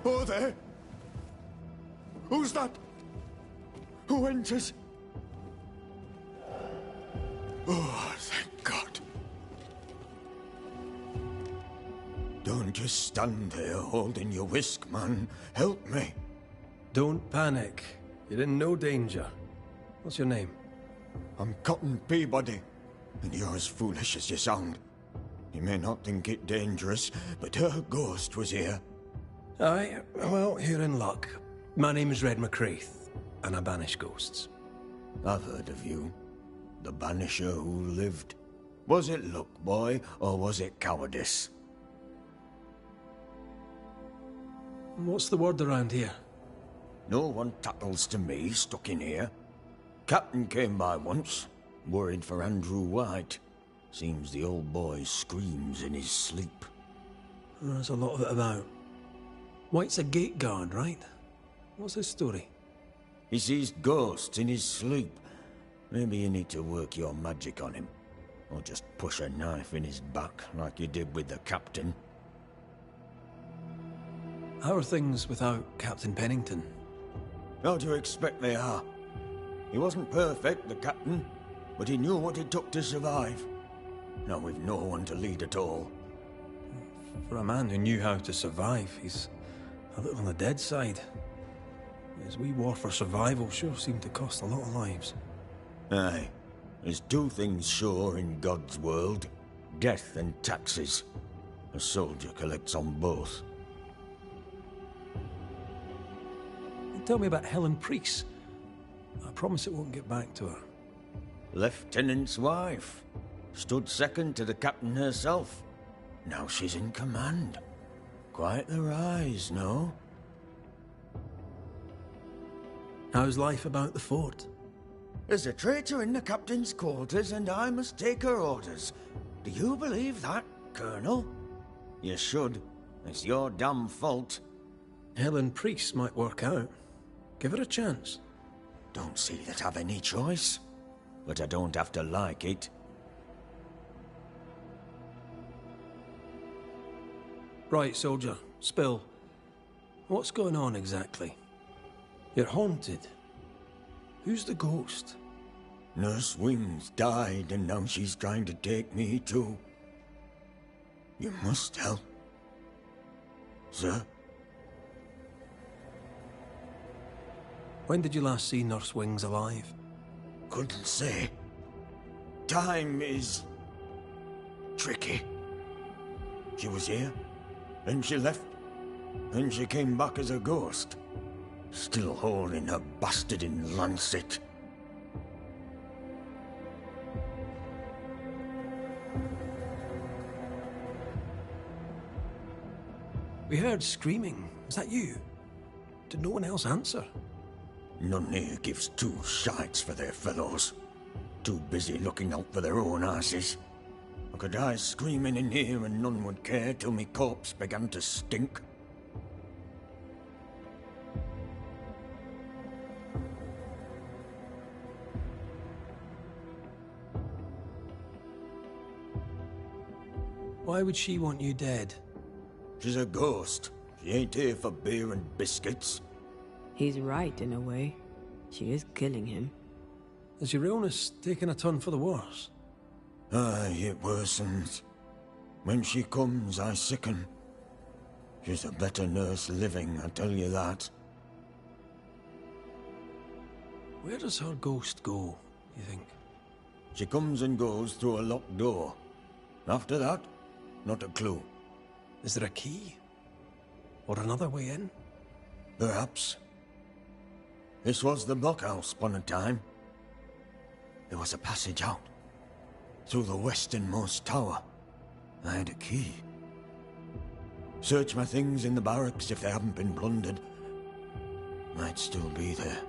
Oh, there! Who's that? Who enters? Oh, thank God. Don't just stand there holding your whisk, man. Help me. Don't panic. You're in no danger. What's your name? I'm Cotton Peabody, and you're as foolish as you sound. You may not think it dangerous, but her ghost was here. Aye, well, you're in luck. My name's Red McCraith, and I banish ghosts. I've heard of you. The Banisher who lived. Was it luck, boy, or was it cowardice? What's the word around here? No one tattles to me stuck in here. Captain came by once, worried for Andrew White. Seems the old boy screams in his sleep. There's a lot of it about. White's a gate guard, right? What's his story? He sees ghosts in his sleep. Maybe you need to work your magic on him. Or just push a knife in his back like you did with the captain. How are things without Captain Pennington? How do you expect they are? He wasn't perfect, the captain, but he knew what it took to survive. Now we've no one to lead at all. For a man who knew how to survive, he's a little on the dead side. His wee war for survival sure seemed to cost a lot of lives. Aye. There's two things sure in God's world. Death and taxes. A soldier collects on both. Tell me about Helen Priest. I promise it won't get back to her. Lieutenant's wife. Stood second to the captain herself. Now she's in command. Quite the rise, no? How's life about the fort? There's a traitor in the captain's quarters and I must take her orders. Do you believe that, Colonel? You should. It's your damn fault. Helen Priest might work out. Give her a chance. Don't see that I've any choice. But I don't have to like it. Right, soldier. Spill. What's going on exactly? You're haunted. Who's the ghost? Nurse Wings died and now she's trying to take me too. You must help. Sir? When did you last see Nurse Wings alive? Couldn't say. Time is tricky. She was here, then she left, then she came back as a ghost. Still holding her bastard in lancet. We heard screaming. Was that you? Did no one else answer? None here gives two shites for their fellows. Too busy looking out for their own asses. I could die screaming in here and none would care till me corpse began to stink. Why would she want you dead? She's a ghost. She ain't here for beer and biscuits. He's right in a way. She is killing him. Is your illness taking a turn for the worse? Aye, it worsens. When she comes, I sicken. She's a better nurse living, I tell you that. Where does her ghost go, you think? She comes and goes through a locked door. After that, not a clue. Is there a key? Or another way in? Perhaps. This was the blockhouse upon a time. There was a passage out. Through the westernmost tower. I had a key. Search my things in the barracks if they haven't been plundered. Might still be there.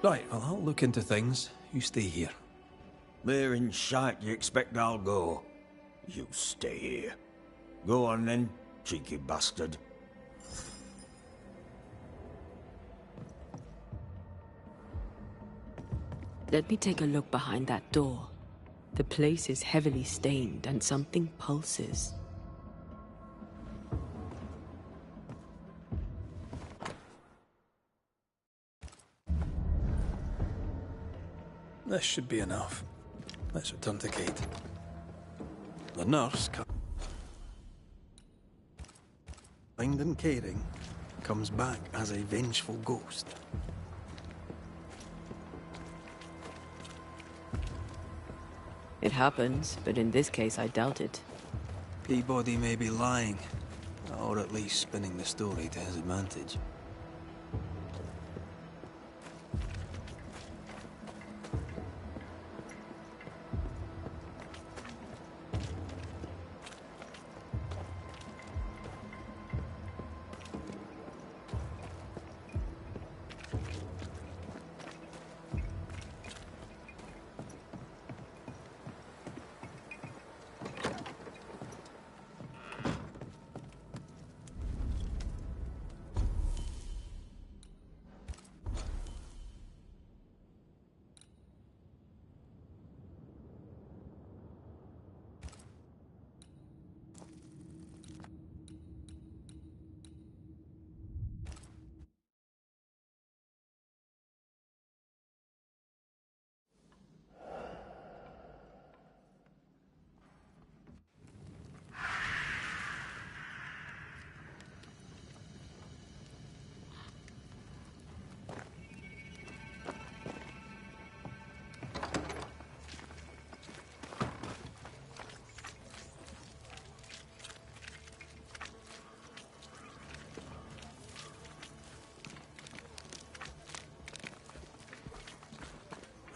Right, well, I'll look into things. You stay here. Where in shite you expect I'll go? You stay here. Go on then, cheeky bastard. Let me take a look behind that door. The place is heavily stained and something pulses. This should be enough. Let's return to Kate. The nurse, kind and caring, comes back as a vengeful ghost. It happens, but in this case I doubt it. Peabody may be lying, or at least spinning the story to his advantage.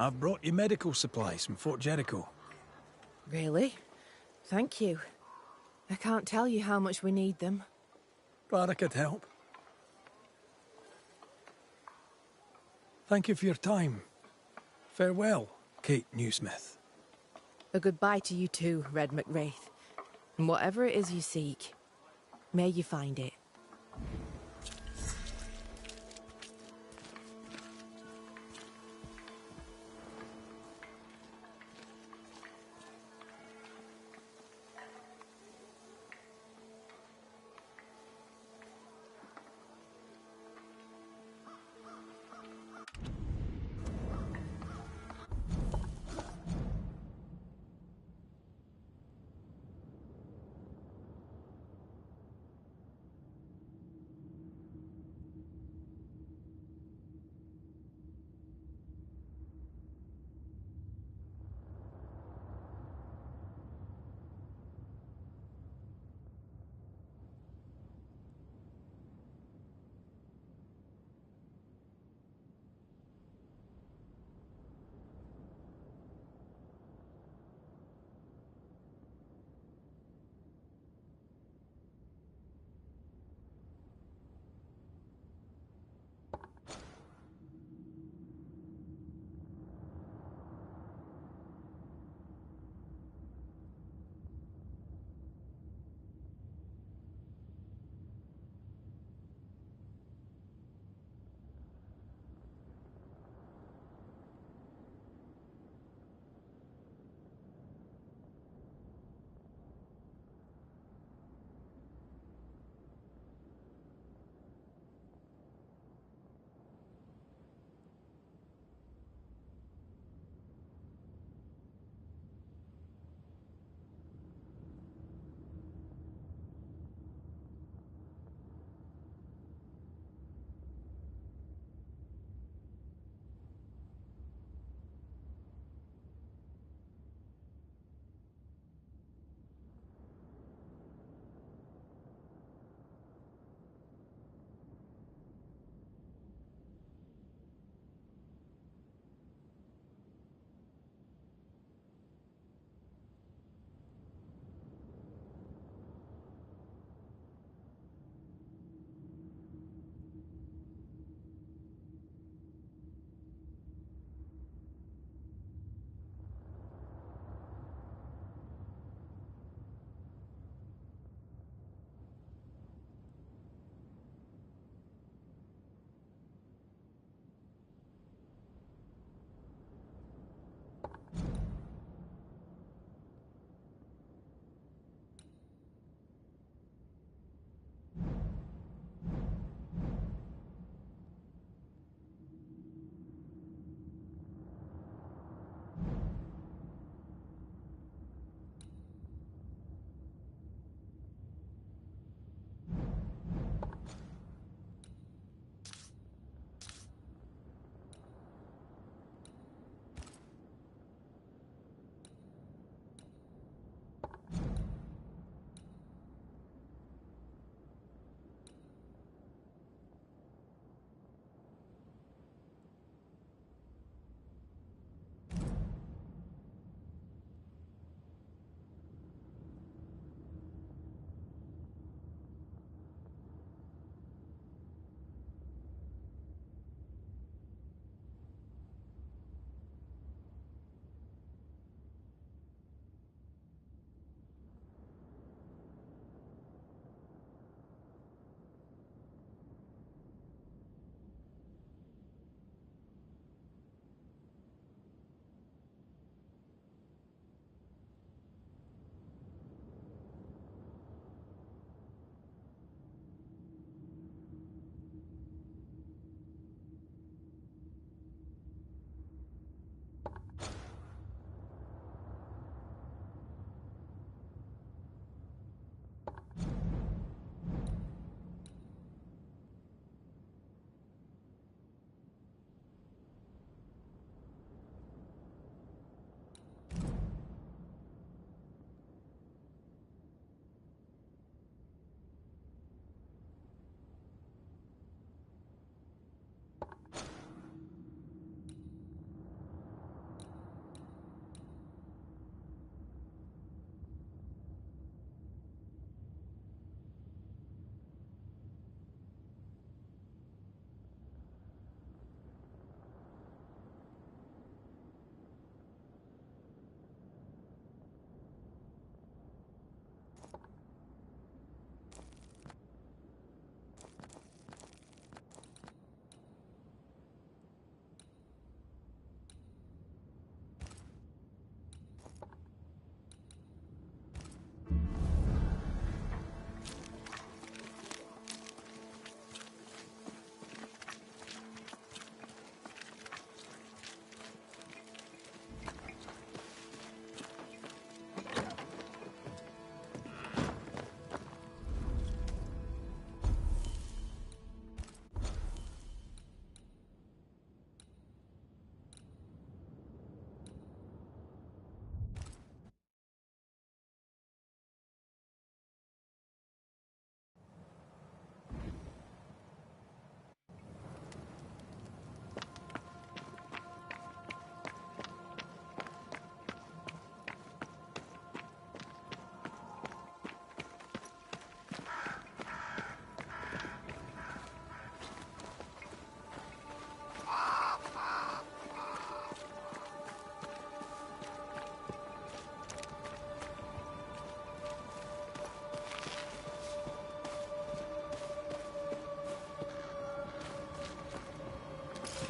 I've brought you medical supplies from Fort Jericho. Really? Thank you. I can't tell you how much we need them. Glad I could help. Thank you for your time. Farewell, Kate Newsmith. A goodbye to you too, Red McWraith. And whatever it is you seek, may you find it.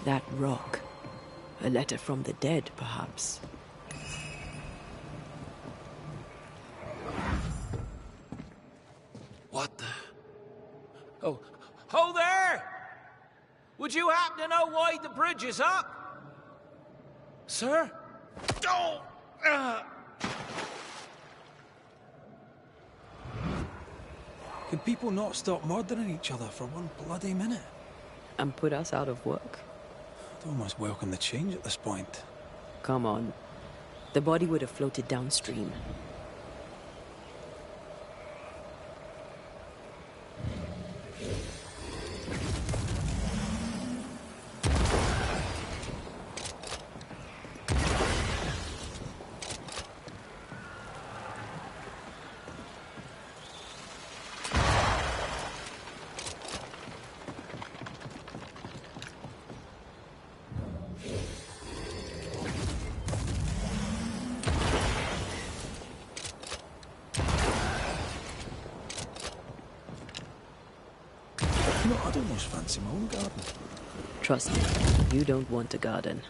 That rock. A letter from the dead, perhaps. What the? Oh, ho there! Would you happen to know why the bridge is up? Sir? Oh! Could people not stop murdering each other for one bloody minute? And put us out of work? I'd almost welcome the change at this point. Come on. The body would have floated downstream. No, I'd almost fancy my own garden. Trust me, you don't want a garden.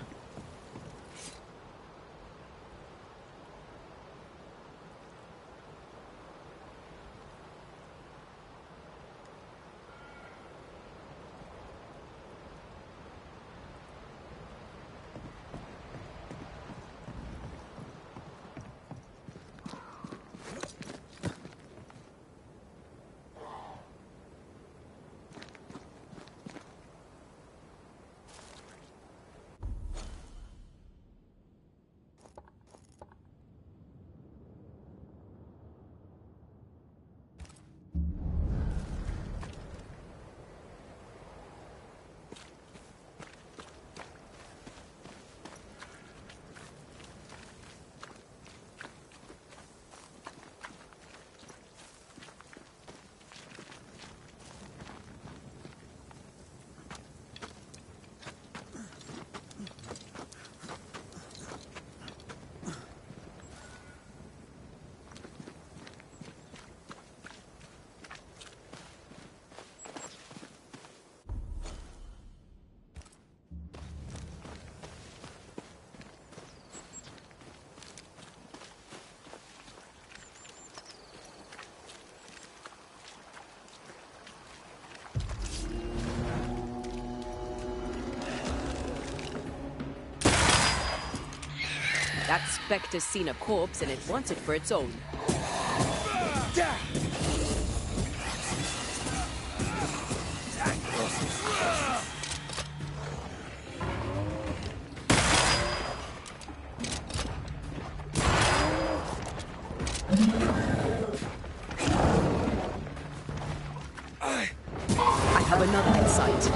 That specter's seen a corpse and it wants it for its own. I have another in sight.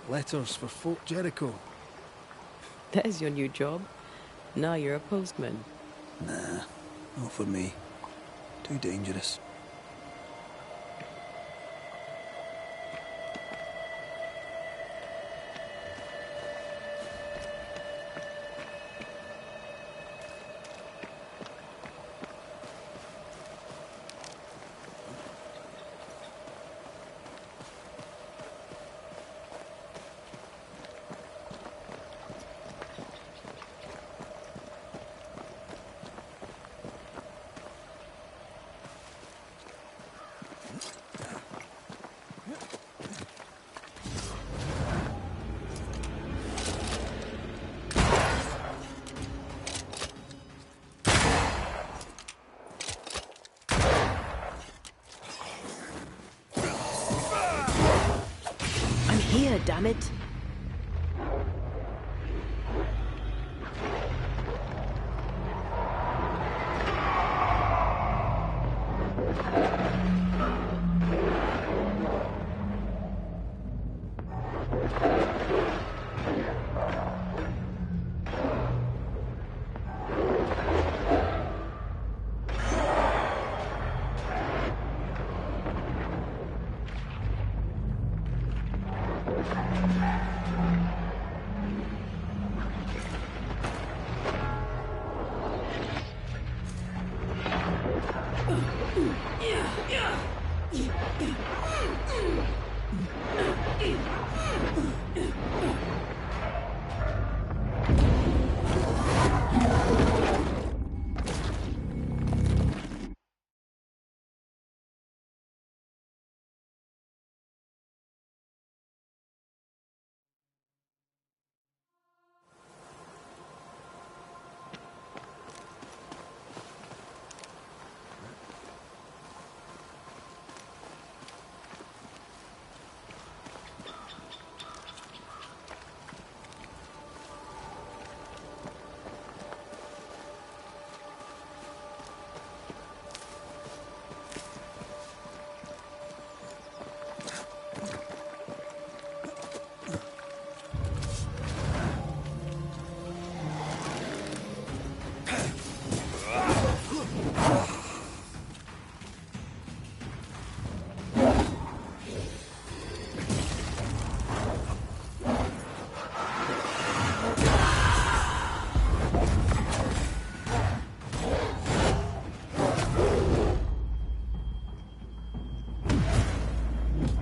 Letters for Fort Jericho. There's your new job. Now you're a postman. Nah, not for me. Too dangerous. here, damn it!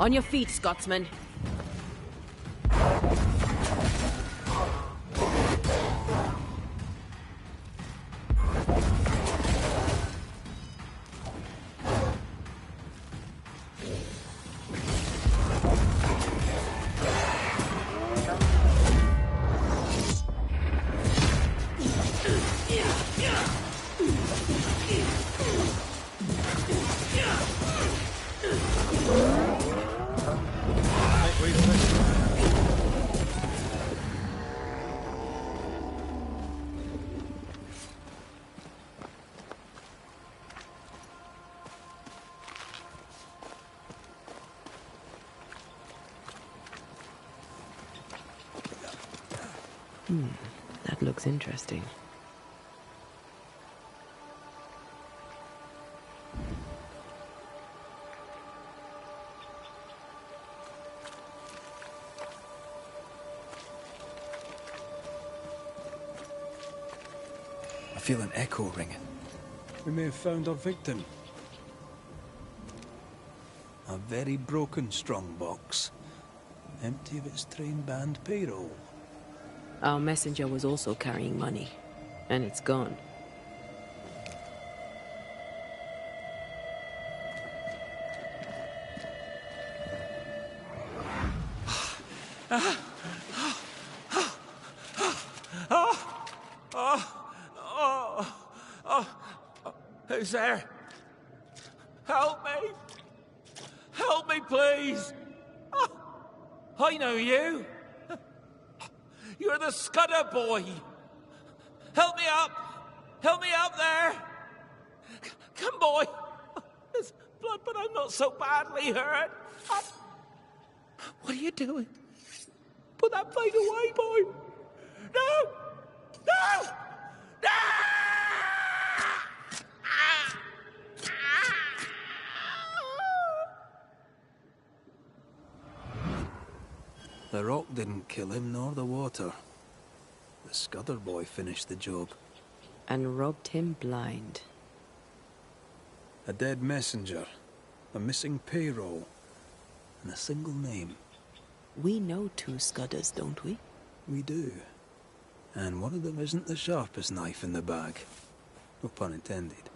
On your feet, Scotsman. That looks interesting. I feel an echo ringing. We may have found our victim. A very broken strongbox. Empty of its train band payroll. Our messenger was also carrying money, and it's gone. Who's there? Help me! Help me, please! I know you! You're the Scudder boy! Help me up! Help me up there! Come, boy! There's blood, but I'm not so badly hurt. What are you doing? Put that blade away, boy! No! No! No! The rock didn't kill him, nor the water. The Scudder boy finished the job. And robbed him blind. A dead messenger, a missing payroll, and a single name. We know two Scudders, don't we? We do. And one of them isn't the sharpest knife in the bag. No pun intended.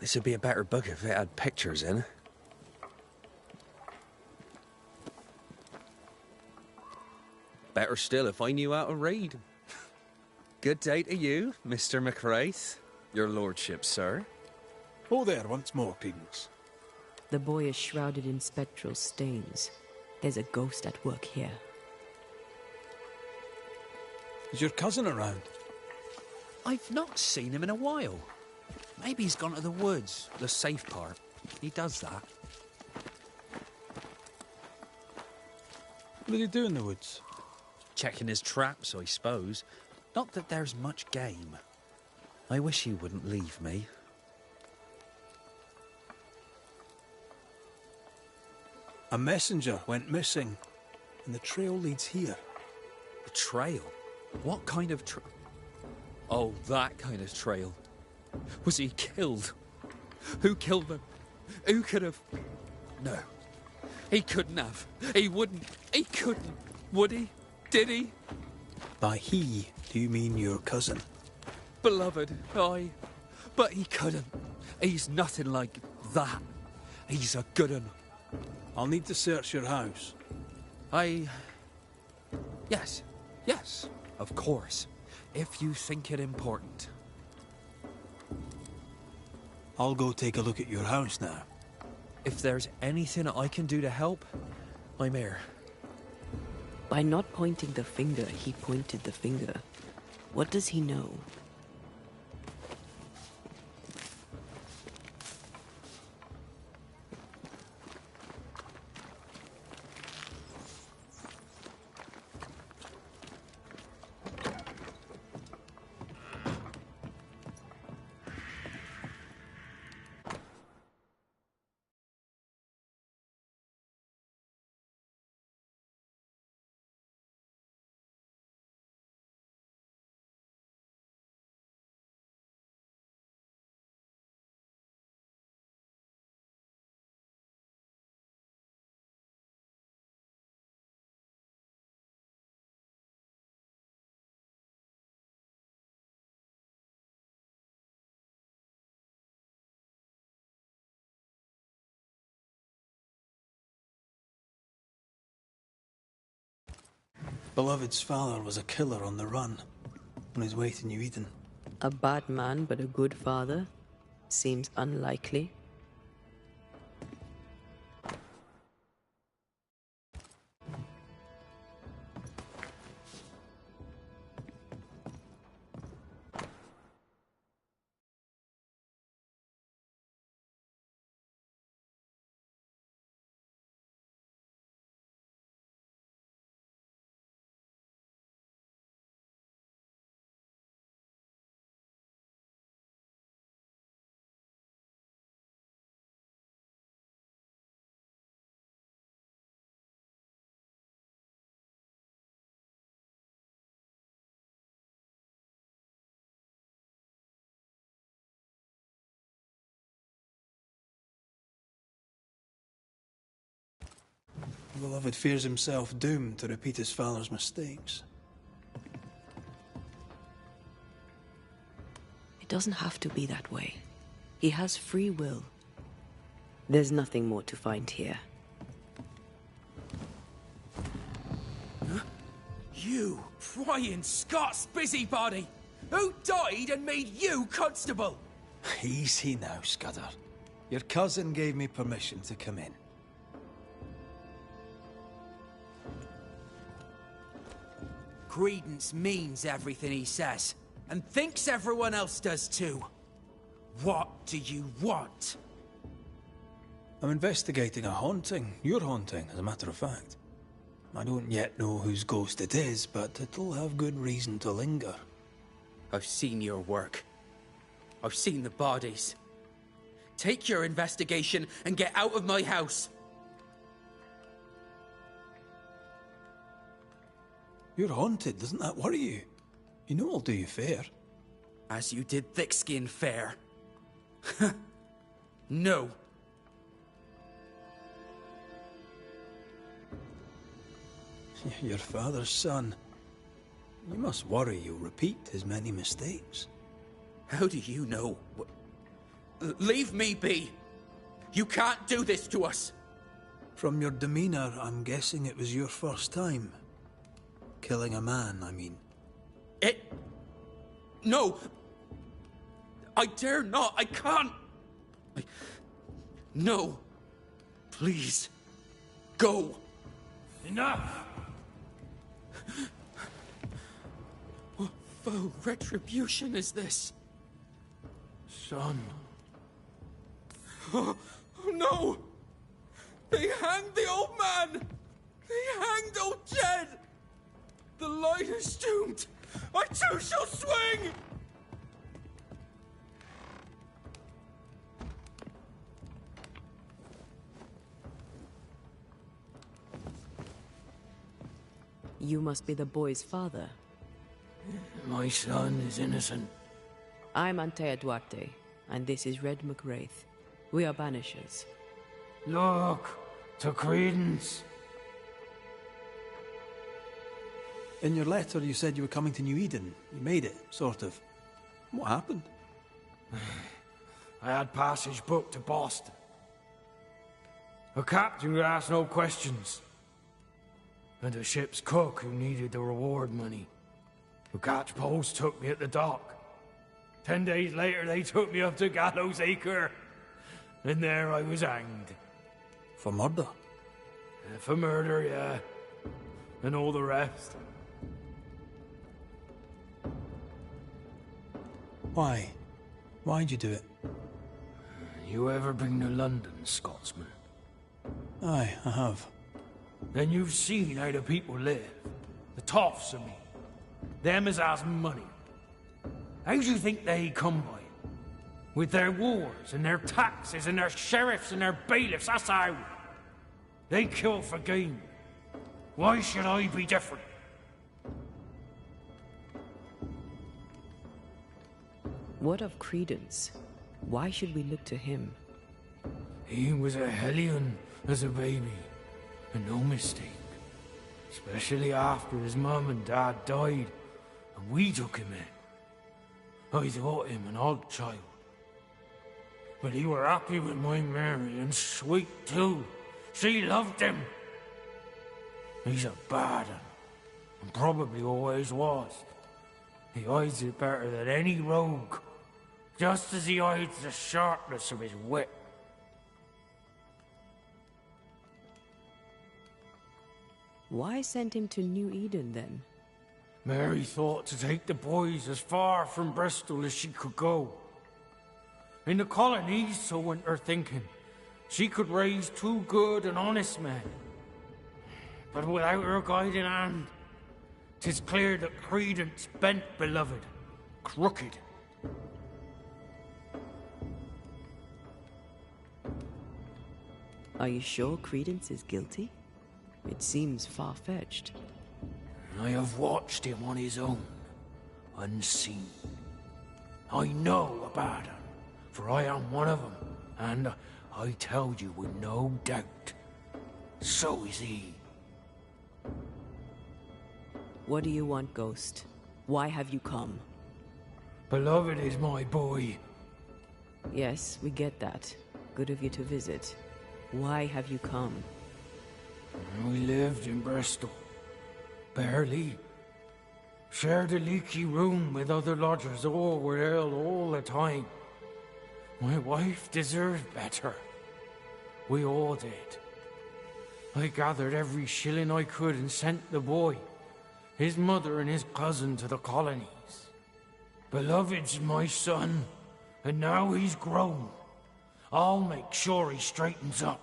This would be a better book if it had pictures in. Better still if I knew how to read. Good day to you, Mr. McWraith. Your lordship, sir. Oh, there, once more, Prudence. The boy is shrouded in spectral stains. There's a ghost at work here. Is your cousin around? I've not seen him in a while. Maybe he's gone to the woods, the safe part. He does that. What did he do in the woods? Checking his traps, I suppose. Not that there's much game. I wish he wouldn't leave me. A messenger went missing, and the trail leads here. A trail? What kind of trail? Oh, that kind of trail. Was he killed? Who killed him? Who could have? No. He couldn't have. He wouldn't. He couldn't. Would he? Did he? By he, do you mean your cousin? Beloved, aye. But he couldn't. He's nothing like that. He's a good un. I'll need to search your house. Yes. Yes, of course. If you think it important. I'll go take a look at your house now. If there's anything I can do to help, I'm here. By not pointing the finger, he pointed the finger. What does he know? Beloved's father was a killer on the run, on his way to New Eden. A bad man but a good father? Seems unlikely. Beloved fears himself doomed to repeat his father's mistakes. It doesn't have to be that way. He has free will. There's nothing more to find here. You, prying Scots busybody! Who died and made you constable? Easy now, Scudder. Your cousin gave me permission to come in. Credence means everything he says, and thinks everyone else does too. What do you want? I'm investigating a haunting. Your haunting, as a matter of fact. I don't yet know whose ghost it is, but it'll have good reason to linger. I've seen your work. I've seen the bodies. Take your investigation and get out of my house. You're haunted, doesn't that worry you? You know I'll do you fair. As you did Thickskin fair. No. Your father's son. You must worry you'll repeat his many mistakes. How do you know? Leave me be. You can't do this to us. From your demeanor, I'm guessing it was your first time. Killing a man, I mean. No! I dare not! I can't! No! Please! Go! Enough! What foul retribution is this? Son. Oh no! They hanged the old man! They hanged old Jed! The light is doomed! I too shall swing! You must be the boy's father. My son is innocent. I'm Antea Duarte, and this is Red McWraith. We are Banishers. Look, to Credence. In your letter, you said you were coming to New Eden. You made it, sort of. What happened? I had passage booked to Boston. A captain who asked no questions. And a ship's cook who needed the reward money. The catch post took me at the dock. 10 days later, they took me up to Gallows Acre. And there I was hanged. For murder? For murder, yeah. And all the rest. Why? Why'd you do it? You ever been to London, Scotsman? Aye, I have. Then you've seen how the people live. The toffs, I mean. Them as has money. How do you think they come by it? With their wars, and their taxes, and their sheriffs, and their bailiffs, that's how. They kill for gain. Why should I be different? What of Credence? Why should we look to him? He was a hellion as a baby, and no mistake. Especially after his mum and dad died, and we took him in. I thought him an odd child. But he were happy with my Mary, and sweet too. She loved him. He's a bad un, and probably always was. He hides it better than any rogue, just as he hides the sharpness of his wit. Why send him to New Eden, then? Mary thought to take the boys as far from Bristol as she could go. In the colonies, so went her thinking, she could raise two good and honest men. But without her guiding hand, 'tis clear that Credence bent beloved, crooked. Are you sure Credence is guilty? It seems far-fetched. I have watched him on his own, unseen. I know about him, for I am one of them, and I tell you with no doubt, so is he. What do you want, Ghost? Why have you come? Beloved is my boy. Yes, we get that. Good of you to visit. Why have you come? We lived in Bristol. Barely. Shared a leaky room with other lodgers. All were ill all the time. My wife deserved better. We all did. I gathered every shilling I could and sent the boy, his mother and his cousin, to the colonies. Beloved's my son, and now he's grown. I'll make sure he straightens up.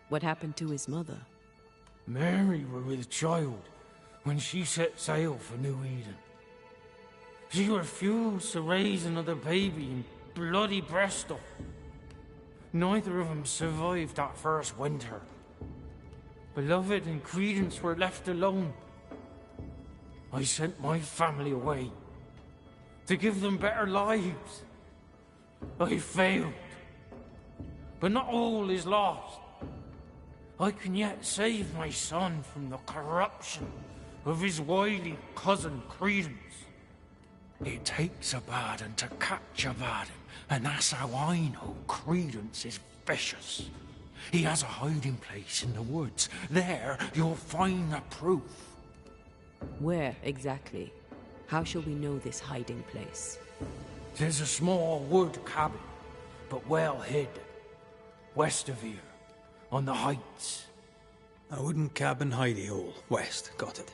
What happened to his mother? Mary were with child when she set sail for New Eden. She refused to raise another baby in bloody Bristol. Neither of them survived that first winter. Beloved and Credence were left alone. I sent my family away to give them better lives. I failed. But not all is lost. I can yet save my son from the corruption of his wily cousin Credence. It takes a bad un to catch a bad un, and that's how I know Credence is vicious. He has a hiding place in the woods. There, you'll find the proof. Where exactly? How shall we know this hiding place? There's a small wood cabin, but well hid. West of here, on the heights. A wooden cabin hidey hole. West. Got it.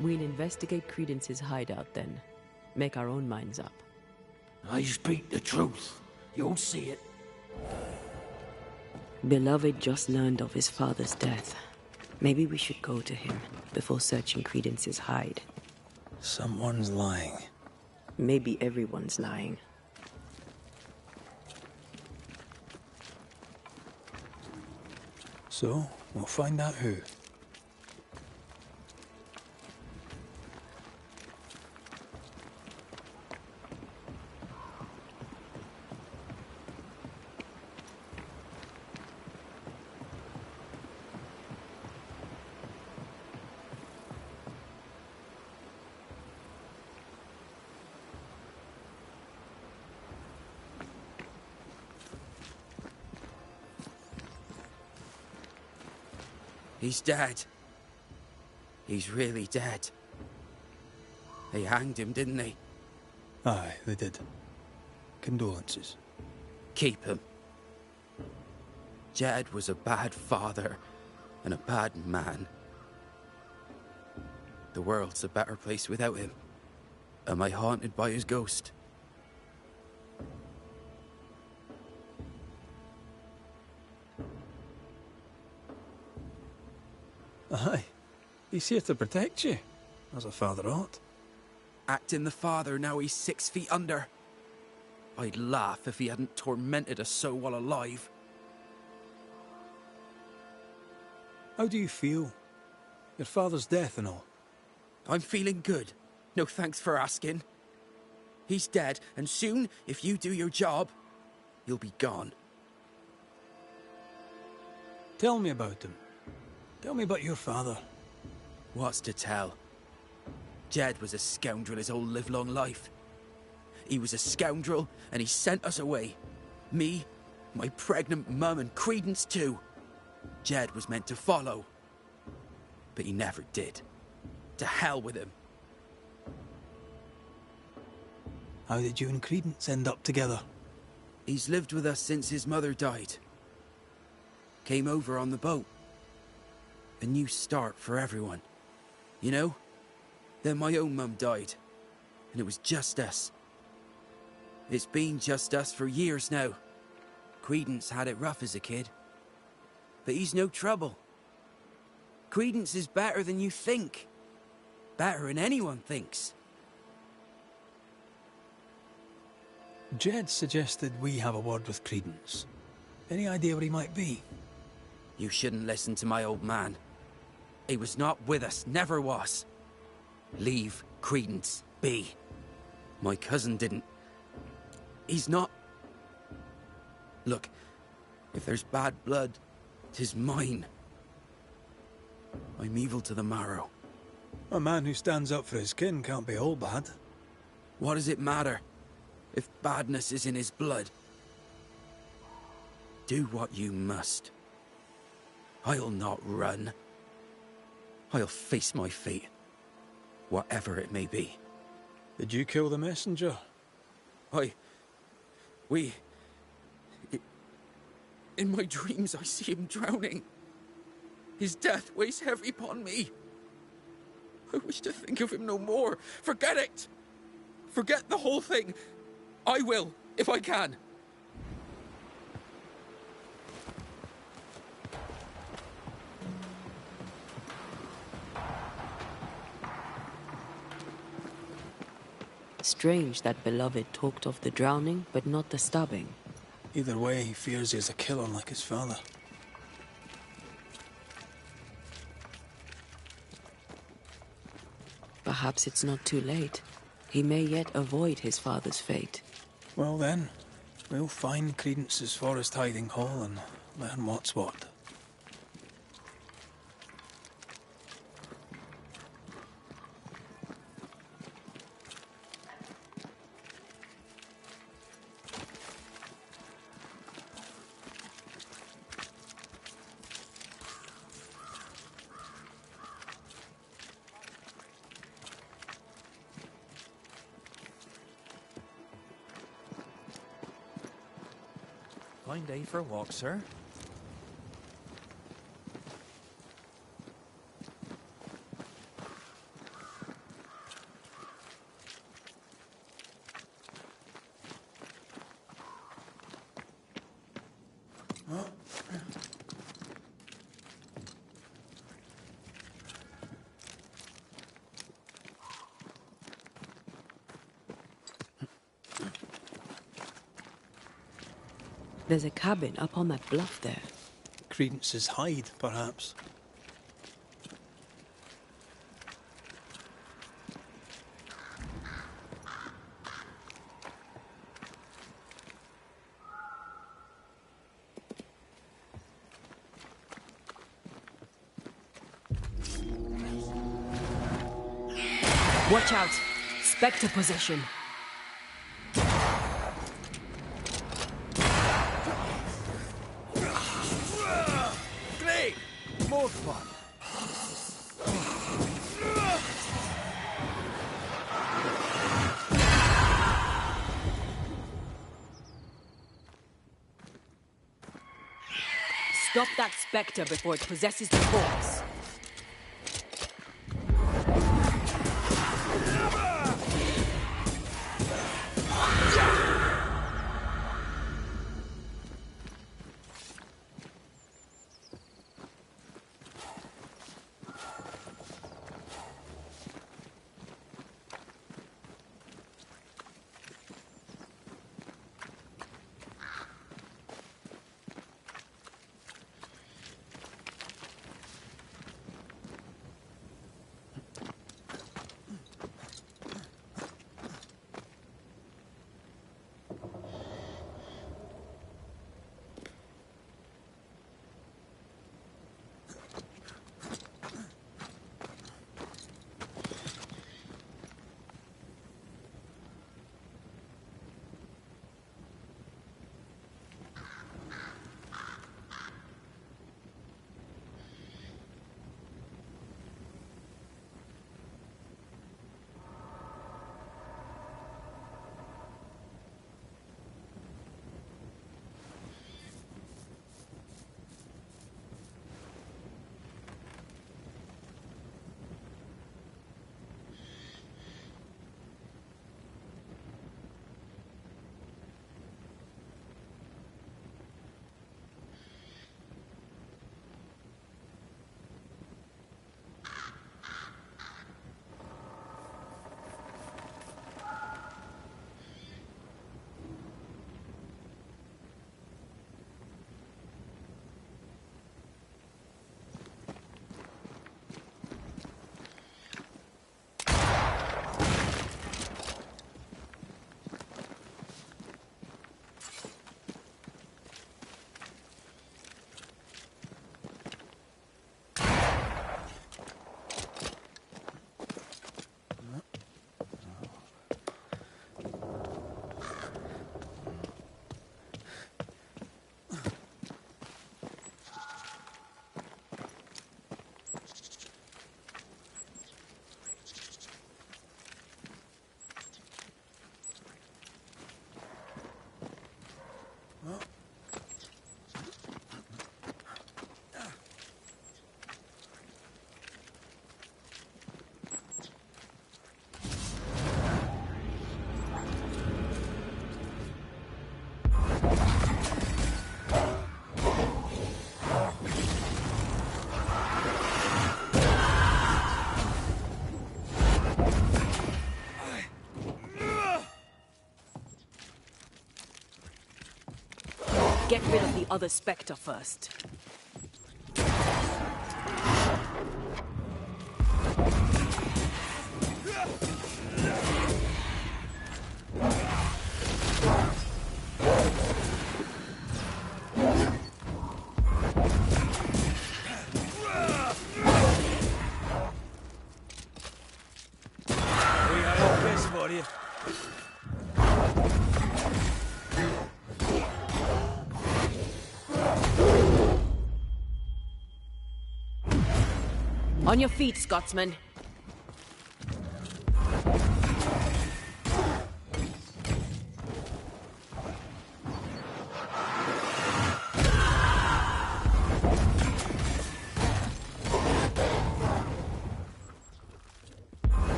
We'll investigate Credence's hideout then. Make our own minds up. I speak the truth. You'll see it. Beloved just learned of his father's death. Maybe we should go to him before searching Credence's hide. Someone's lying. Maybe everyone's lying. So, we'll find out who. He's dead. He's really dead. They hanged him, didn't they? Aye, they did. Condolences. Keep him. Jed was a bad father and a bad man. The world's a better place without him. Am I haunted by his ghost? Aye. He's here to protect you, as a father ought. Acting the father, now he's 6 feet under. I'd laugh if he hadn't tormented us so while alive. How do you feel? Your father's death and all. I'm feeling good. No thanks for asking. He's dead, and soon, if you do your job, you'll be gone. Tell me about him. Tell me about your father. What's to tell? Jed was a scoundrel his whole livelong life. He was a scoundrel, and he sent us away. Me, my pregnant mum, and Credence too. Jed was meant to follow. But he never did. To hell with him. How did you and Credence end up together? He's lived with us since his mother died. Came over on the boat. A new start for everyone. You know? Then my own mum died. And it was just us. It's been just us for years now. Credence had it rough as a kid. But he's no trouble. Credence is better than you think. Better than anyone thinks. Jed suggested we have a word with Credence. Any idea where he might be? You shouldn't listen to my old man. He was not with us, never was. Leave Credence be. My cousin didn't. He's not... Look, if there's bad blood, 'tis mine. I'm evil to the marrow. A man who stands up for his kin can't be all bad. What does it matter, if badness is in his blood? Do what you must. I'll not run. I'll face my fate, whatever it may be. Did you kill the messenger? In my dreams I see him drowning. His death weighs heavy upon me. I wish to think of him no more. Forget it! Forget the whole thing. I will, if I can. Strange that beloved talked of the drowning, but not the stabbing. Either way, he fears he is a killer like his father. Perhaps it's not too late. He may yet avoid his father's fate. Well then, we'll find Credence's forest hiding hole and learn what's what. Fine day for a walk, sir. There's a cabin up on that bluff there. Credence's hide, perhaps. Watch out! Spectre position! More fun. Stop that spectre before it possesses the corpse. other Spectre first. On your feet, Scotsman.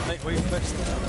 Like we fixed it.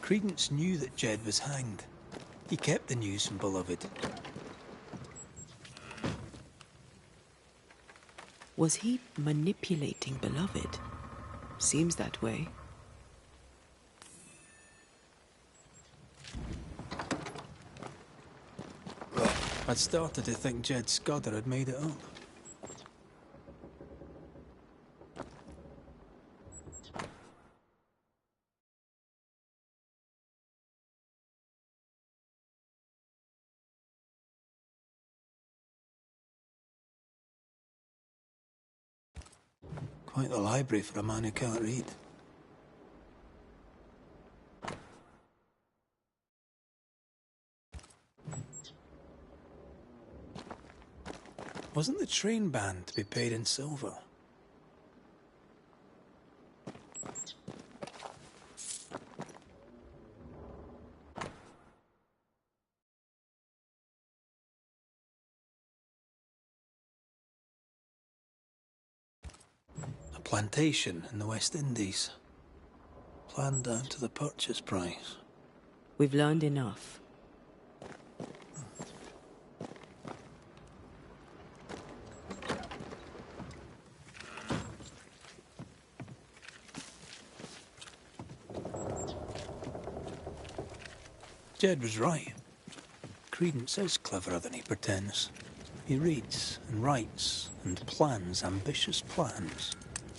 Credence knew that Jed was hanged. He kept the news from Beloved. Was he manipulating Beloved? Seems that way. I'd started to think Jed Scudder had made it up. Quite the library for a man who can't read. Wasn't the train band to be paid in silver? A plantation in the West Indies. Planned down to the purchase price. We've learned enough. Jed was right. Credence is cleverer than he pretends. He reads and writes and plans ambitious plans.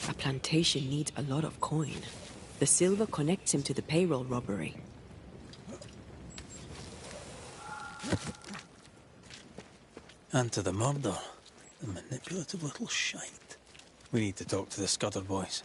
A plantation needs a lot of coin. The silver connects him to the payroll robbery. And to the murder. The manipulative little shite. We need to talk to the Scudder boys.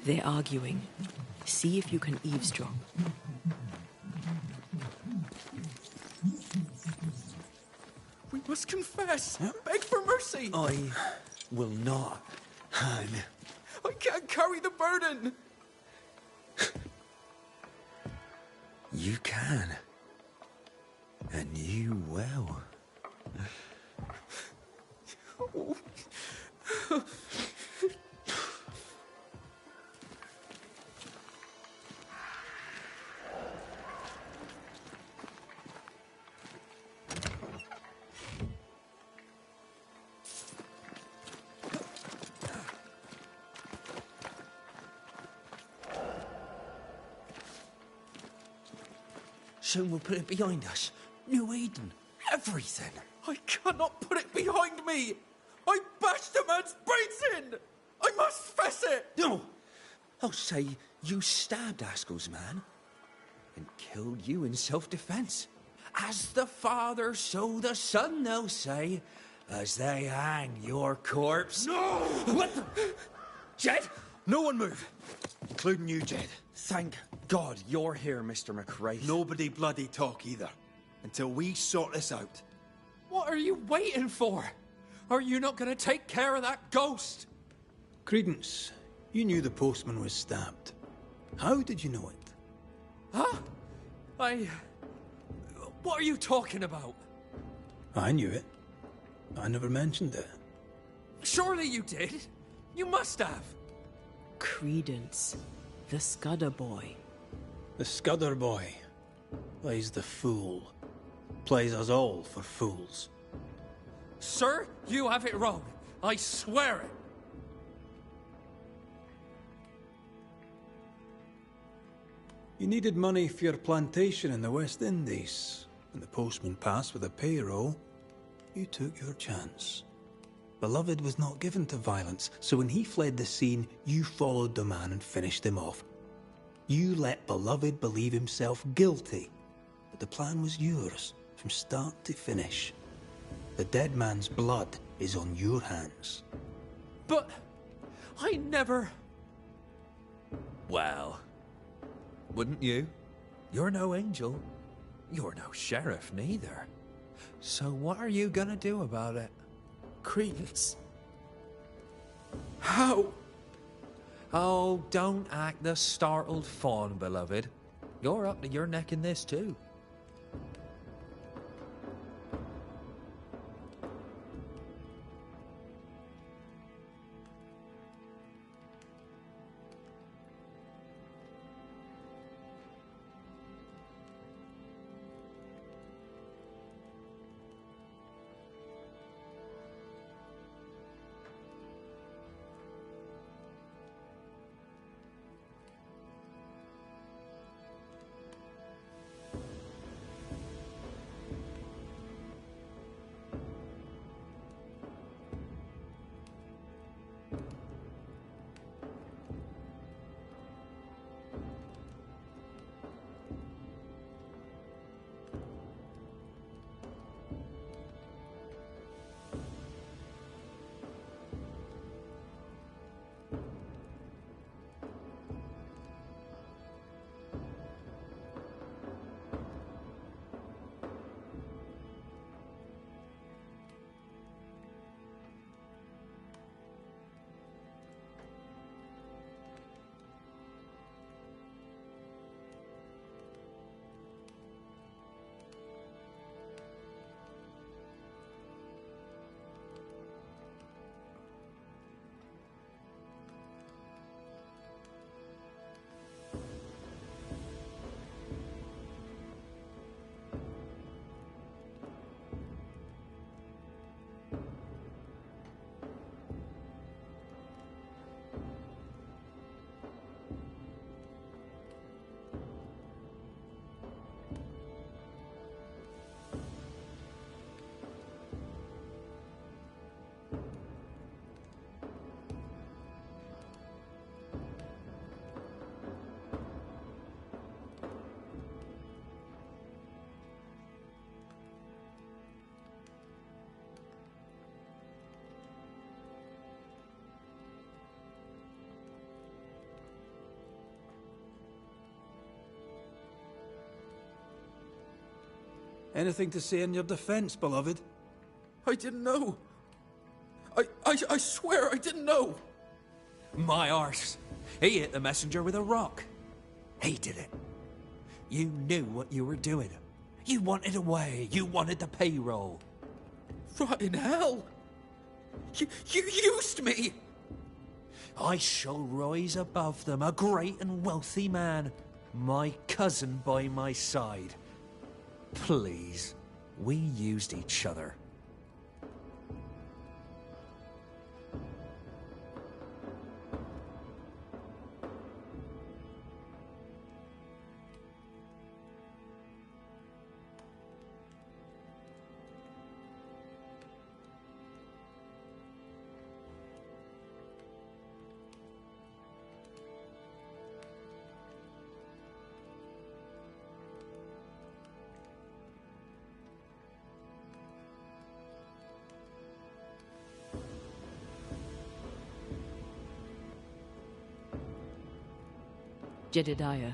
They're arguing. See if you can eavesdrop. We must confess. Beg for mercy. I will not hang. I can't carry the burden. You can. And you will. Soon we'll put it behind us. New Eden. Everything. I cannot put it behind me. I bashed a man's brains in. I must fess it. No! I'll say you stabbed Askell's man and killed you in self-defense. As the Father, so the Son, they'll say, as they hang your corpse. No! What the? Jed? No one move, including you, Jed. Thank God you're here, Mr. McRae. Nobody bloody talk either, until we sort this out. What are you waiting for? Are you not going to take care of that ghost? Credence, you knew the postman was stabbed. How did you know it? Huh? What are you talking about? I knew it. I never mentioned it. Surely you did. You must have. Credence. The Scudder boy. The Scudder boy plays the fool. Plays us all for fools. Sir, you have it wrong. I swear it. You needed money for your plantation in the West Indies. When the postman passed with a payroll, you took your chance. Beloved was not given to violence, so when he fled the scene, you followed the man and finished him off. You let Beloved believe himself guilty, but the plan was yours, from start to finish. The dead man's blood is on your hands. But I never... Well, wouldn't you? You're no angel. You're no sheriff, neither. So what are you gonna do about it? Credence. How? Oh, don't act the startled fawn, beloved. You're up to your neck in this, too. Anything to say in your defense, beloved? I didn't know. I swear I didn't know. My arse. He hit the messenger with a rock. He did it. You knew what you were doing. You wanted away. You wanted the payroll. Rotten hell. You used me. I shall rise above them, a great and wealthy man. My cousin by my side. Please, we used each other. Jedediah,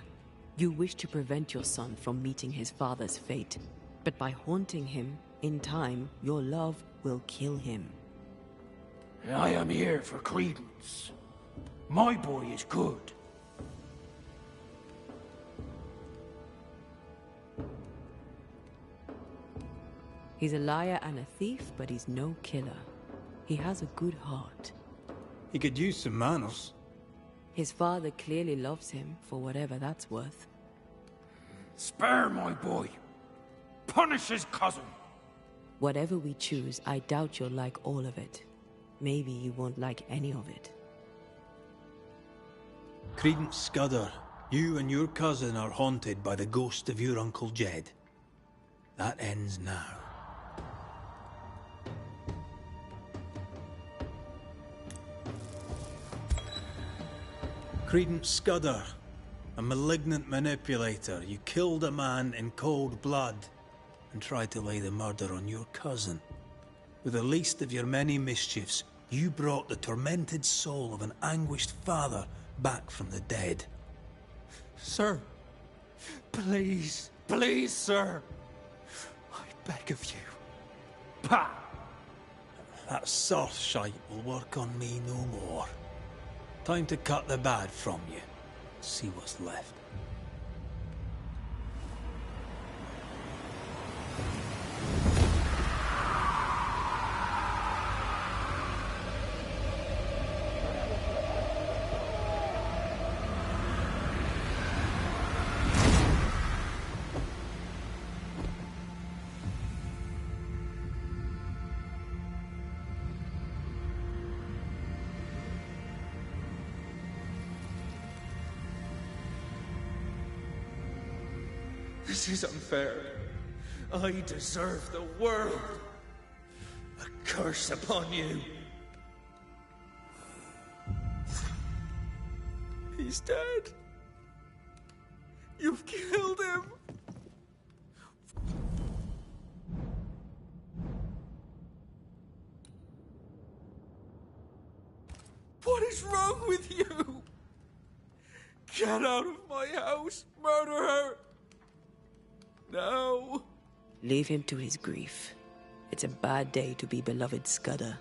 you wish to prevent your son from meeting his father's fate, but by haunting him, in time, your love will kill him. I am here for Credence. My boy is good. He's a liar and a thief, but he's no killer. He has a good heart. He could use some manners. His father clearly loves him, for whatever that's worth. Spare my boy. Punish his cousin. Whatever we choose, I doubt you'll like all of it. Maybe you won't like any of it. Credence Scudder, you and your cousin are haunted by the ghost of your Uncle Jed. That ends now. Credence Scudder, a malignant manipulator. You killed a man in cold blood and tried to lay the murder on your cousin. With the least of your many mischiefs, you brought the tormented soul of an anguished father back from the dead. Sir, please, please, sir. I beg of you. Pah! That soft shite will work on me no more. Time to cut the bad from you. See what's left. This is unfair. I deserve the world. A curse upon you. He's dead. You've killed him. What is wrong with you? Get out of my house, murderer! No. Leave him to his grief. It's a bad day to be beloved Scudder.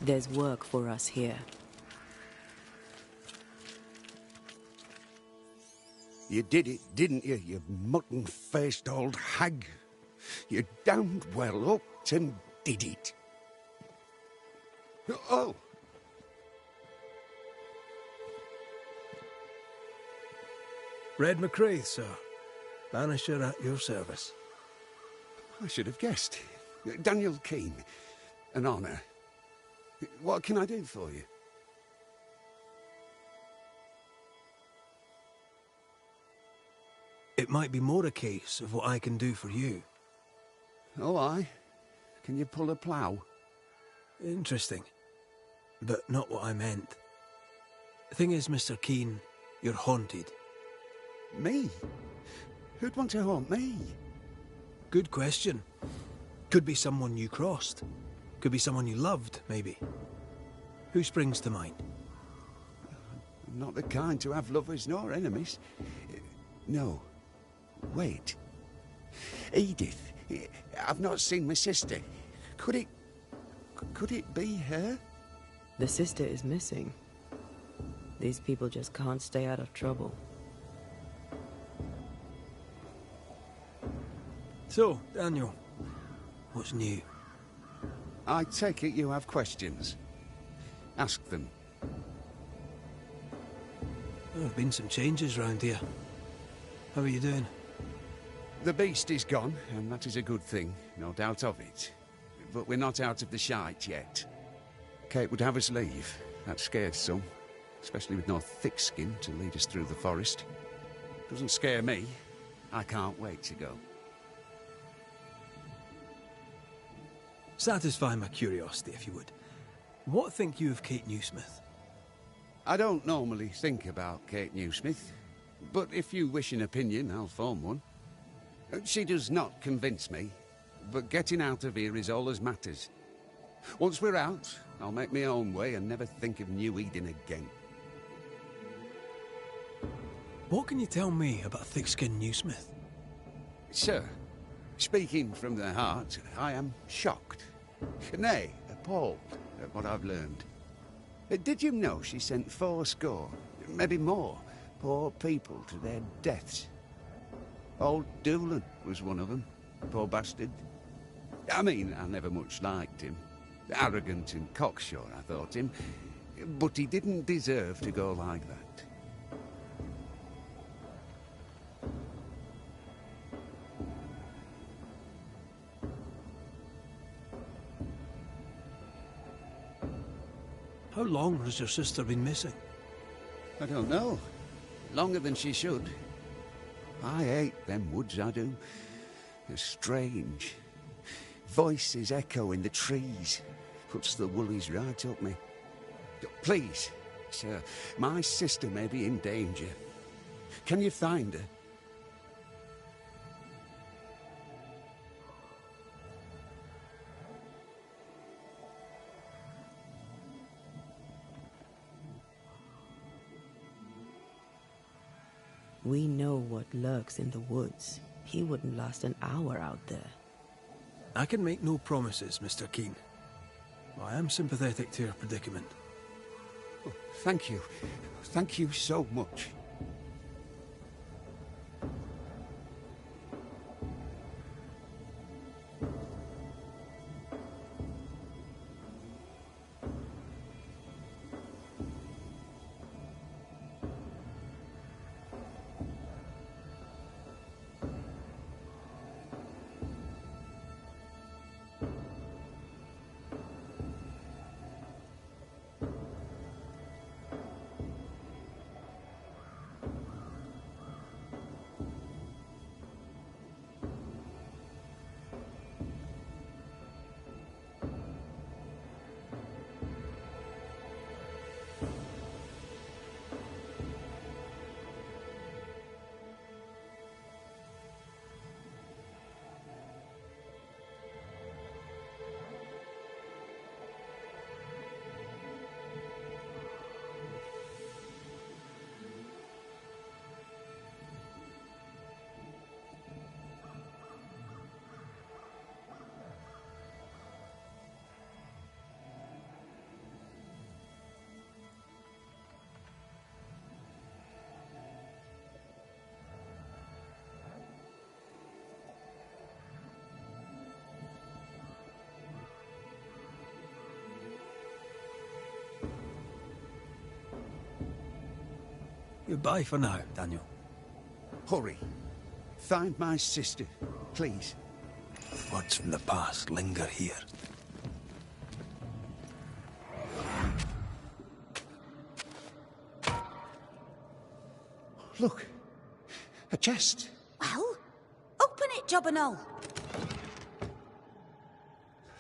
There's work for us here. You did it, didn't you, you mutton-faced old hag? You damned well up and did it. Oh! Red McCraith, sir. Banisher at your service. I should have guessed. Daniel Keane. An honour. What can I do for you? It might be more a case of what I can do for you. Oh, aye? Can you pull a plough? Interesting. But not what I meant. The thing is, Mr. Keane, you're haunted. Me? Who'd want to haunt me? Good question. Could be someone you crossed. Could be someone you loved, maybe. Who springs to mind? I'm not the kind to have lovers nor enemies. No. Wait. Edith. I've not seen my sister. Could it be her? The sister is missing. These people just can't stay out of trouble. So, Daniel, what's new? I take it you have questions. Ask them. There have been some changes round here. How are you doing? The beast is gone, and that is a good thing, no doubt of it. But we're not out of the shite yet. Kate would have us leave. That scares some, especially with no thick skin to lead us through the forest. Doesn't scare me. I can't wait to go. Satisfy my curiosity, if you would. What think you of Kate Newsmith? I don't normally think about Kate Newsmith, but if you wish an opinion, I'll form one. She does not convince me, but getting out of here is all that matters. Once we're out, I'll make my own way and never think of New Eden again. What can you tell me about thick-skinned Newsmith? Sir, speaking from the heart, I am shocked. Nay, appalled at what I've learned. Did you know she sent 80, maybe more, poor people to their deaths? Old Doolan was one of them, poor bastard. I mean, I never much liked him. Arrogant and cocksure, I thought him. But he didn't deserve to go like that. How long has your sister been missing? I don't know. Longer than she should. I hate them woods, I do. They're strange. Voices echo in the trees. Puts the woolies right up me. Please, sir, my sister may be in danger. Can you find her? We know what lurks in the woods. He wouldn't last an hour out there. I can make no promises, Mr. Keene. I am sympathetic to your predicament. Oh, thank you. Thank you so much. Goodbye for now, Daniel. Hurry. Find my sister, please. Words from the past linger here. Look. A chest. Well, open it, Job and all.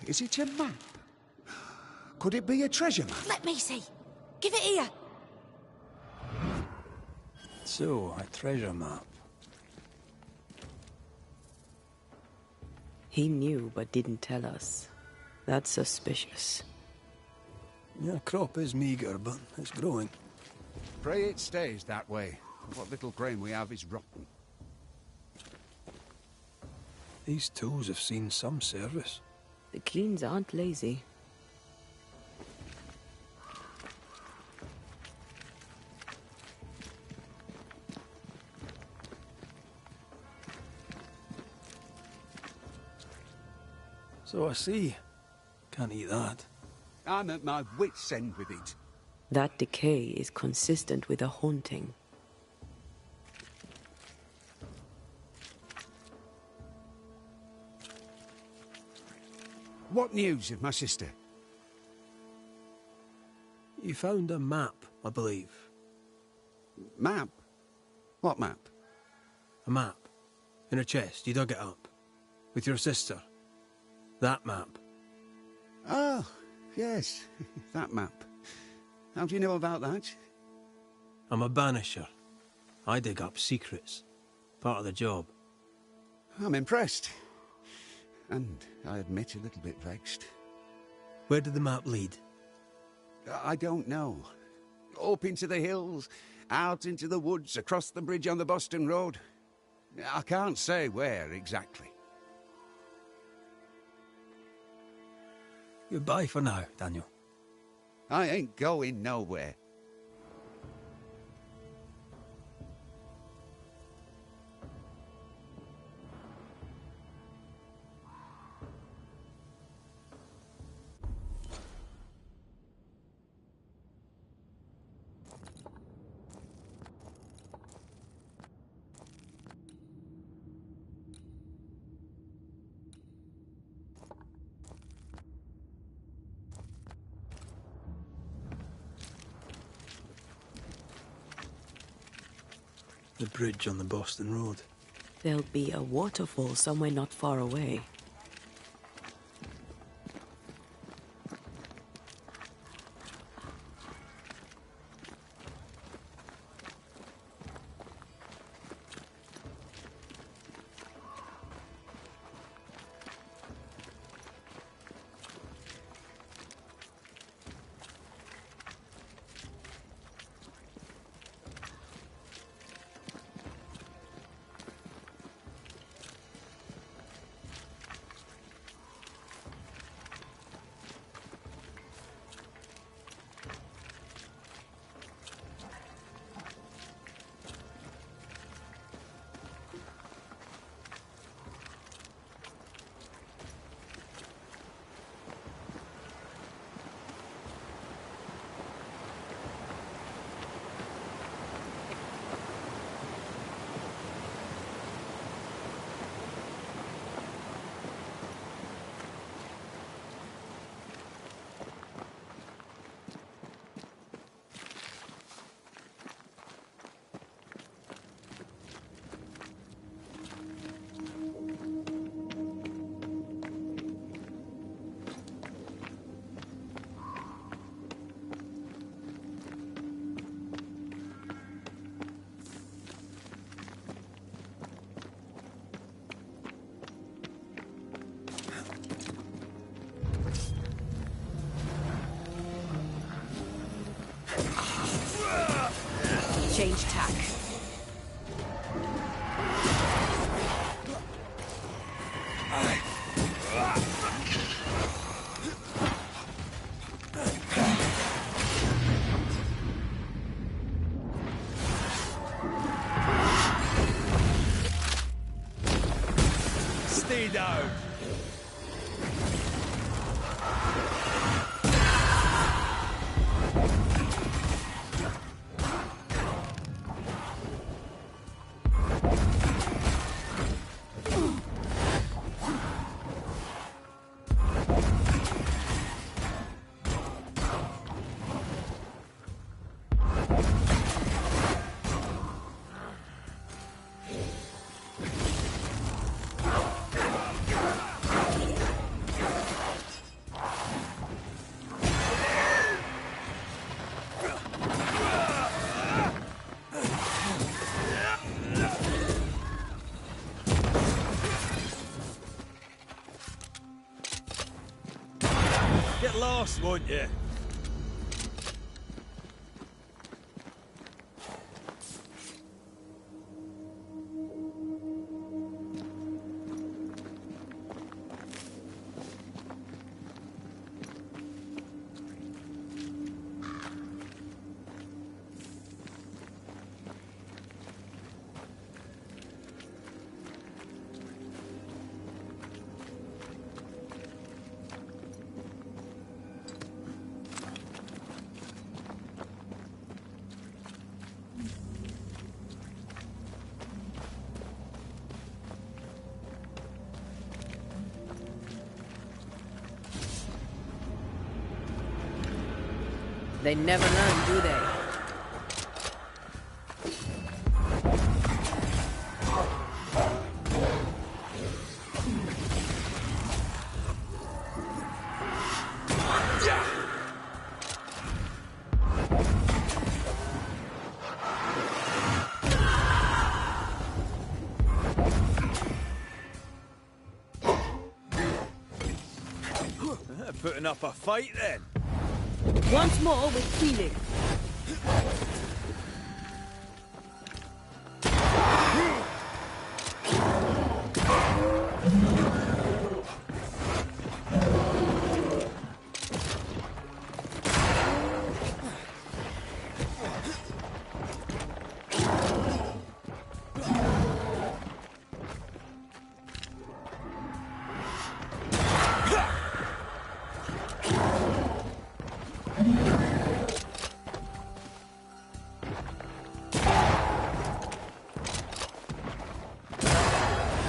Is it a map? Could it be a treasure map? Let me see. Give it here. So, a treasure map. He knew but didn't tell us. That's suspicious. Yeah, crop is meager, but it's growing. Pray it stays that way. What little grain we have is rotten. These tools have seen some service. The Keens aren't lazy. So I see. Can't eat that. I'm at my wit's end with it. That decay is consistent with a haunting. What news of my sister? You found a map, I believe. Map? What map? A map. In a chest, you dug it up. With your sister. That map. Oh, yes, that map. How do you know about that? I'm a banisher. I dig up secrets. Part of the job. I'm impressed. And I admit a little bit vexed. Where did the map lead? I don't know. Up into the hills, out into the woods, across the bridge on the Boston Road. I can't say where exactly. Goodbye for now, Daniel. I ain't going nowhere. The bridge on the Boston Road. There'll be a waterfall somewhere not far away. Change tack. Stay down. Get lost, won't you? They never learn, do they? Putting up a fight then? Once more with feeling.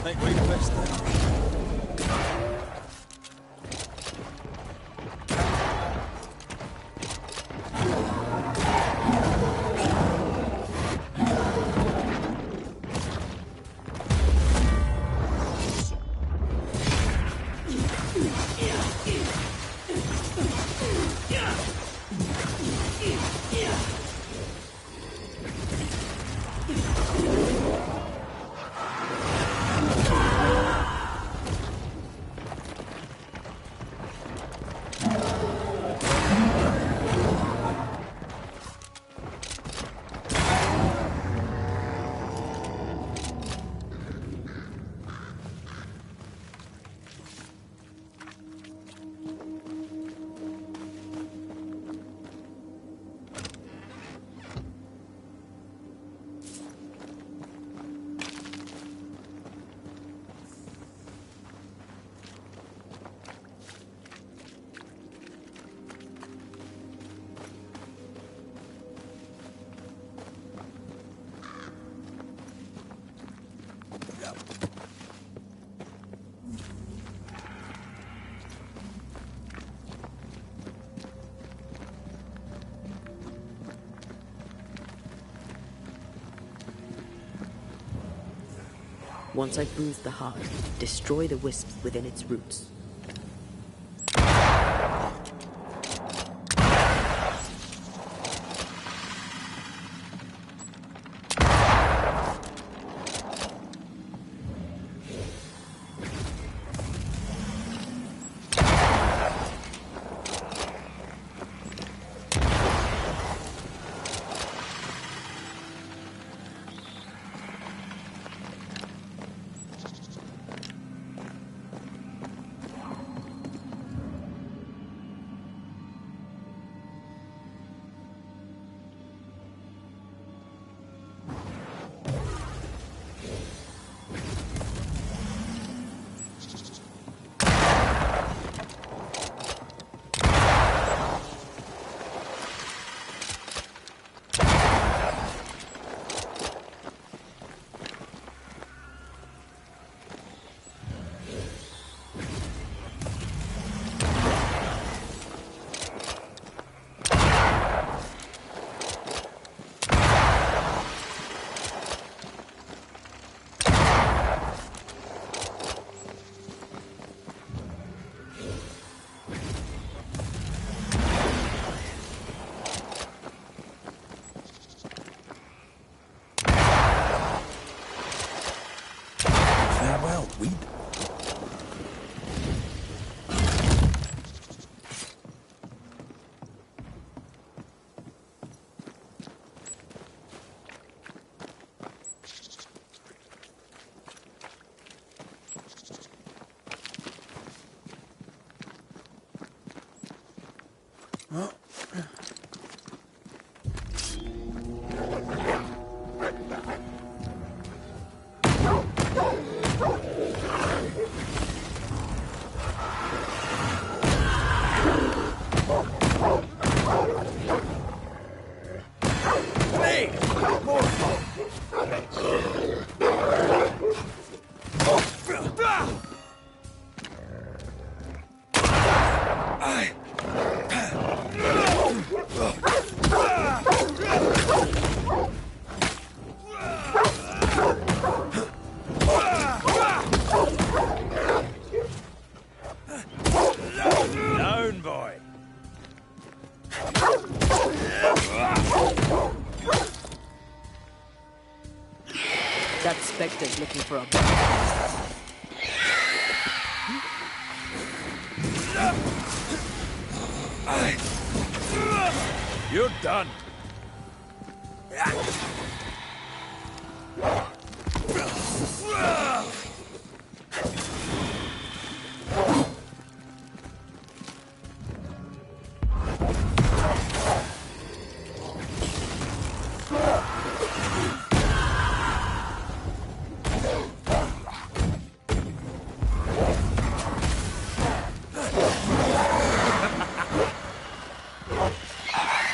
Think we fixed that? Once I've bruised the heart, destroy the wisps within its roots. Farewell, weed. That Spectre's looking for a... You're done.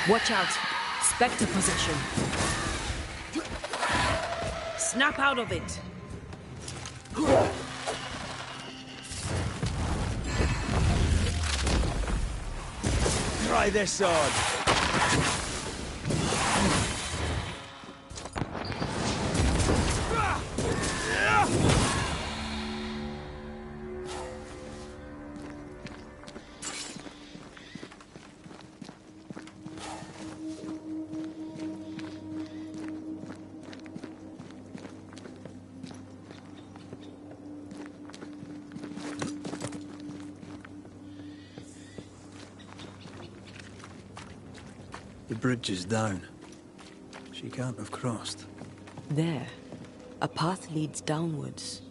Watch out! Spectre possession. Snap out of it! Try this sword. The bridge is down. She can't have crossed. There. A path leads downwards.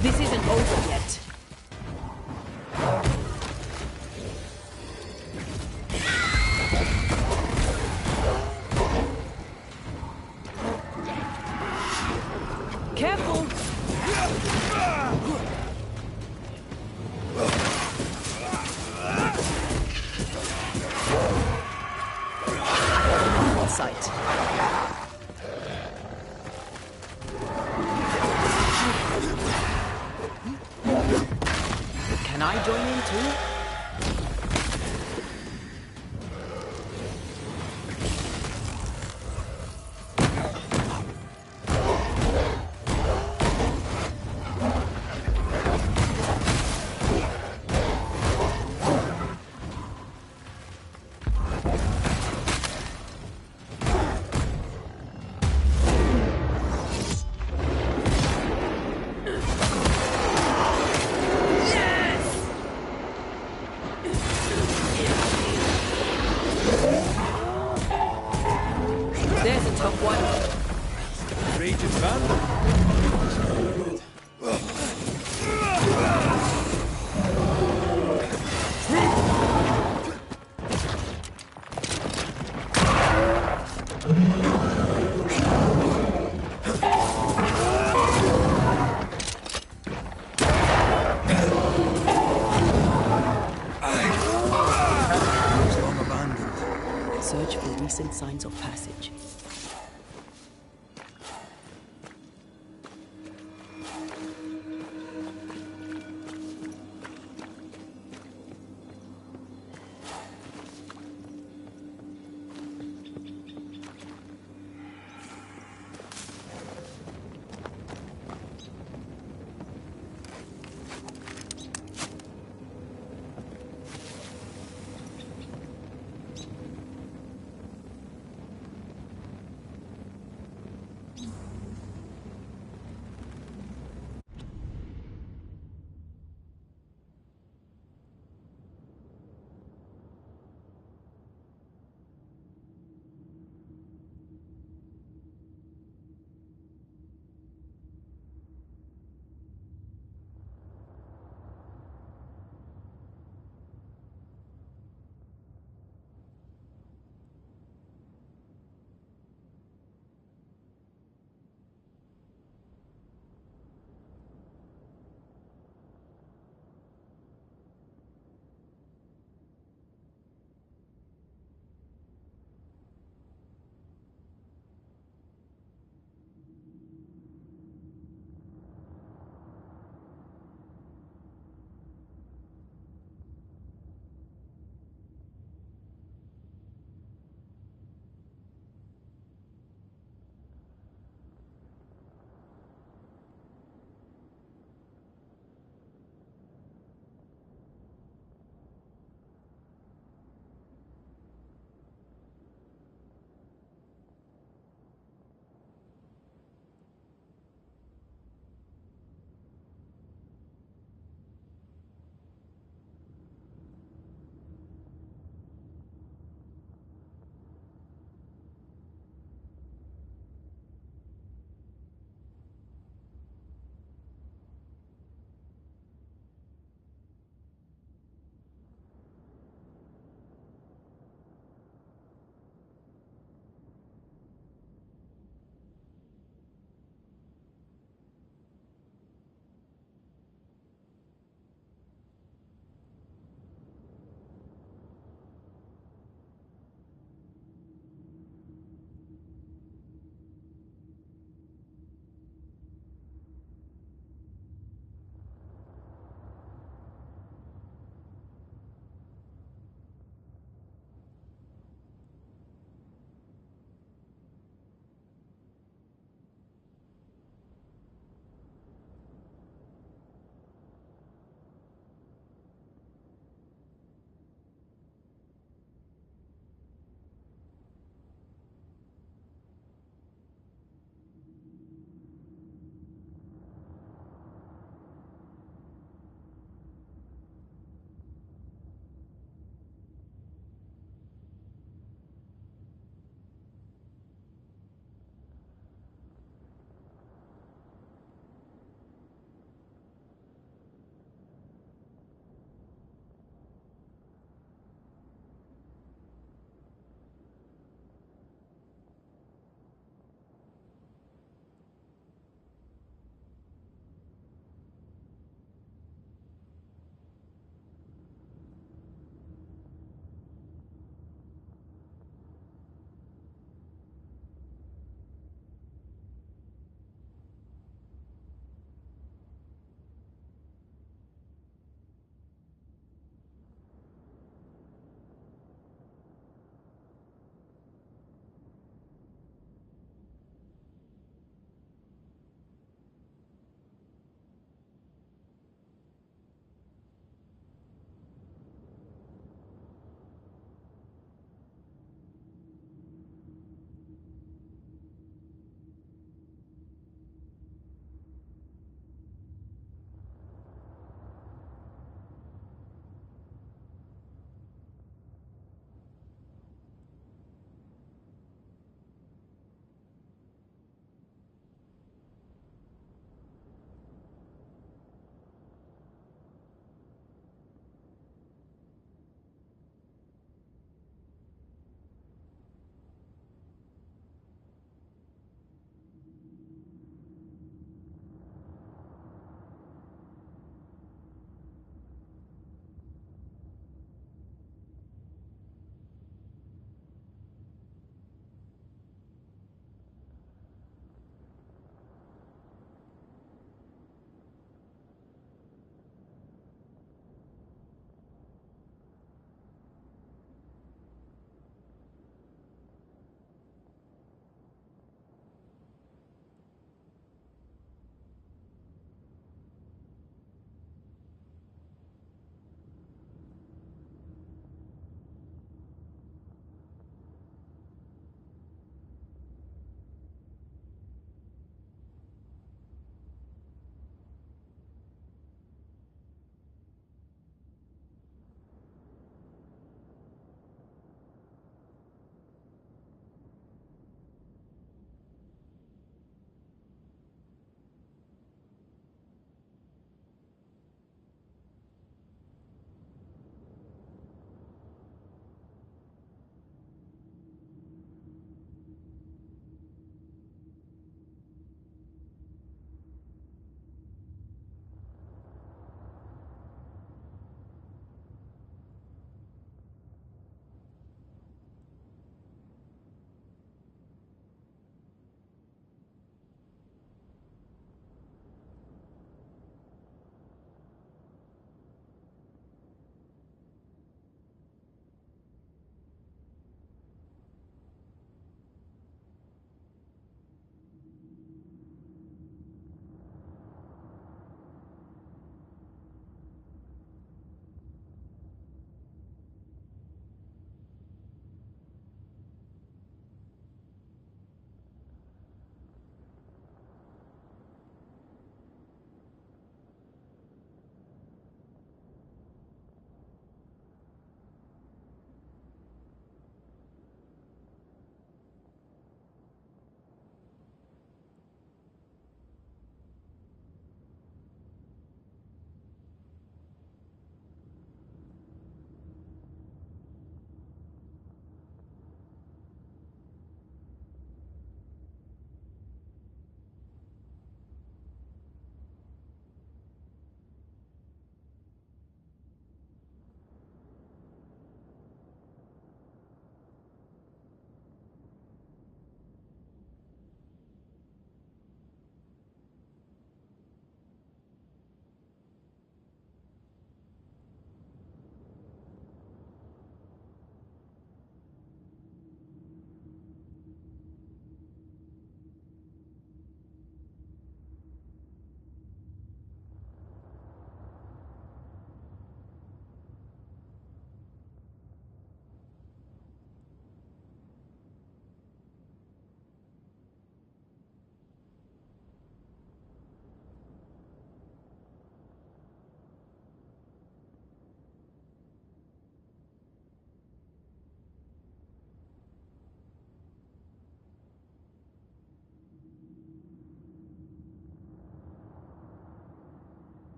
This isn't over yet. Careful! On sight. Can I join in too? There's a tough one. Rage is bad. Long abandoned. Search for recent signs of passage.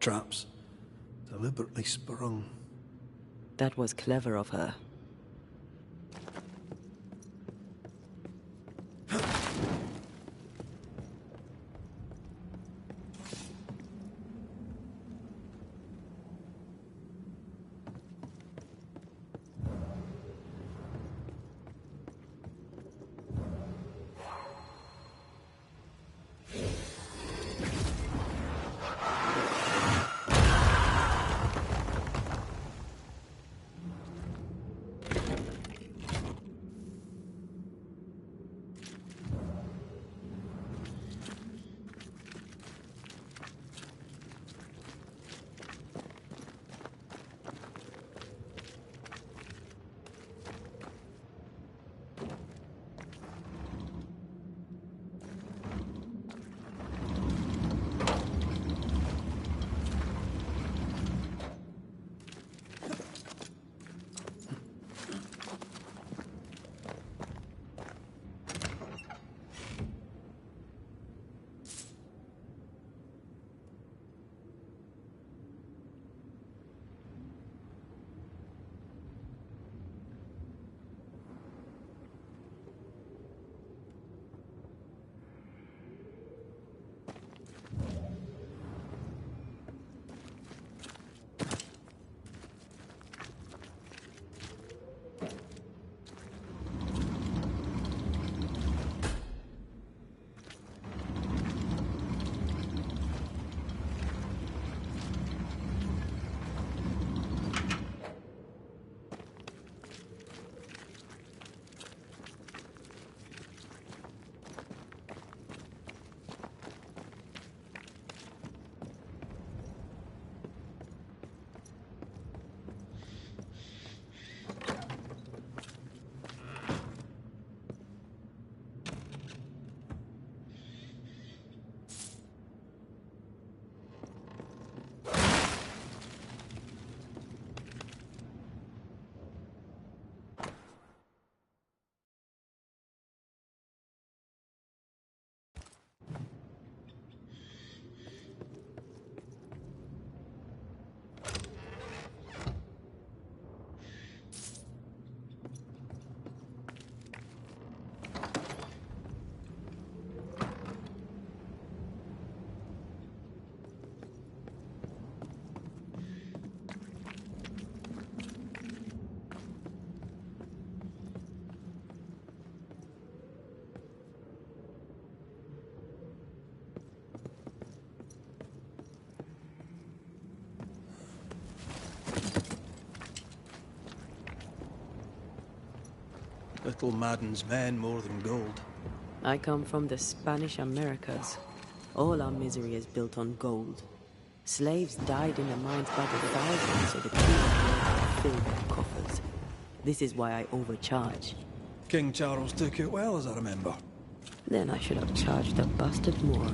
traps. Deliberately sprung. That was clever of her. Little maddens men more than gold. I come from the Spanish Americas. All our misery is built on gold. Slaves died in the mines by the thousands so the king could fill their coffers. This is why I overcharge. King Charles took it well, as I remember. Then I should have charged a bastard more.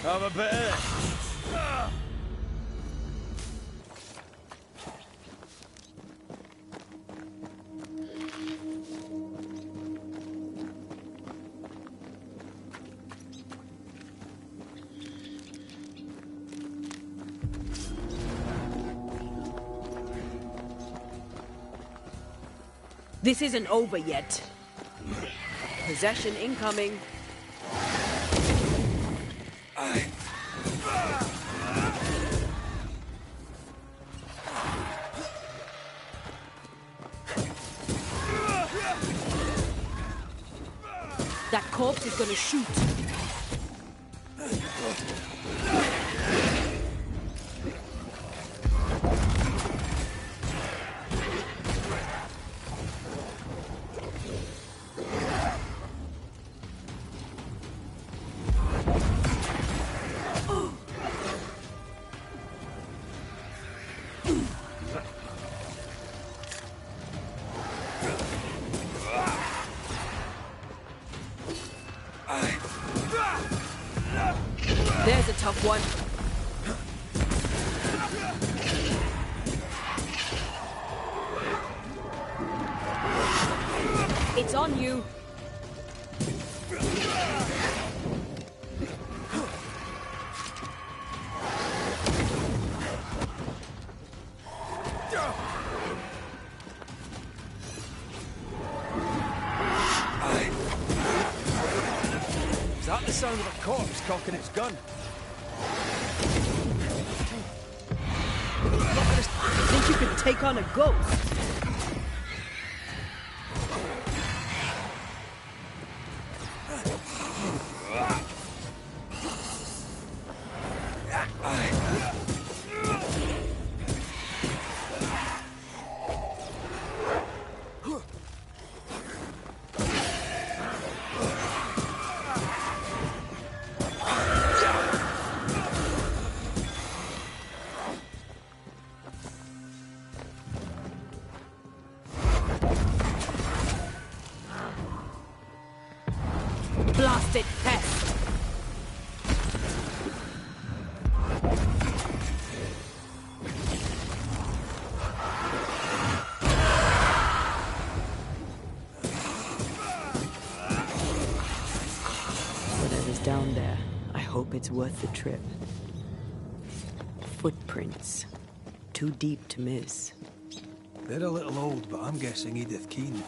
Have a bit of it. This isn't over yet. Possession incoming. That corpse is gonna shoot. There's a tough one. It's on you. Is that the sound of a corpse cocking its gun? Think you could take on a ghost? Blasted pest! Whatever's down there, I hope it's worth the trip. Footprints. Too deep to miss. They're a little old, but I'm guessing Edith Keane.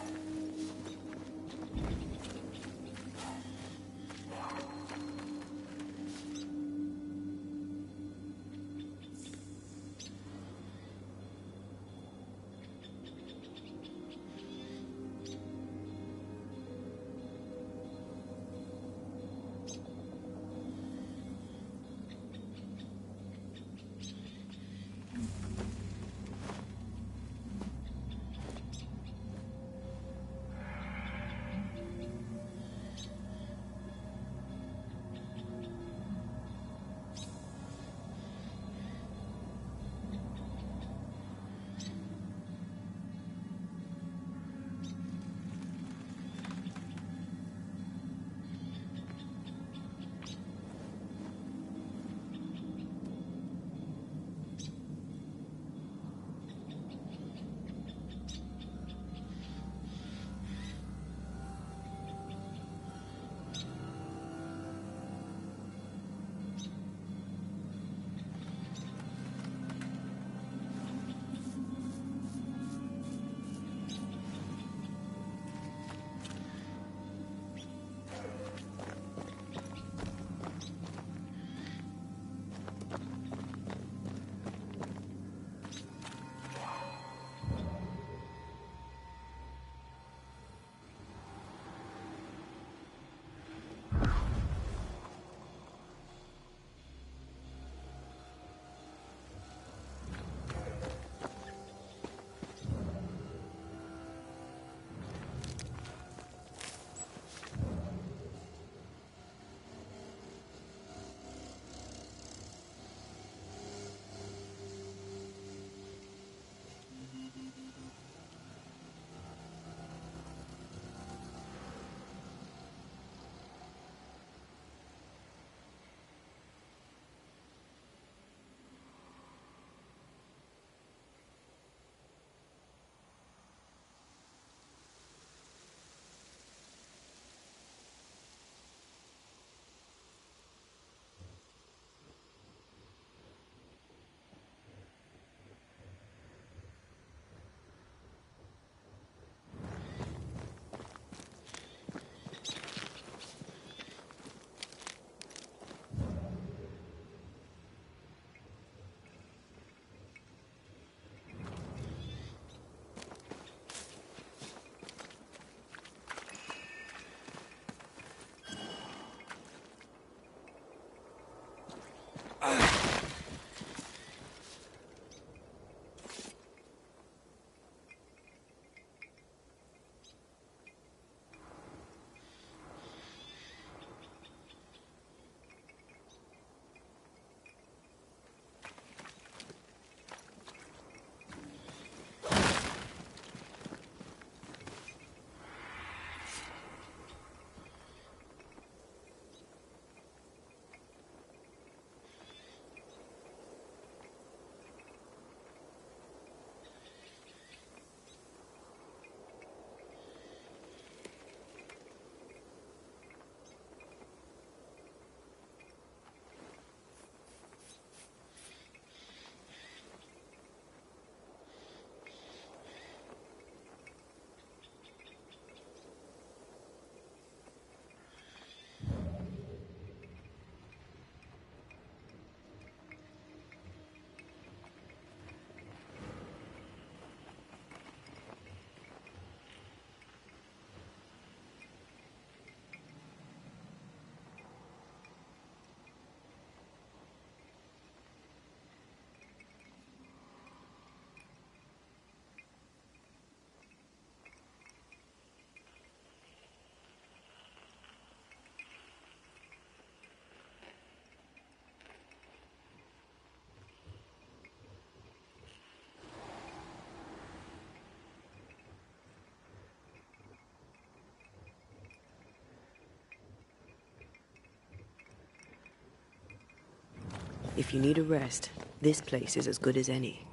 If you need a rest, this place is as good as any.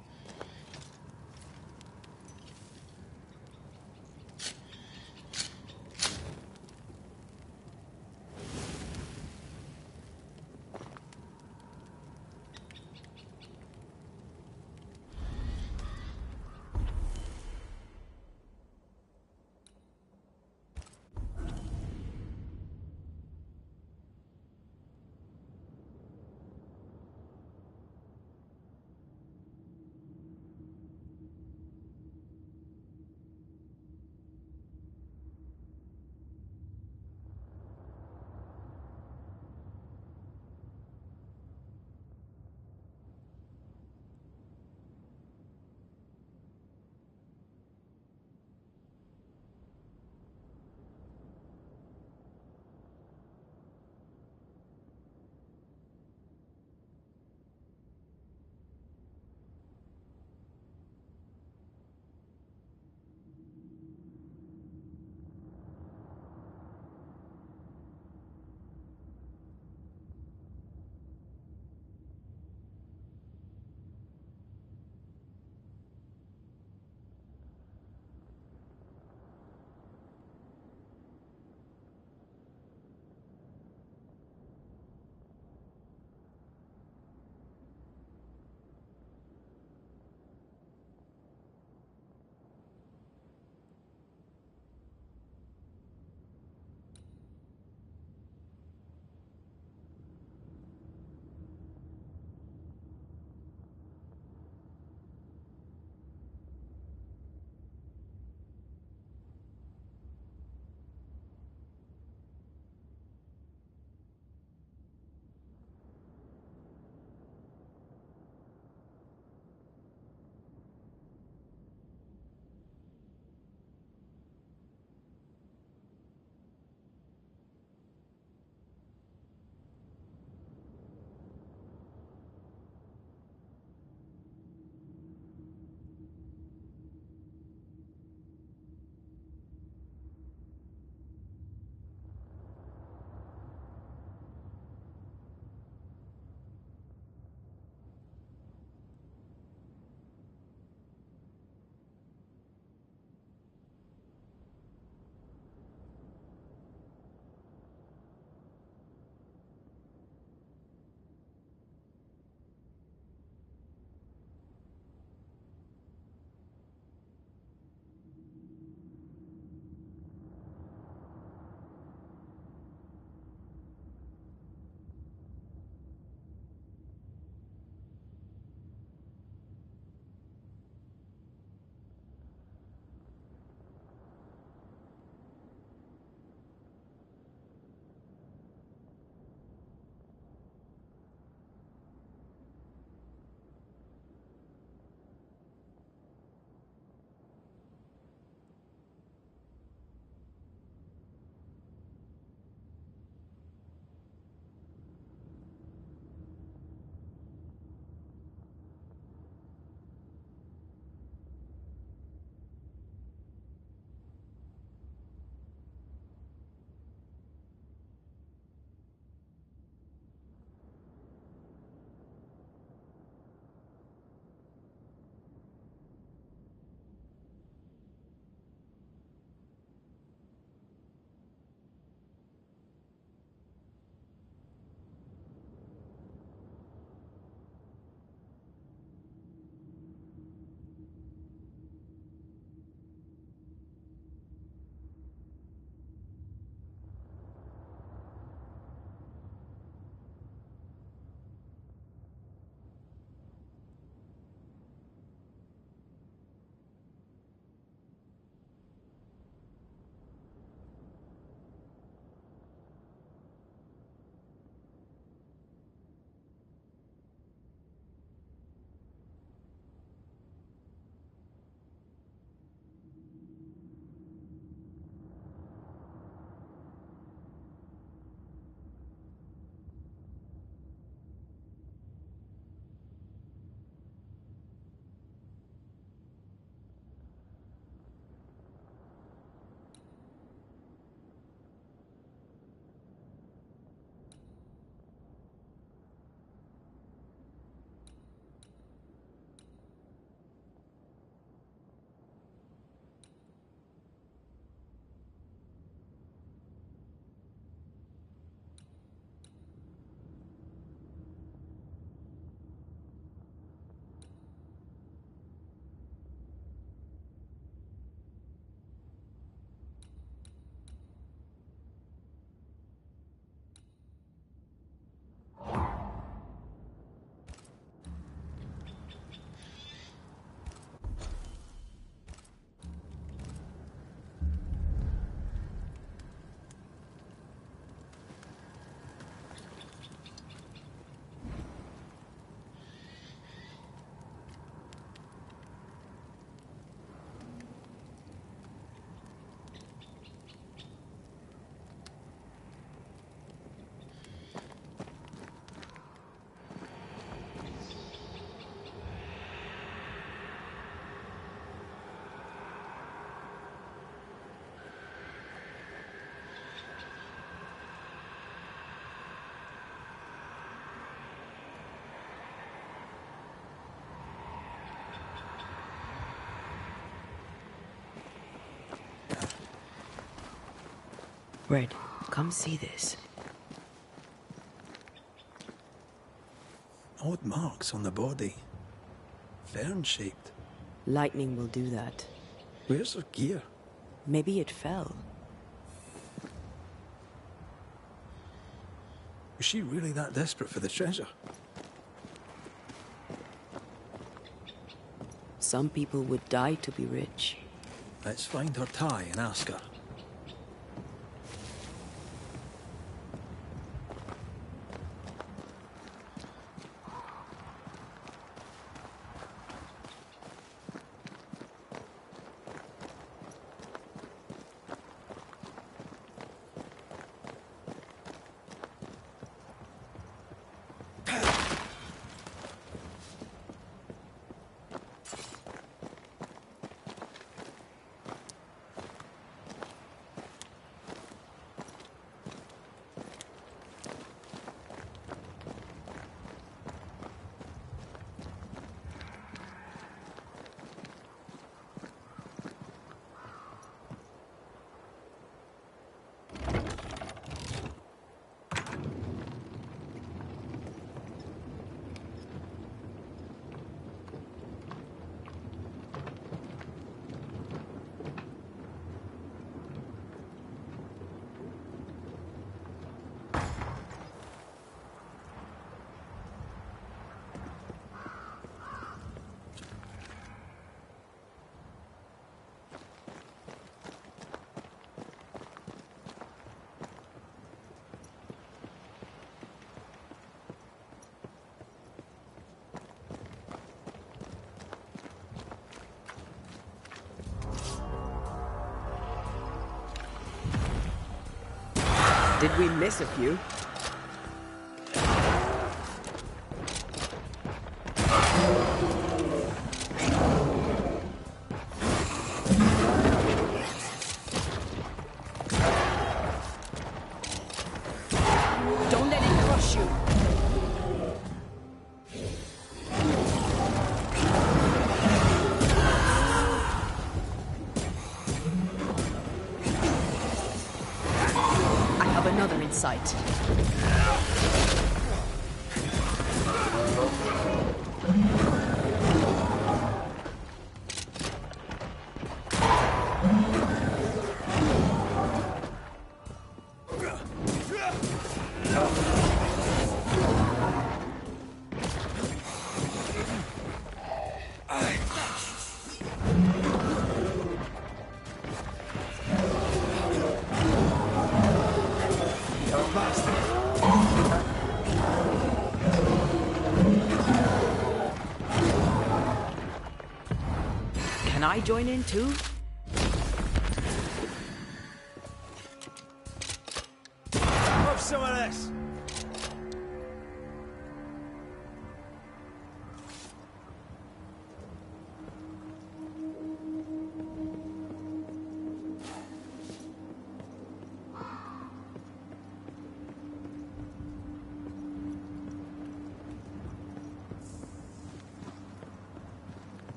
Red, come see this. Odd marks on the body. Fern-shaped. Lightning will do that. Where's her gear? Maybe it fell. Was she really that desperate for the treasure? Some people would die to be rich. Let's find her tie and ask her. Did we miss a few? Don't let it crush you. I have another in sight. Can I join in too? Have some of this.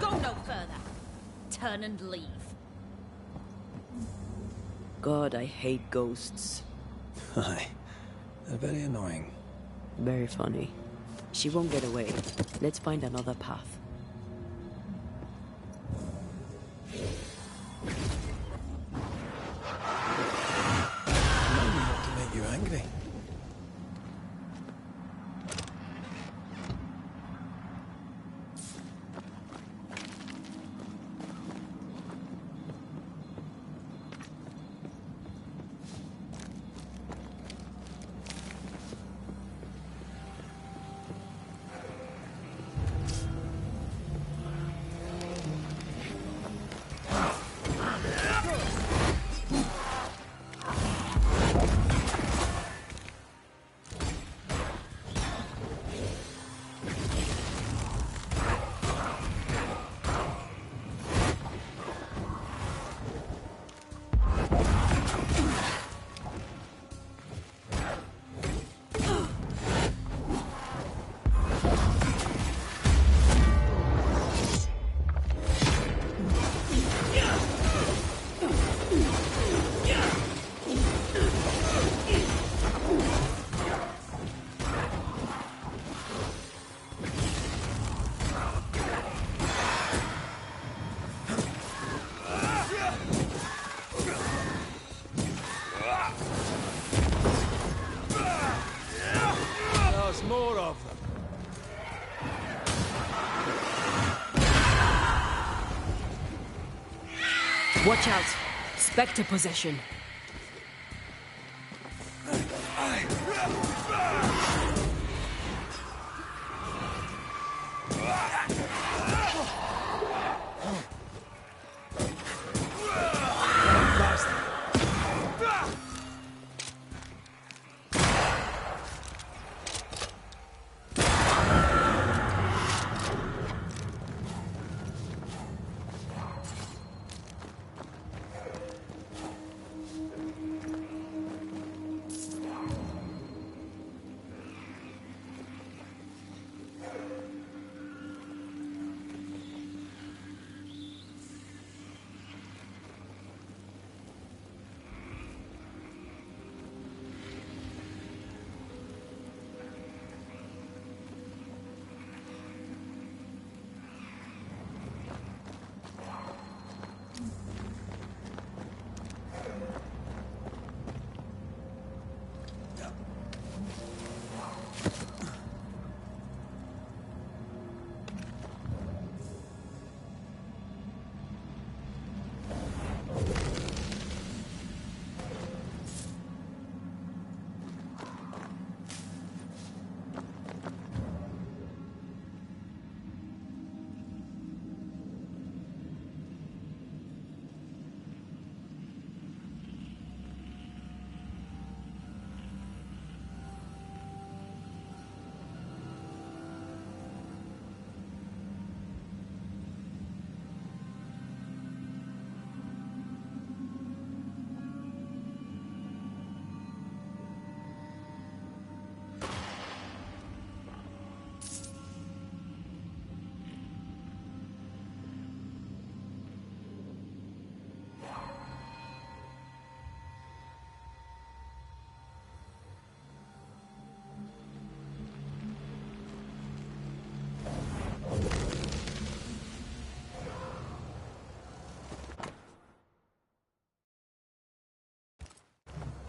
Go no further. Turn and leave. God, I hate ghosts. Aye. They're very annoying. Very funny. She won't get away. Let's find another path. Not to make you angry. more of them. Watch out! Spectre possession.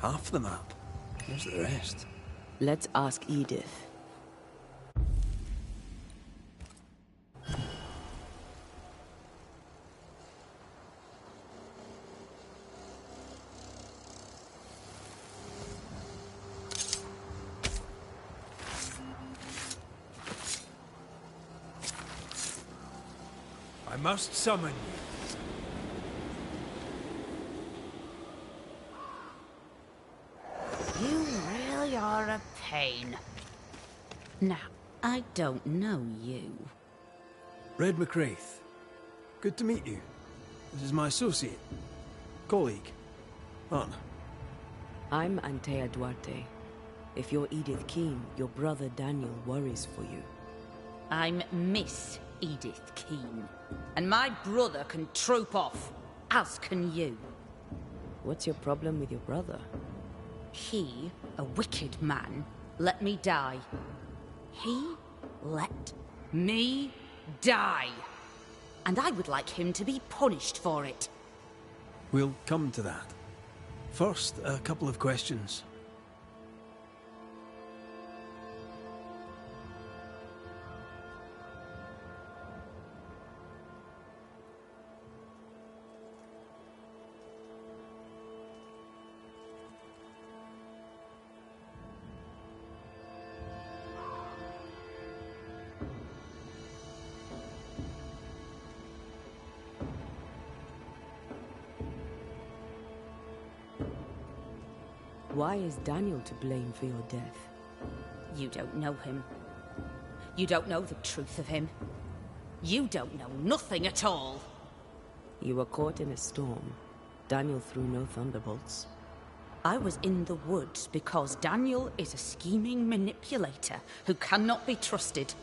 Half the map. Where's the rest? Let's ask Edith. I must summon you. You really are a pain. Now, I don't know you. Red McWraith. Good to meet you. This is my associate. Colleague. Partner. I'm Antea Duarte. If you're Edith Keene, your brother Daniel worries for you. I'm Miss Edith Keene. And my brother can troop off, as can you. What's your problem with your brother? He, a wicked man, let me die. He let me die. And I would like him to be punished for it. We'll come to that. First, a couple of questions. Why is Daniel to blame for your death? You don't know him. You don't know the truth of him. You don't know nothing at all. You were caught in a storm. Daniel threw no thunderbolts. I was in the woods because Daniel is a scheming manipulator who cannot be trusted.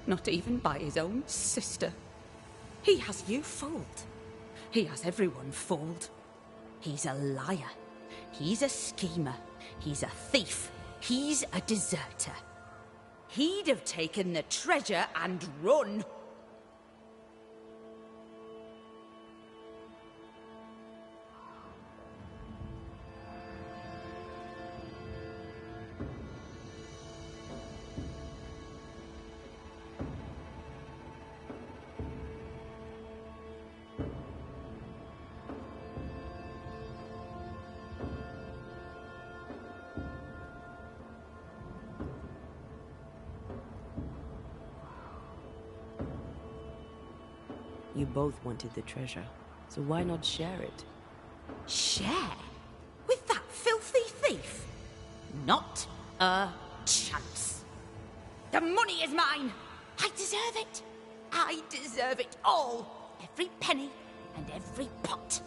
Not even by his own sister. He has you fooled. He has everyone fooled. He's a liar. He's a schemer. He's a thief. He's a deserter. He'd have taken the treasure and run. You both wanted the treasure, so why not share it? Share? With that filthy thief? Not a chance. The money is mine. I deserve it. I deserve it all. Every penny and every pot.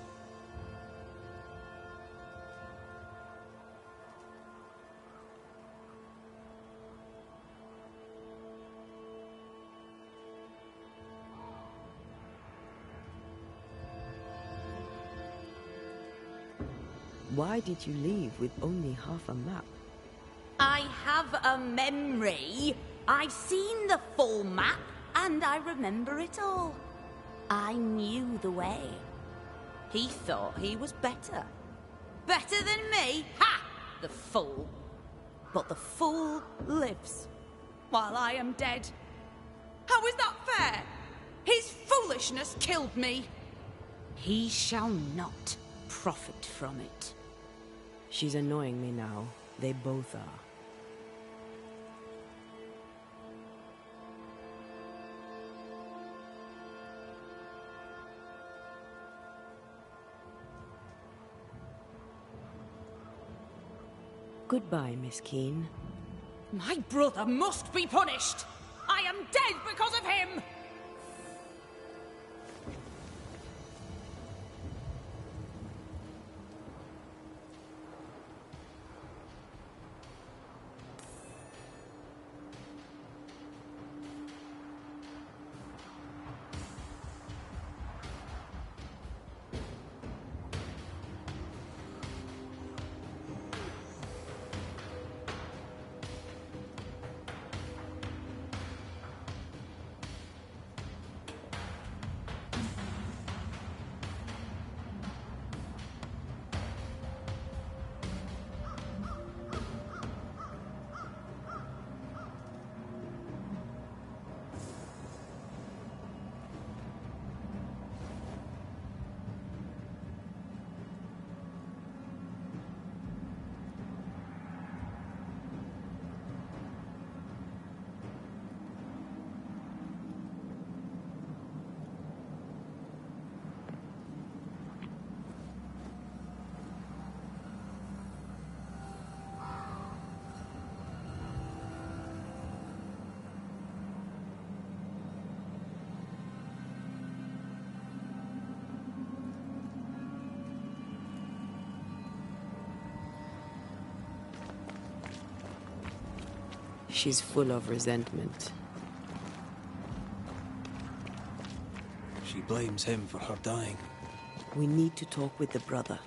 Why did you leave with only half a map? I have a memory. I've seen the full map, and I remember it all. I knew the way. He thought he was better. Better than me? Ha! The fool. But the fool lives, while I am dead. How is that fair? His foolishness killed me. He shall not profit from it. She's annoying me now. They both are. Goodbye, Miss Keene. My brother must be punished. I am dead because of him. She's full of resentment. She blames him for her dying. We need to talk with the brother.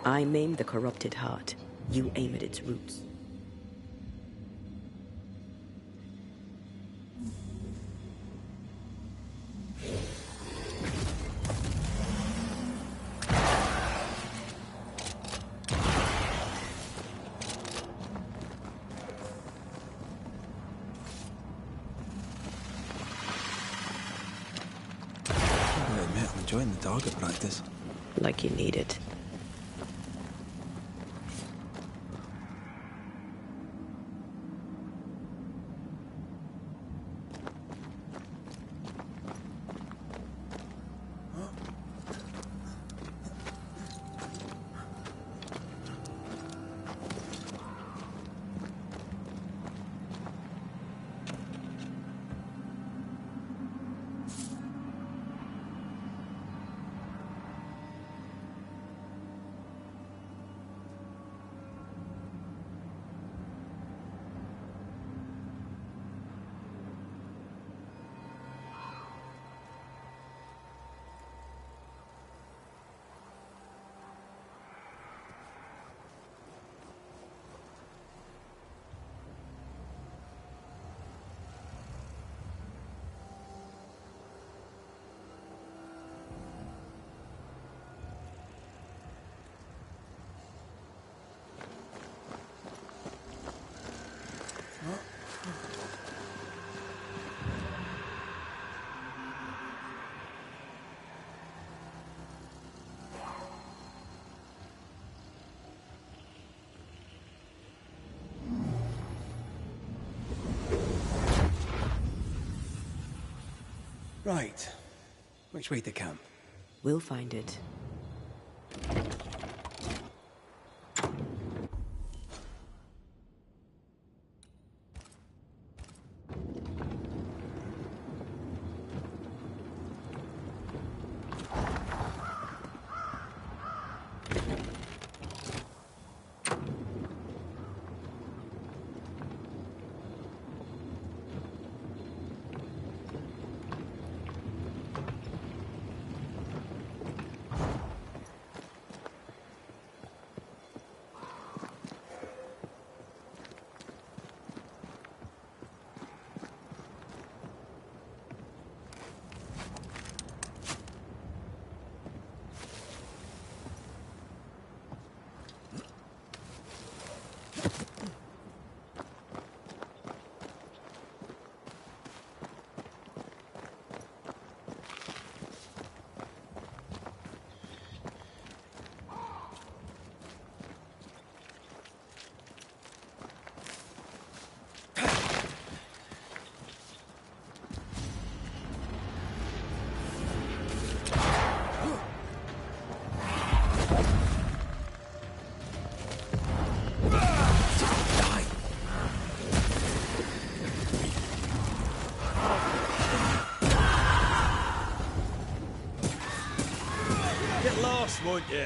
I maim the corrupted heart. You aim at its roots. I admit I'm enjoying the target practice. Like you need it. Right. Which way to camp? We'll find it. Won't you?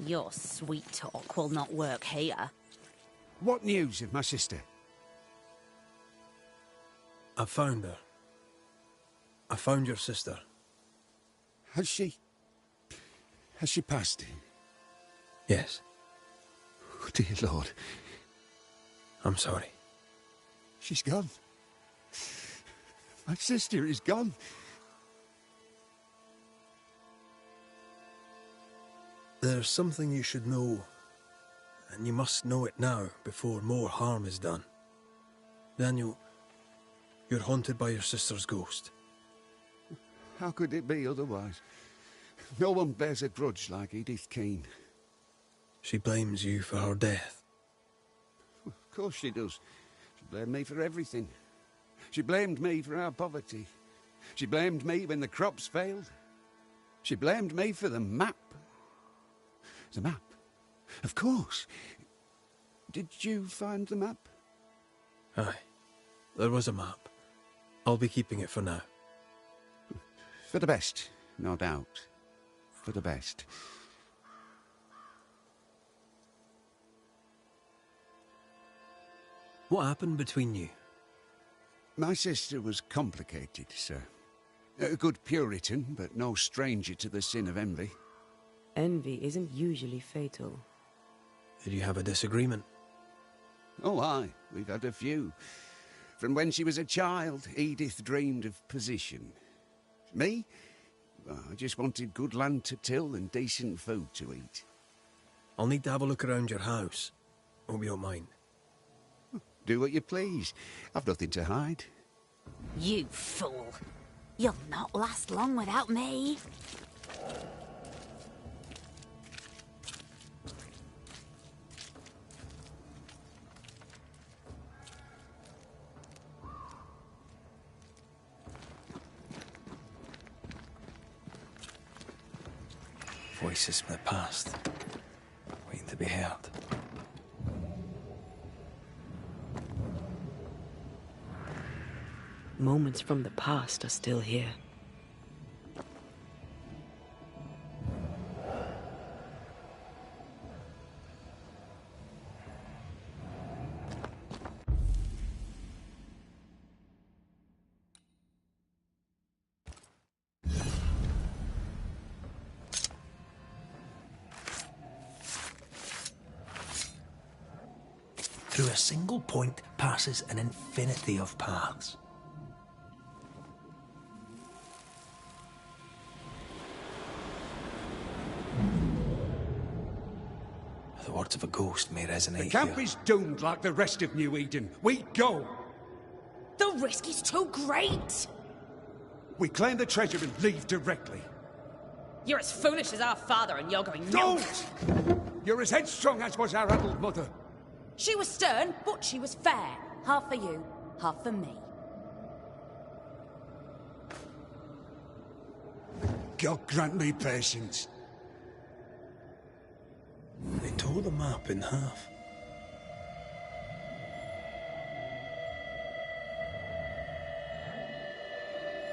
Your sweet talk will not work here. What news of my sister? I found her. I found your sister. Has she passed? Yes. Oh, dear Lord. I'm sorry. She's gone. My sister is gone. There's something you should know, and you must know it now before more harm is done. Daniel, you're haunted by your sister's ghost. How could it be otherwise? No one bears a grudge like Edith Keane. She blames you for her death. Of course she does. She blamed me for everything. She blamed me for our poverty. She blamed me when the crops failed. She blamed me for the map. The map? Of course. Did you find the map? Aye. There was a map. I'll be keeping it for now. For the best, no doubt. For the best. What happened between you? My sister was complicated, sir. A good Puritan, but no stranger to the sin of envy. Envy isn't usually fatal. Did you have a disagreement? Oh, aye. We've had a few. From when she was a child, Edith dreamed of position. Me? I just wanted good land to till and decent food to eat. I'll need to have a look around your house. Hope you don't mind. Do what you please. I've nothing to hide. You fool. You'll not last long without me. Voices from the past, waiting to be heard. Moments from the past are still here. Through a single point passes an infinity of paths. The words of a ghost may resonate The camp here. is doomed like the rest of New Eden. We go! The risk is too great! We claim the treasure and leave directly. You're as foolish as our father and you're going Don't! You're as headstrong as was our adult mother. She was stern, but she was fair. Half for you, half for me. God grant me patience. They tore the map in half.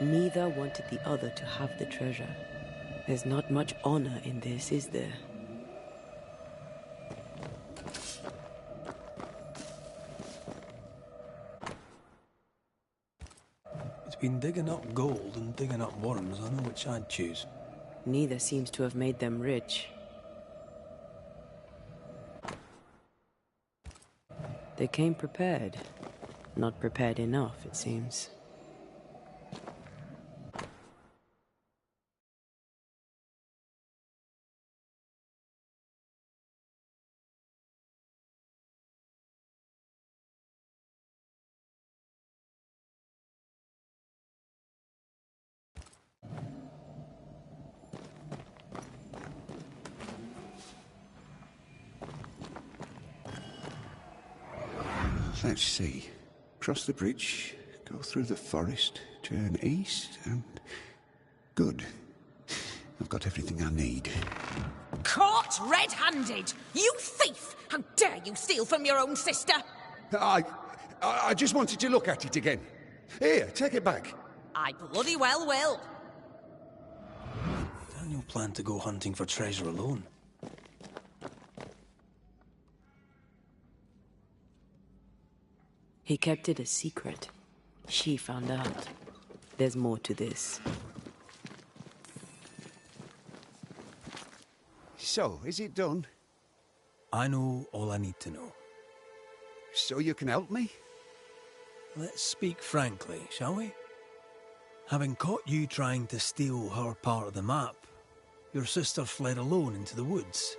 Neither wanted the other to have the treasure. There's not much honor in this, is there? Between digging up gold and digging up worms, I know which I'd choose. Neither seems to have made them rich. They came prepared. Not prepared enough, it seems. Let's see. Cross the bridge, go through the forest, turn east, and... Good. I've got everything I need. Caught red-handed! You thief! How dare you steal from your own sister? I just wanted to look at it again. Here, take it back. I bloody well will. Daniel planned to go hunting for treasure alone. He kept it a secret. She found out. There's more to this. So, is it done? I know all I need to know. So you can help me? Let's speak frankly, shall we? Having caught you trying to steal her part of the map, your sister fled alone into the woods.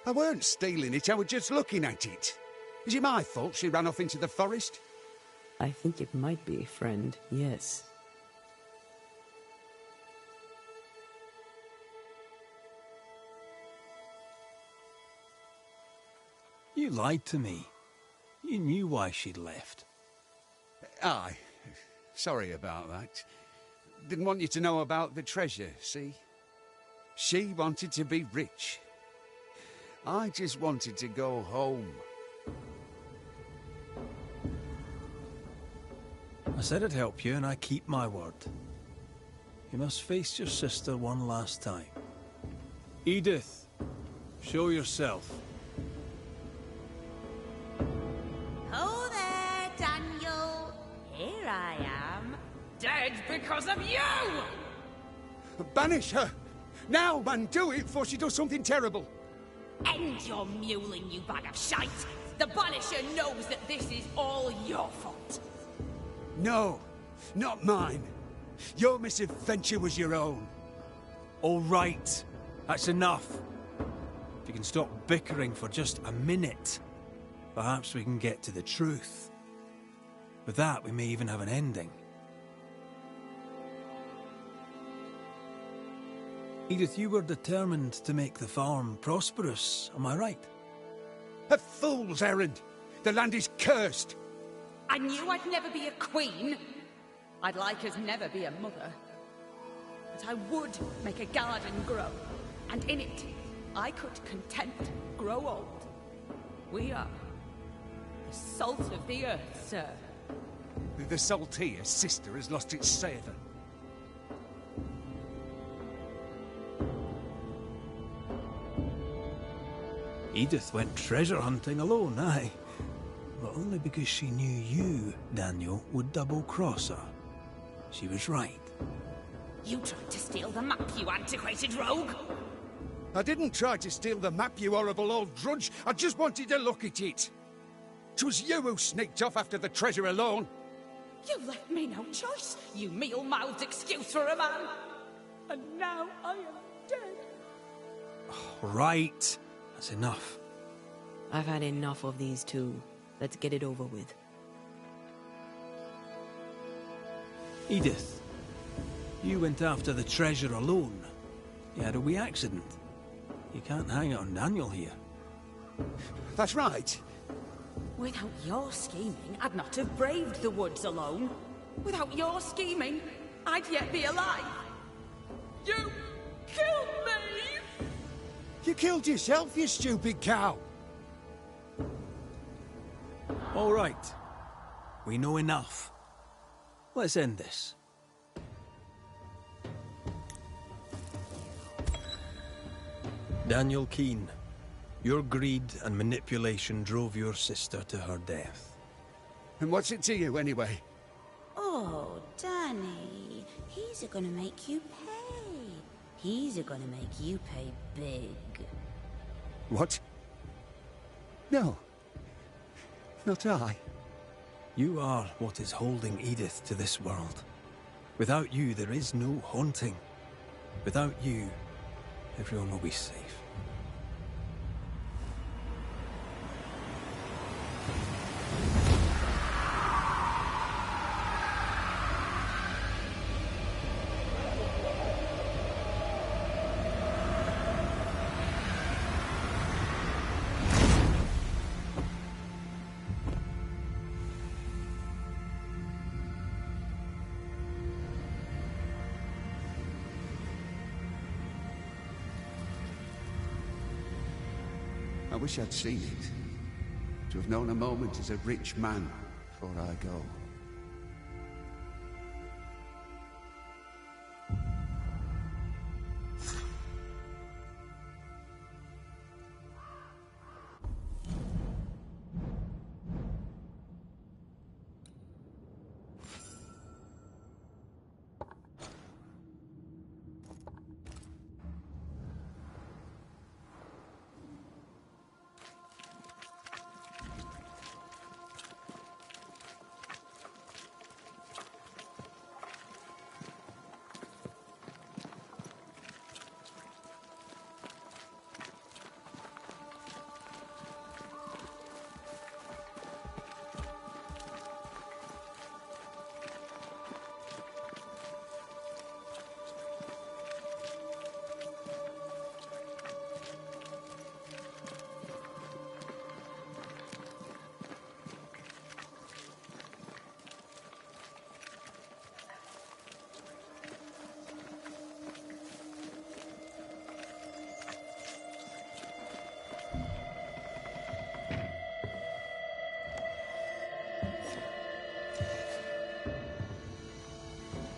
I weren't stealing it, I was just looking at it. Is it my fault she ran off into the forest? I think it might be, friend, yes. You lied to me. You knew why she'd left. Aye. Sorry about that. Didn't want you to know about the treasure, see? She wanted to be rich. I just wanted to go home. I said I'd help you, and I keep my word. You must face your sister one last time. Edith, show yourself. Oh there, Daniel. Here I am. Dead because of you! Banish her! Now, man, do it before she does something terrible. End your mewling, you bag of shite! The Banisher knows that this is all your fault. No, not mine. Your misadventure was your own. All right. That's enough. If you can stop bickering for just a minute, perhaps we can get to the truth. With that, we may even have an ending. Edith, you were determined to make the farm prosperous, am I right? A fool's errand! The land is cursed! I knew I'd never be a queen. I'd like as never be a mother. But I would make a garden grow, and in it, I could content grow old. We are the salt of the earth, sir. The saltier sister has lost its savour. Edith went treasure hunting alone, aye. But only because she knew you, Daniel, would double-cross her. She was right. You tried to steal the map, you antiquated rogue! I didn't try to steal the map, you horrible old drudge. I just wanted to look at it. 'Twas you who sneaked off after the treasure alone. You left me no choice, you meal-mouthed excuse for a man. And now I am dead. Right. That's enough. I've had enough of these two. Let's get it over with. Edith, you went after the treasure alone. You had a wee accident. You can't hang it on Daniel here. That's right. Without your scheming, I'd not have braved the woods alone. Without your scheming, I'd yet be alive. You killed me! You killed yourself, you stupid cow! All right. We know enough. Let's end this. Daniel Keane, your greed and manipulation drove your sister to her death. And what's it to you, anyway? Oh, Danny, he's a-gonna make you pay. He's a-gonna make you pay big. What? No. Not I. You are what is holding Edith to this world. Without you, there is no haunting. Without you, everyone will be safe. I wish I'd seen it. To have known a moment as a rich man before I go.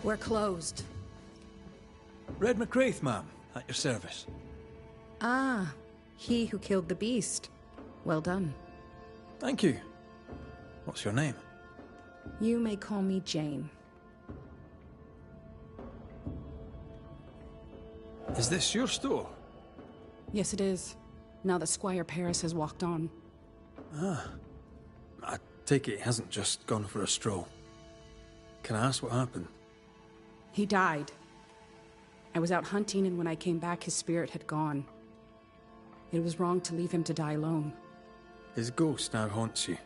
We're closed. Red McWraith, ma'am, at your service. Ah, he who killed the beast. Well done. Thank you. What's your name? You may call me Jane. Is this your store? Yes, it is. Now that Squire Paris has walked on. Ah. I take it he hasn't just gone for a stroll. Can I ask what happened? He died. I was out hunting, and when I came back, his spirit had gone. It was wrong to leave him to die alone. His ghost now haunts you.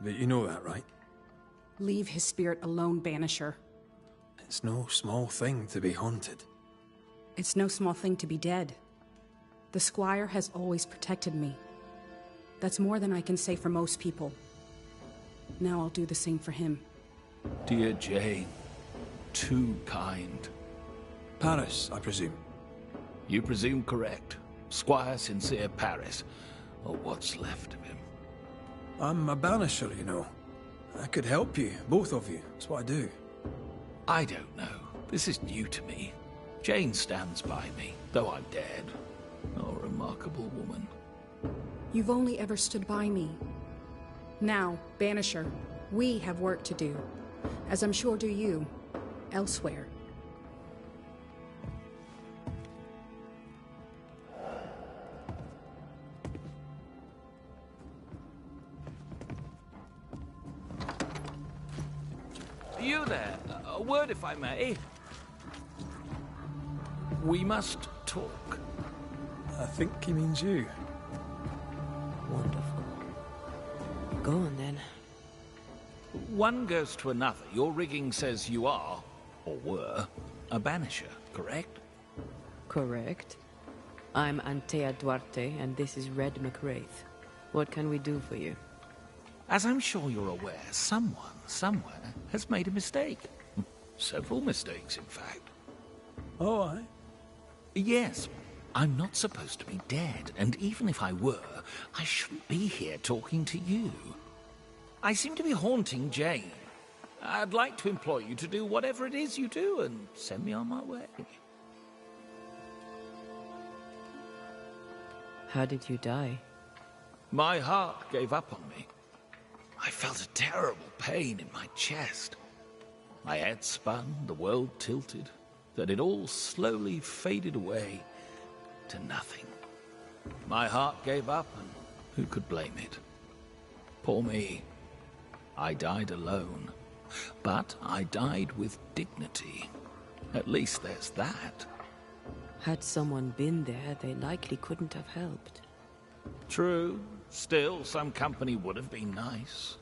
But you know that, right? Leave his spirit alone, Banisher. It's no small thing to be haunted. It's no small thing to be dead. The Squire has always protected me. That's more than I can say for most people. Now I'll do the same for him. Dear Jane, too kind. Paris, I presume. You presume correct. Squire Sincere Paris, or what's left of him. I'm a banisher, you know. I could help you, both of you. That's what I do. I don't know. This is new to me. Jane stands by me, though I'm dead. Oh, remarkable woman. You've only ever stood by me. Now, Banisher, we have work to do, as I'm sure do you, elsewhere. You there? A word, if I may. We must talk. I think he means you. Wonderful. Go on, then. One goes to another. Your rigging says you are, or were, a banisher, correct? Correct. I'm Antea Duarte, and this is Red McWraith. What can we do for you? As I'm sure you're aware, someone, somewhere, has made a mistake. Several mistakes, in fact. Oh, aye? Yes. I'm not supposed to be dead, and even if I were, I shouldn't be here talking to you. I seem to be haunting Jane. I'd like to employ you to do whatever it is you do and send me on my way. How did you die? My heart gave up on me. I felt a terrible pain in my chest. My head spun, the world tilted, then it all slowly faded away to nothing. My heart gave up, and who could blame it? Poor me. I died alone. But I died with dignity. At least there's that. Had someone been there, they likely couldn't have helped. True. Still, some company would have been nice.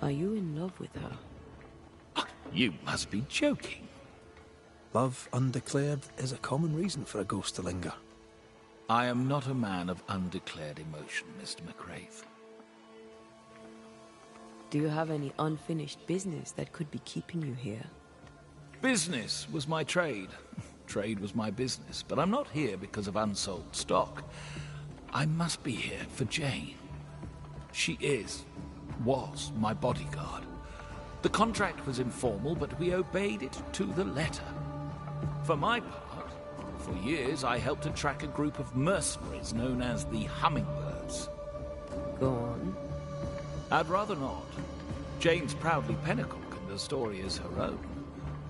Are you in love with her? You must be joking. Love undeclared is a common reason for a ghost to linger. I am not a man of undeclared emotion, Mr. McWraith. Do you have any unfinished business that could be keeping you here? Business was my trade. Trade was my business, but I'm not here because of unsold stock. I must be here for Jane. She was my bodyguard. The contract was informal, but we obeyed it to the letter. For my part, for years I helped to track a group of mercenaries known as the Hummingbirds. Go on. I'd rather not. Jane's proudly pinnacle, and the story is her own.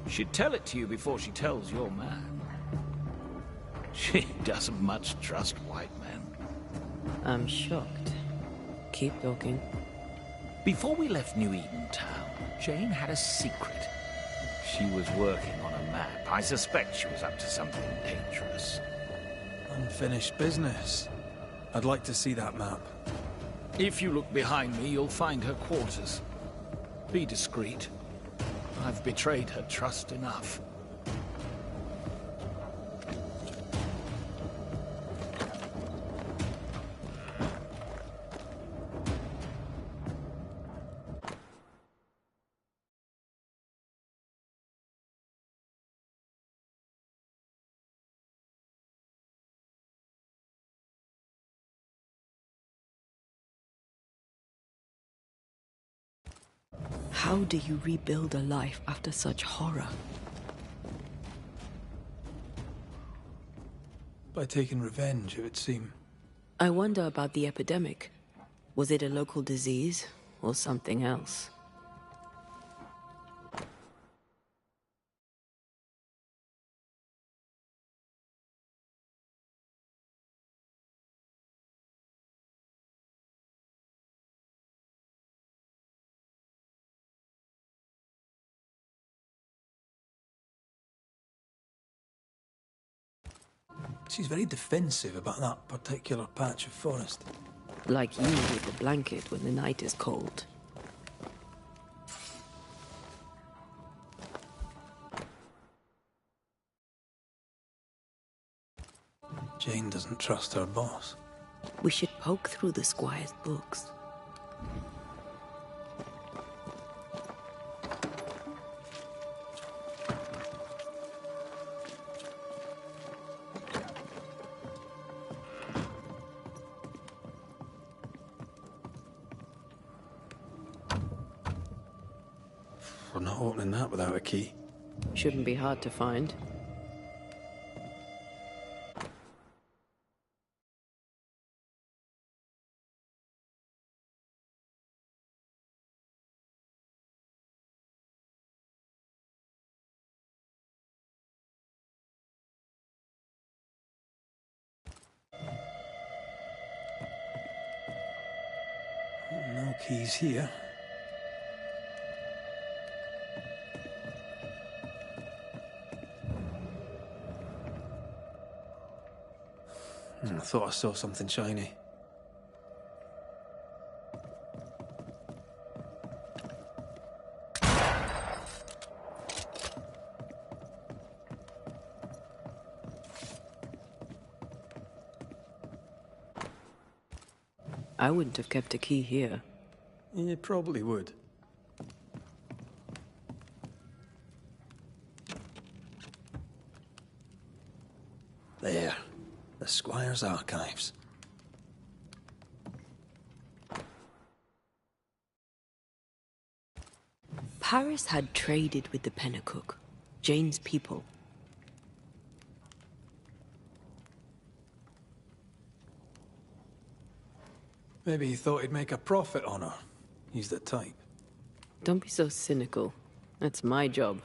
She'd tell it to you before she tells your man. She doesn't much trust white men. I'm shocked. Keep talking. Before we left New Eden Town, Jane had a secret. She was working on a map. I suspect she was up to something dangerous. Unfinished business. I'd like to see that map. If you look behind me, you'll find her quarters. Be discreet. I've betrayed her trust enough. How do you rebuild a life after such horror? By taking revenge, it would seem. I wonder about the epidemic. Was it a local disease or something else? She's very defensive about that particular patch of forest. Like you with the blanket when the night is cold. Jane doesn't trust her boss. We should poke through the squire's books. We're not opening that without a key. Shouldn't be hard to find. No keys here. I thought I saw something shiny. I wouldn't have kept a key here. You probably would. There. The Squire's archives. Paris had traded with the Pennacook, Jane's people. Maybe he thought he'd make a profit on her. He's the type. Don't be so cynical. That's my job.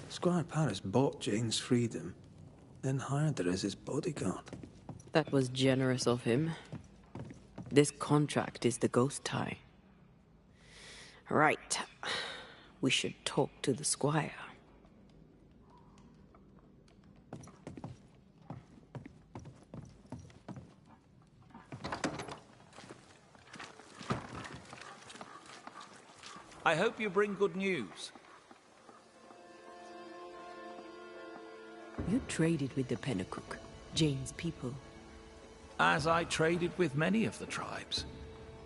Squire Paris bought Jane's freedom, then hired her as his bodyguard. That was generous of him. This contract is the ghost tie. Right. We should talk to the squire. I hope you bring good news. You traded with the Pennacook, Jane's people. As I traded with many of the tribes.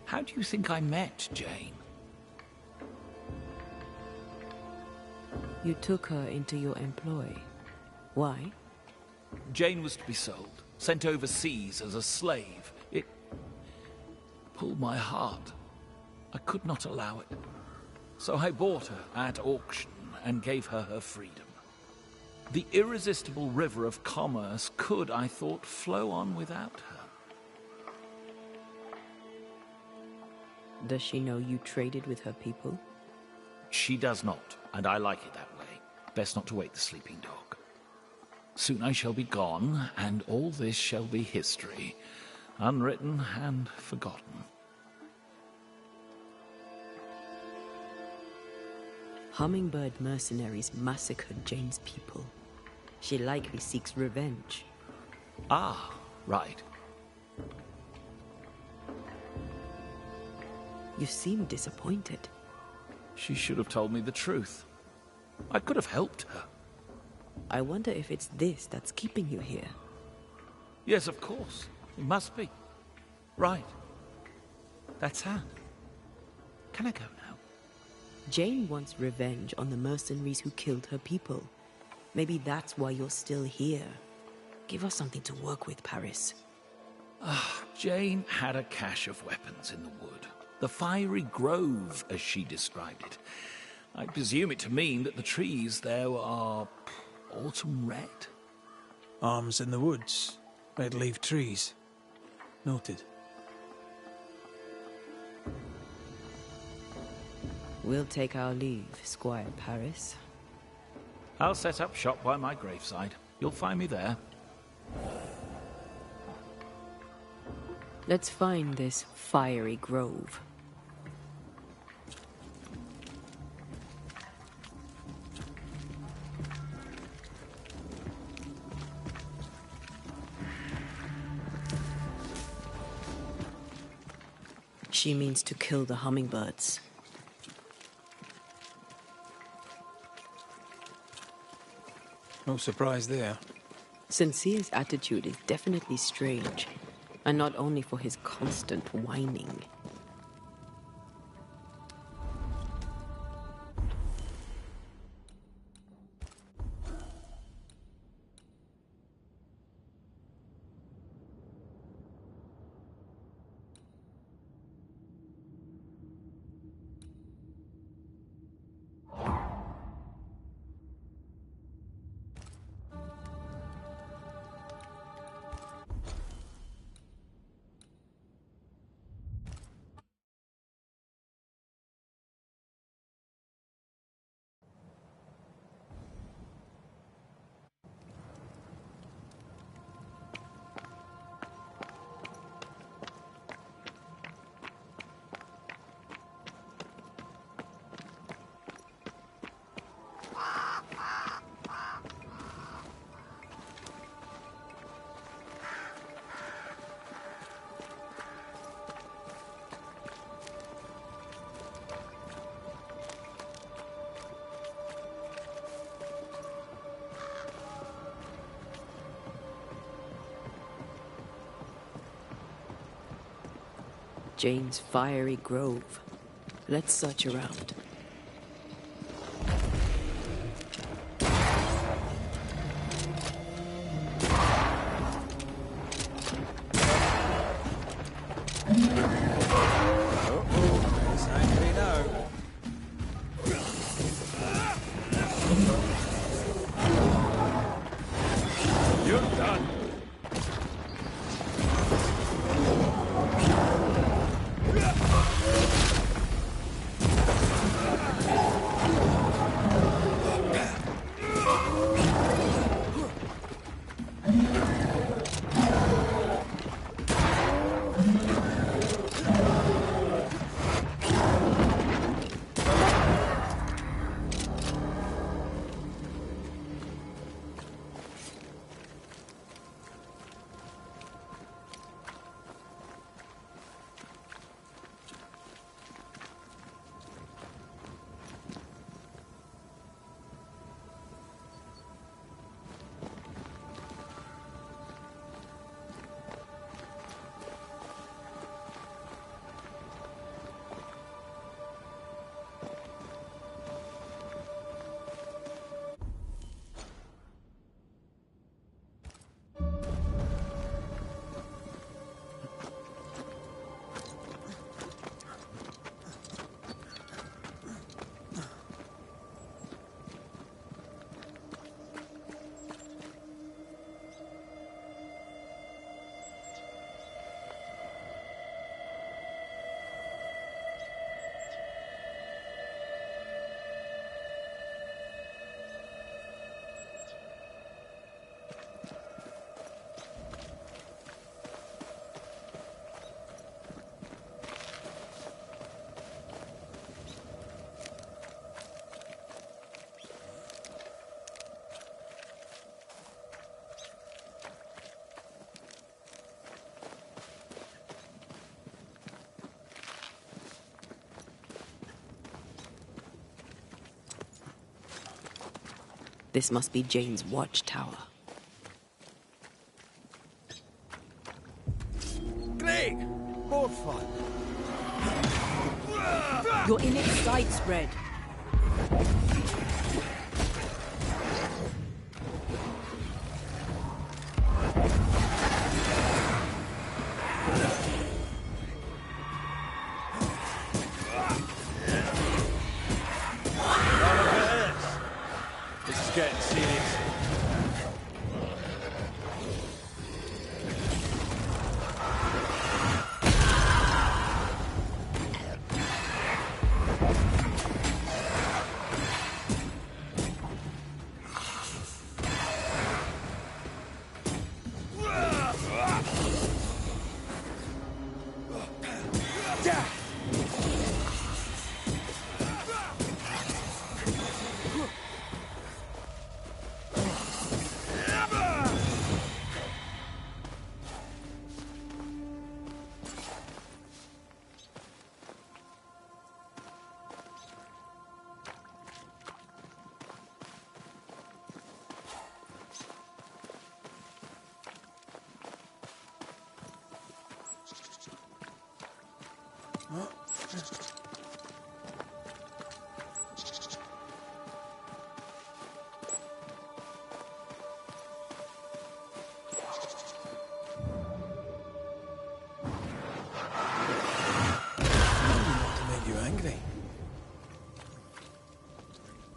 How do you think I met Jane? You took her into your employ. Why? Jane was to be sold, sent overseas as a slave. It pulled my heart. I could not allow it. So I bought her at auction and gave her her freedom. The irresistible river of commerce could, I thought, flow on without her. Does she know you traded with her people? She does not, and I like it that way. Best not to wake the sleeping dog. Soon I shall be gone, and all this shall be history, unwritten and forgotten. Hummingbird mercenaries massacred Jane's people. She likely seeks revenge. Ah, right. You seem disappointed. She should have told me the truth. I could have helped her. I wonder if it's this that's keeping you here. Yes, of course. It must be. Right. That's her. Can I go now? Jane wants revenge on the mercenaries who killed her people. Maybe that's why you're still here. Give us something to work with, Paris. Jane had a cache of weapons in the wood. The fiery grove, as she described it. I presume it to mean that the trees there are autumn red. Arms in the woods. Red leaf trees. Noted. We'll take our leave, Squire Paris. I'll set up shop by my graveside. You'll find me there. Let's find this fiery grove. She means to kill the hummingbirds. No surprise there. Sincere's attitude is definitely strange, and not only for his constant whining. Jane's fiery grove. Let's search around. This must be Jane's watchtower. Great! More fun! You're in its side spread. This is getting serious.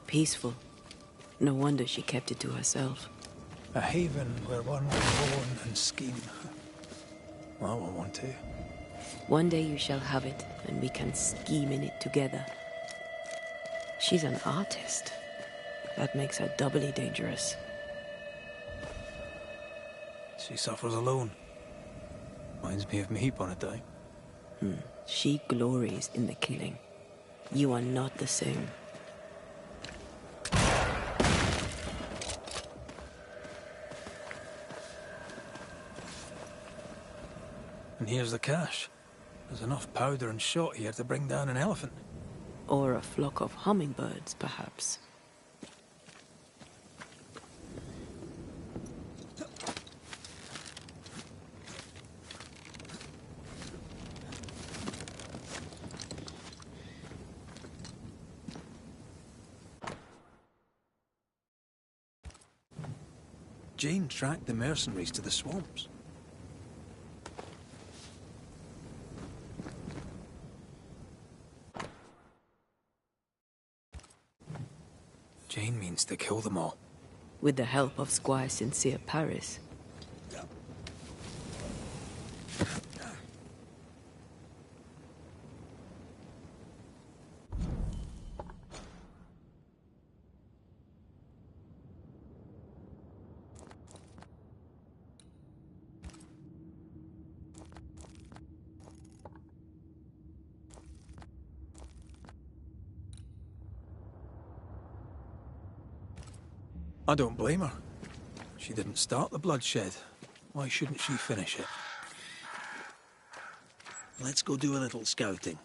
Peaceful. No wonder she kept it to herself. A haven where one can mourn and scheme. Well, I won't want to. One day you shall have it, and we can scheme in it together. She's an artist. That makes her doubly dangerous. She suffers alone. Reminds me of me upon a time. She glories in the killing. You are not the same. And here's the cash. There's enough powder and shot here to bring down an elephant. Or a flock of hummingbirds, perhaps. Jane tracked the mercenaries to the swamps. Jane means to kill them all. With the help of Squire Sincere Paris. I don't blame her. She didn't start the bloodshed. Why shouldn't she finish it? Let's go do a little scouting.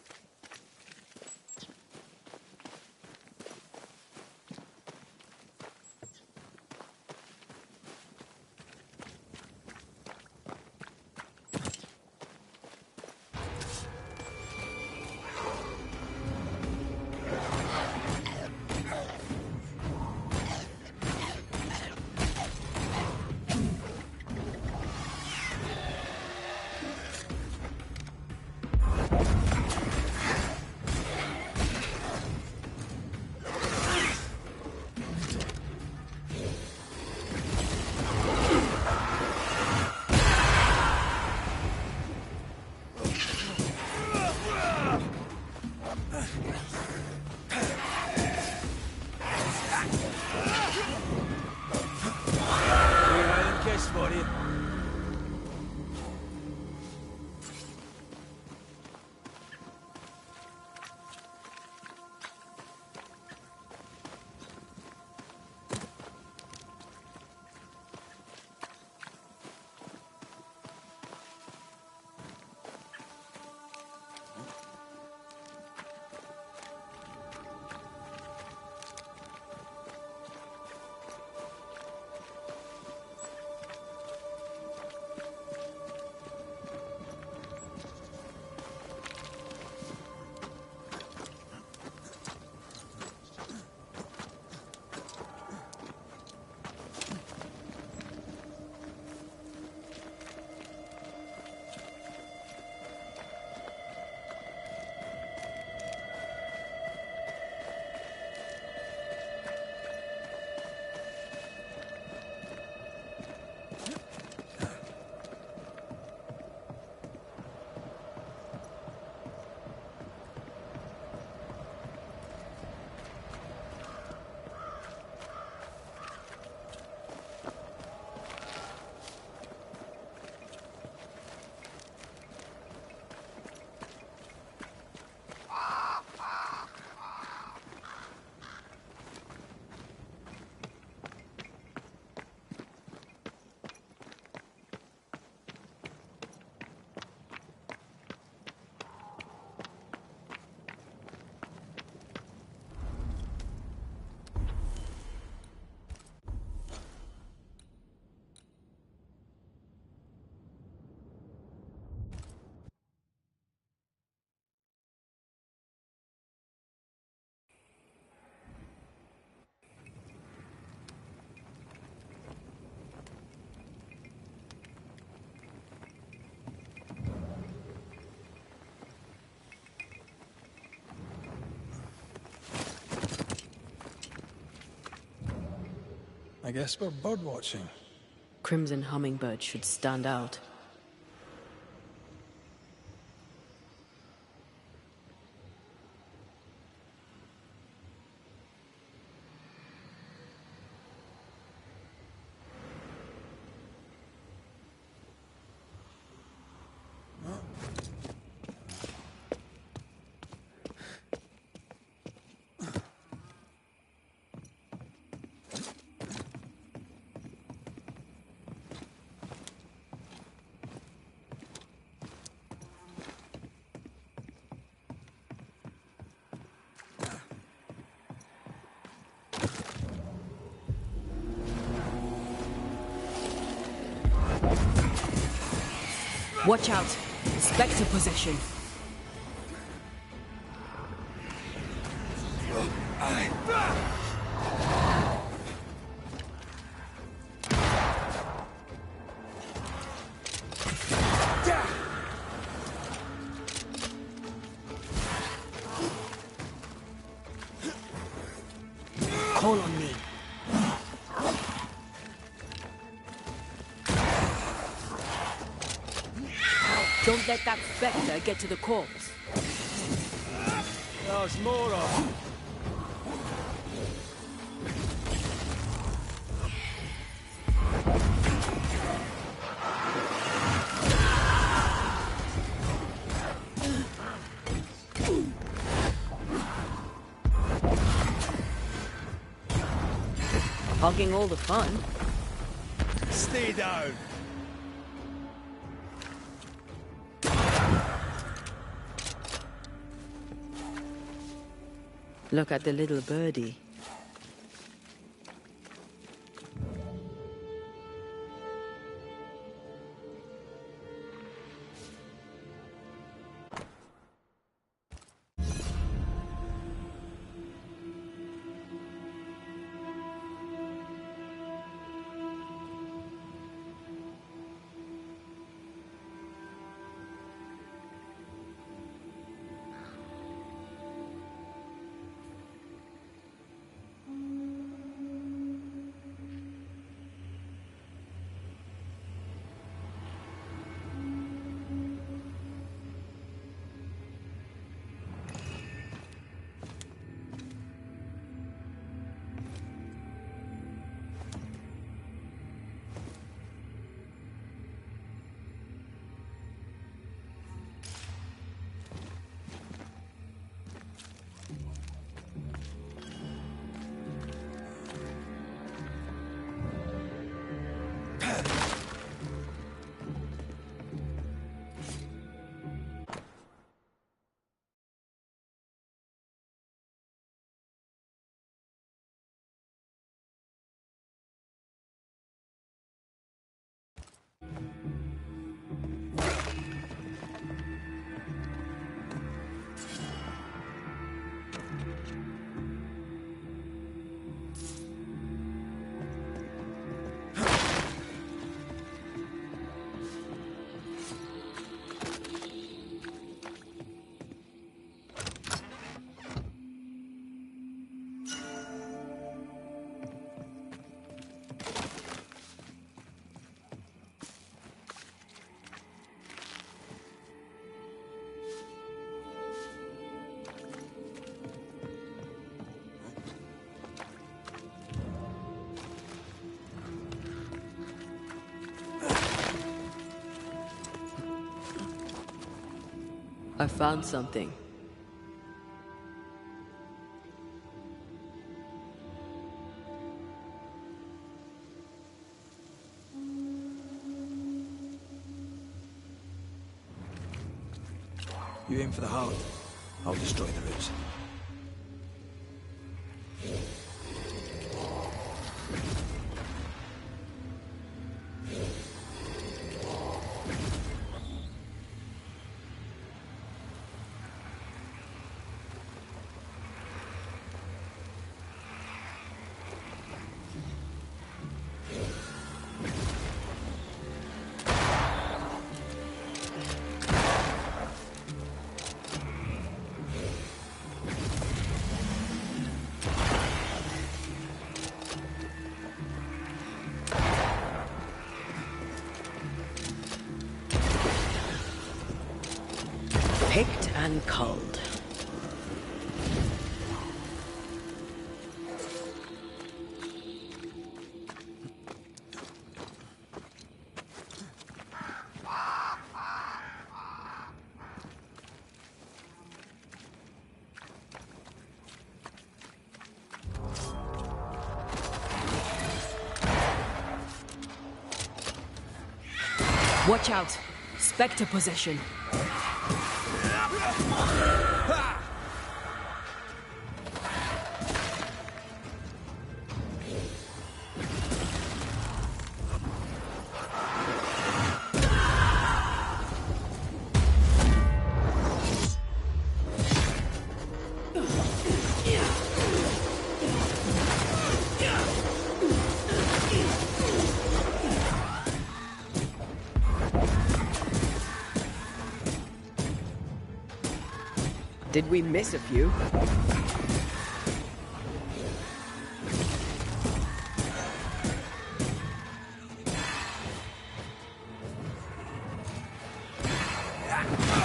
I guess we're bird watching. Crimson hummingbird should stand out. Watch out! Spectre possession! Call on me. Don't let that spectre get to the corpse. There's more of them. Hogging all the fun. Stay down. Look at the little birdie. I found something. You aim for the heart. I'll destroy the roots. Picked and culled. Watch out! Spectre possession. Did we miss a few?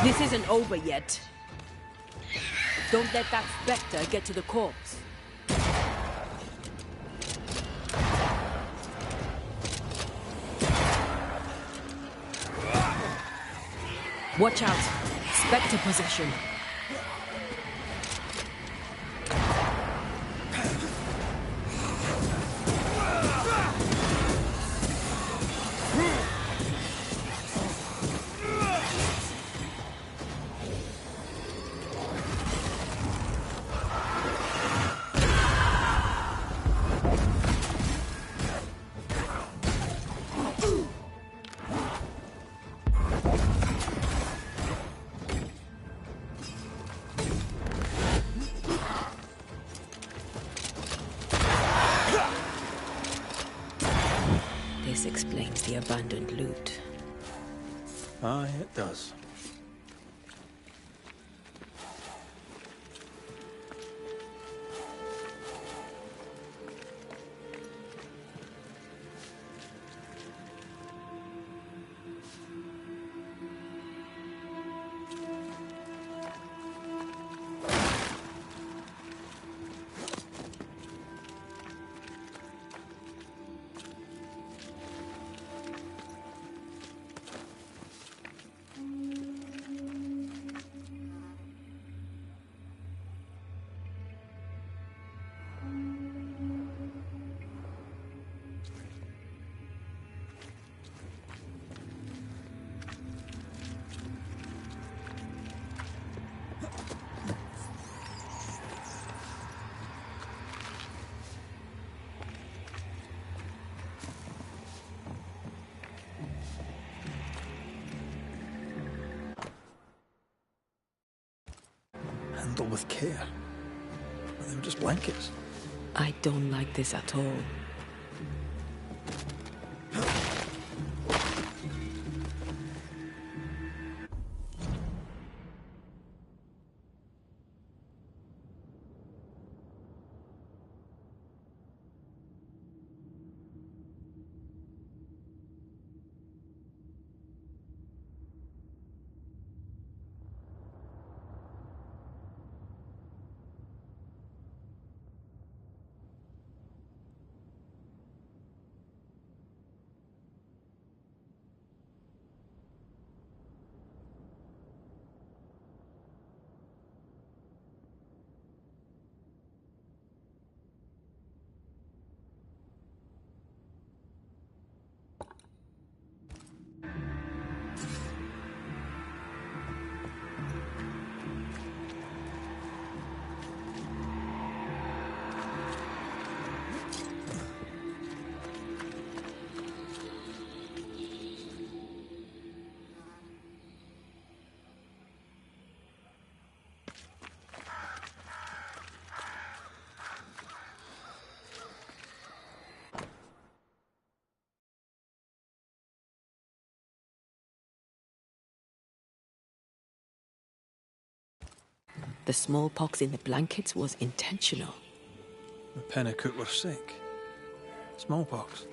This isn't over yet. Don't let that spectre get to the corpse. Watch out. Spectre possession. This explains the abandoned loot. Aye, it does. Handle with care. They were just blankets. I don't like this at all. The smallpox in the blankets was intentional. The Pennicook were sick. Smallpox.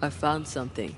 I found something.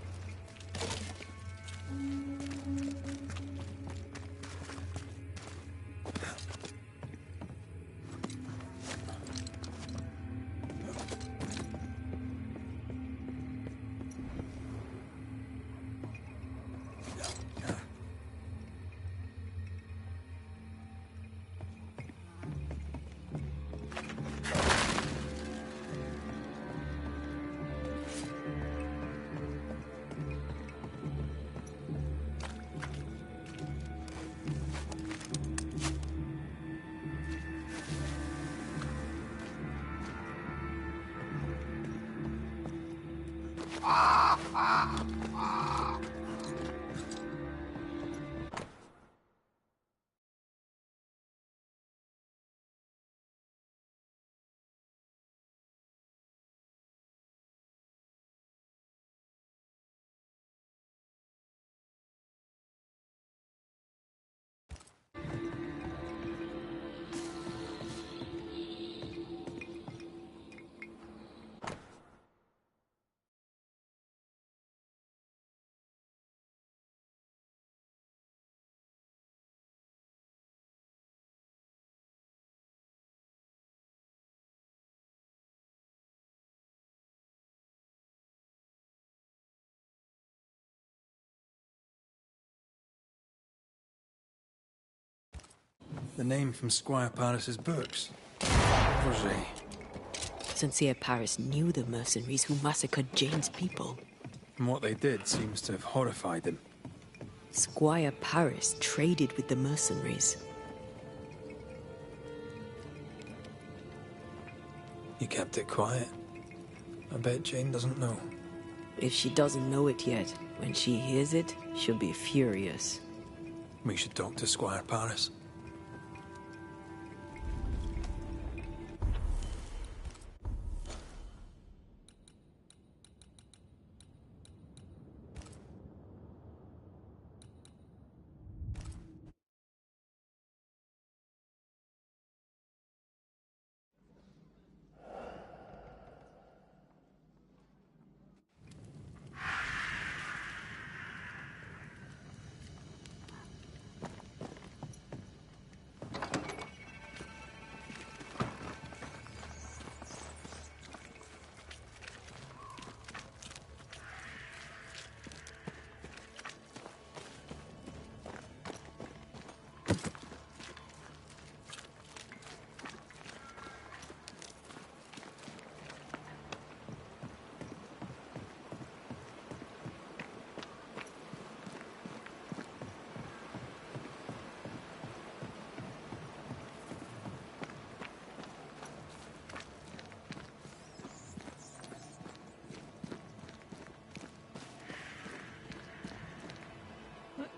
The name from Squire Paris's books. Roger. Sincere Paris knew the mercenaries who massacred Jane's people. And what they did seems to have horrified them. Squire Paris traded with the mercenaries. You kept it quiet. I bet Jane doesn't know. If she doesn't know it yet, when she hears it, she'll be furious. We should talk to Squire Paris.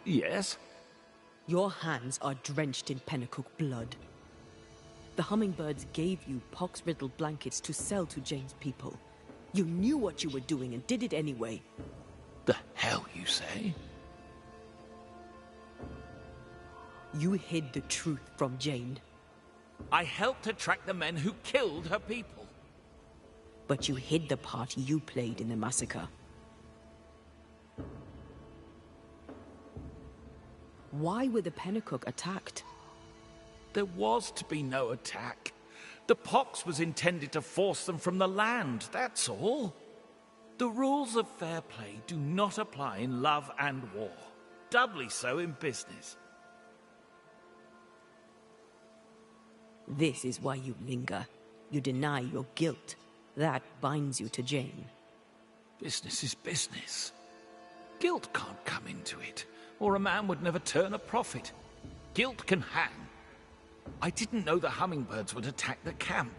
Yes? Your hands are drenched in Pennacook blood. The hummingbirds gave you pox-riddled blankets to sell to Jane's people. You knew what you were doing and did it anyway. The hell you say? You hid the truth from Jane. I helped to track the men who killed her people. But you hid the part you played in the massacre. Why were the Pennacook attacked? There was to be no attack. The pox was intended to force them from the land, that's all. The rules of fair play do not apply in love and war. Doubly so in business. This is why you linger. You deny your guilt. That binds you to Jane. Business is business. Guilt can't come into it, or a man would never turn a profit. Guilt can hang. I didn't know the hummingbirds would attack the camp.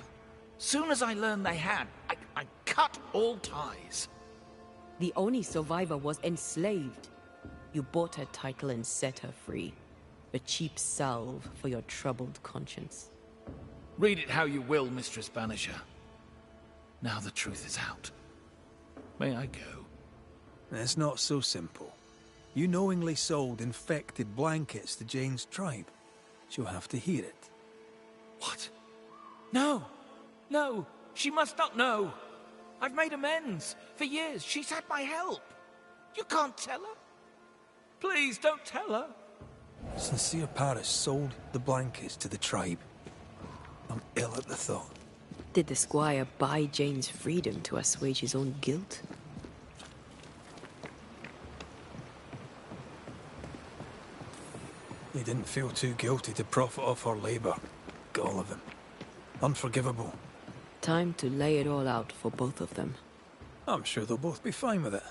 Soon as I learned they had, I cut all ties. The only survivor was enslaved. You bought her title and set her free. A cheap salve for your troubled conscience. Read it how you will, Mistress Banisher. Now the truth is out. May I go? It's not so simple. You knowingly sold infected blankets to Jane's tribe. She'll have to hear it. What? No! No! She must not know! I've made amends. For years, she's had my help. You can't tell her? Please, don't tell her. Sincere Paris sold the blankets to the tribe. I'm ill at the thought. Did the squire buy Jane's freedom to assuage his own guilt? He didn't feel too guilty to profit off her labour. All of him. Unforgivable. Time to lay it all out for both of them. I'm sure they'll both be fine with it.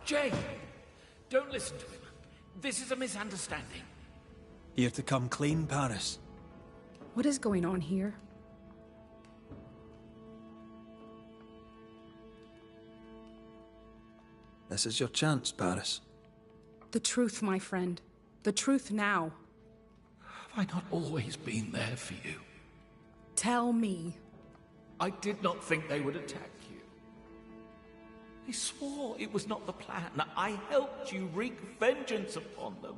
Jane, don't listen to him. This is a misunderstanding. Here to come clean, Paris. What is going on here? This is your chance, Paris. The truth, my friend. The truth now. Have I not always been there for you? Tell me. I did not think they would attack you. I swore it was not the plan. I helped you wreak vengeance upon them.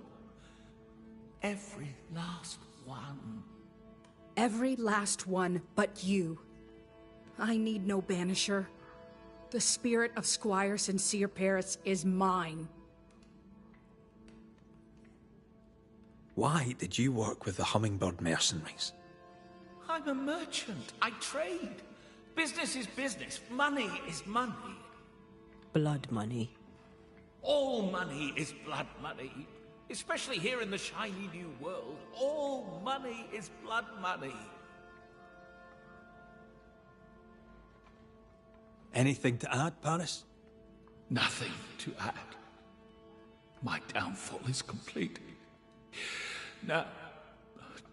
Every last one. Every last one but you. I need no banisher. The spirit of Squire Sincere Paris is mine. Why did you work with the Hummingbird mercenaries? I'm a merchant. I trade. Business is business. Money is money. Blood money. All money is blood money. Especially here in the shiny new world. All money is blood money. Anything to add, Paris? Nothing to add. My downfall is complete. Now,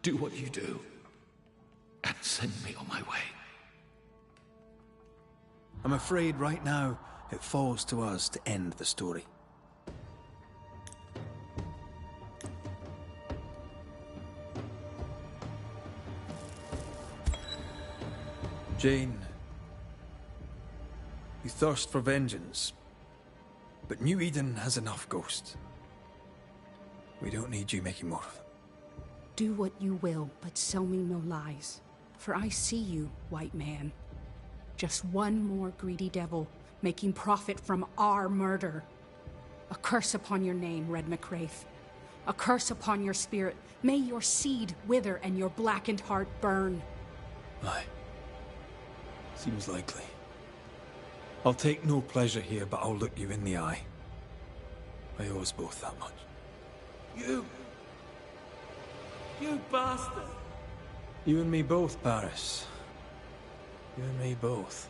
do what you do, and send me on my way. I'm afraid right now it falls to us to end the story. Jane, you thirst for vengeance, but New Eden has enough ghosts. We don't need you making more of them. Do what you will, but sell me no lies. For I see you, white man. Just one more greedy devil, making profit from our murder. A curse upon your name, Red McWraith. A curse upon your spirit. May your seed wither and your blackened heart burn. Aye. Seems likely. I'll take no pleasure here, but I'll look you in the eye. I owe us both that much. You bastard! You and me both, Paris. You and me both.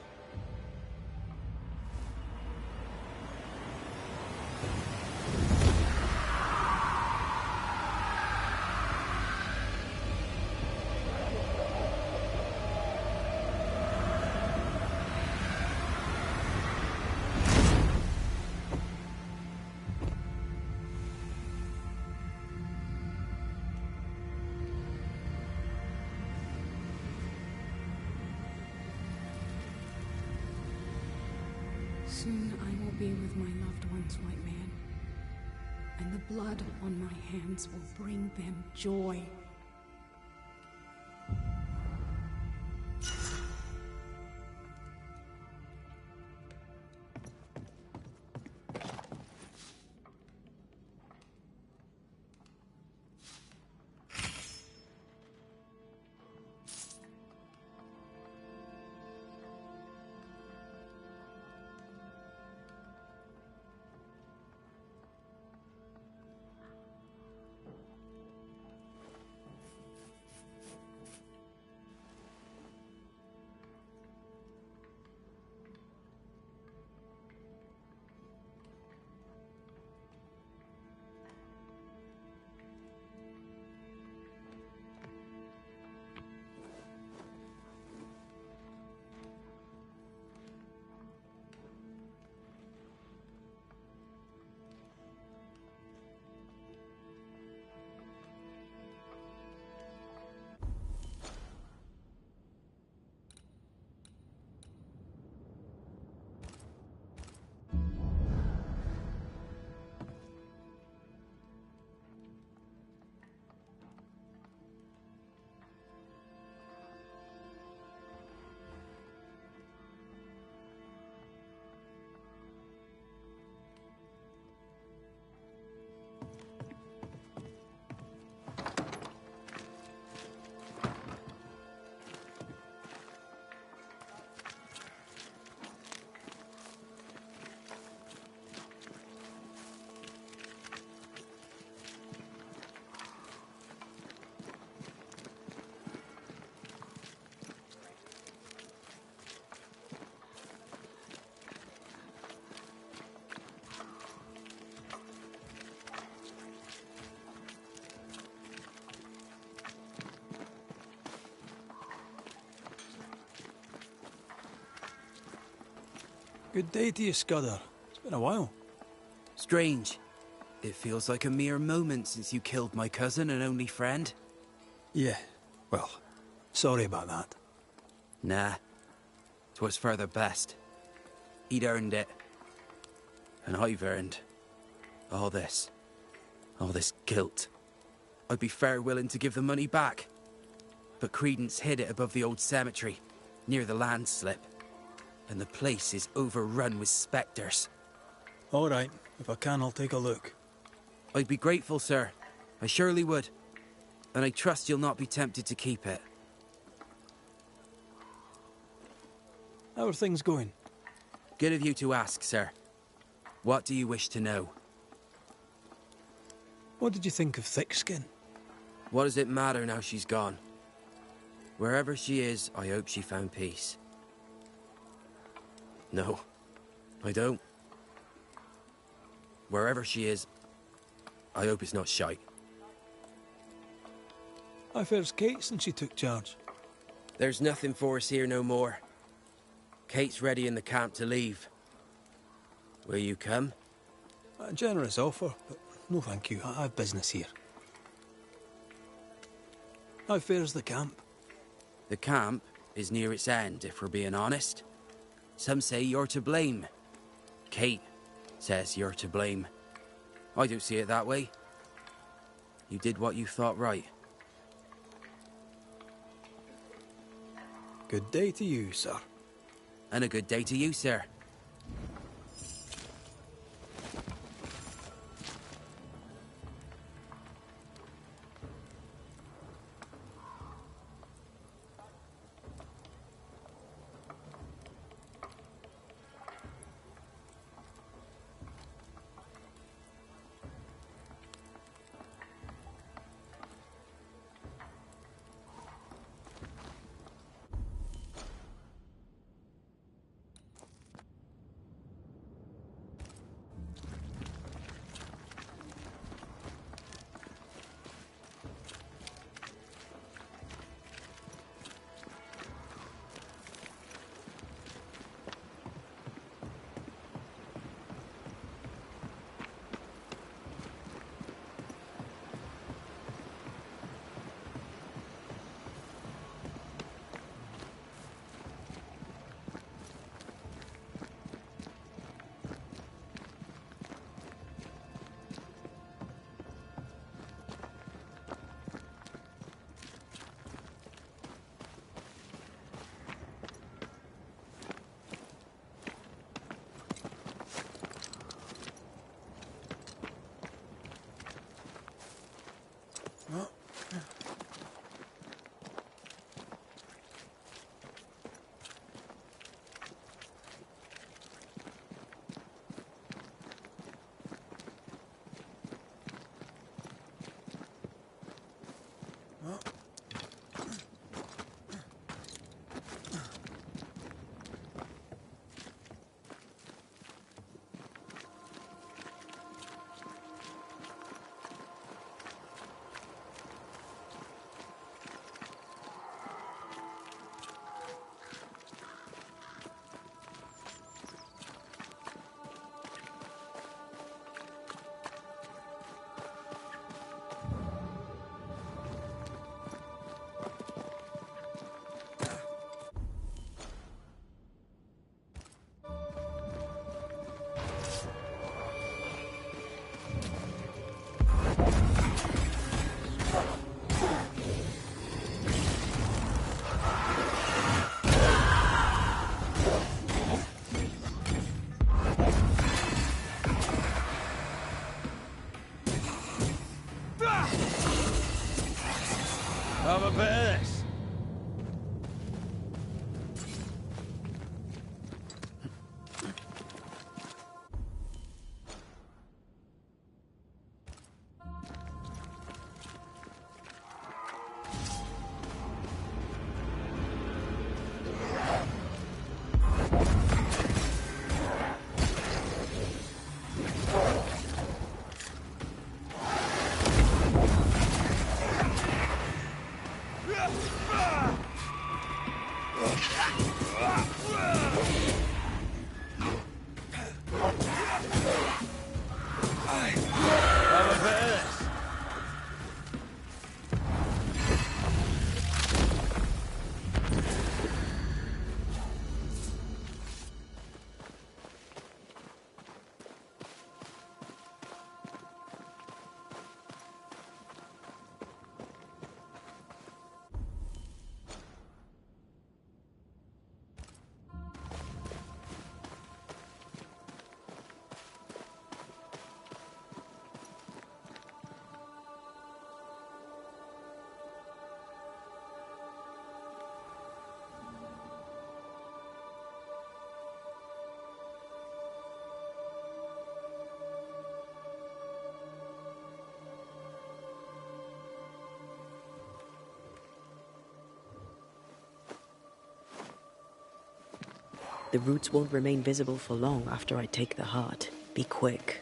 Soon I will be with my loved ones, white man. And the blood on my hands will bring them joy. Good day to you, Scudder. It's been a while. Strange. It feels like a mere moment since you killed my cousin and only friend. Yeah, well, sorry about that. Nah. 'Twas for the best. He'd earned it. And I've earned all this. All this guilt. I'd be fair willing to give the money back. But Credence hid it above the old cemetery, near the landslip. And the place is overrun with spectres. All right, if I can, I'll take a look. I'd be grateful, sir. I surely would. And I trust you'll not be tempted to keep it. How are things going? Good of you to ask, sir. What do you wish to know? What did you think of Thickskin? What does it matter now she's gone? Wherever she is, I hope she found peace. No, I don't. Wherever she is, I hope it's not shite. How fares Kate since she took charge? There's nothing for us here no more. Kate's ready in the camp to leave. Will you come? A generous offer, but no thank you. I have business here. How fares the camp? The camp is near its end, if we're being honest. Some say you're to blame. Kate says you're to blame. I don't see it that way. You did what you thought right. Good day to you, sir. And a good day to you, sir. Have a bit of this. Yeah. The roots won't remain visible for long after I take the heart. Be quick.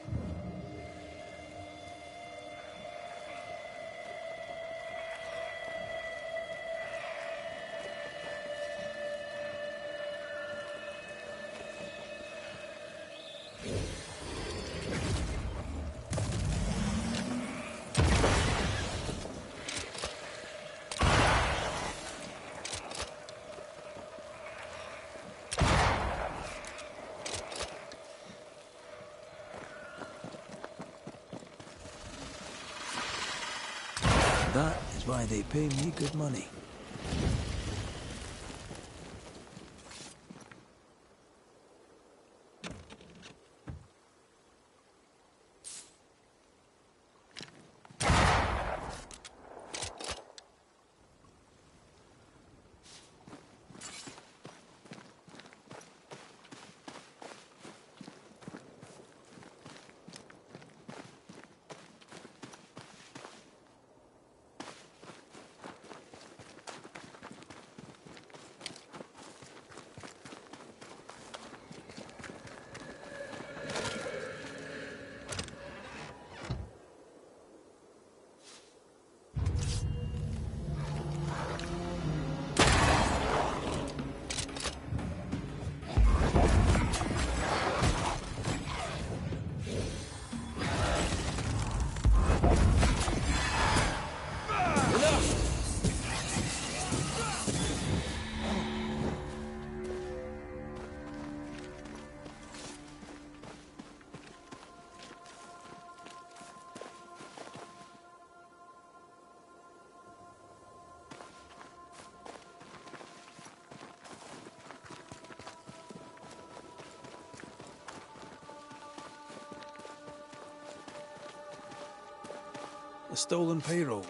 That is why they pay me good money. The stolen payroll.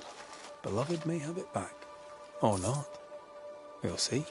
Beloved may have it back. Or not. We'll see.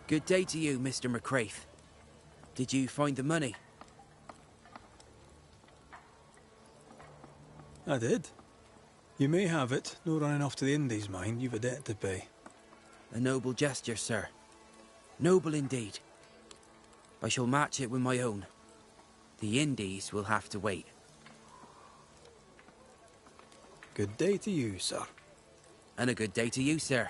Good day to you, Mr. McCraith. Did you find the money? I did. You may have it. No running off to the Indies, mind. You've a debt to pay. A noble gesture, sir. Noble indeed. I shall match it with my own. The Indies will have to wait. Good day to you, sir. And a good day to you, sir.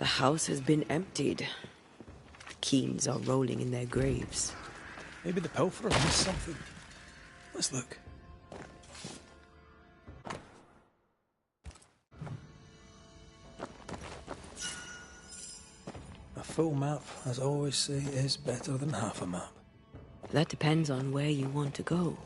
The house has been emptied. The Keens are rolling in their graves. Maybe the pilferer missed something. Let's look. A full map, as I always say, is better than half a map. That depends on where you want to go.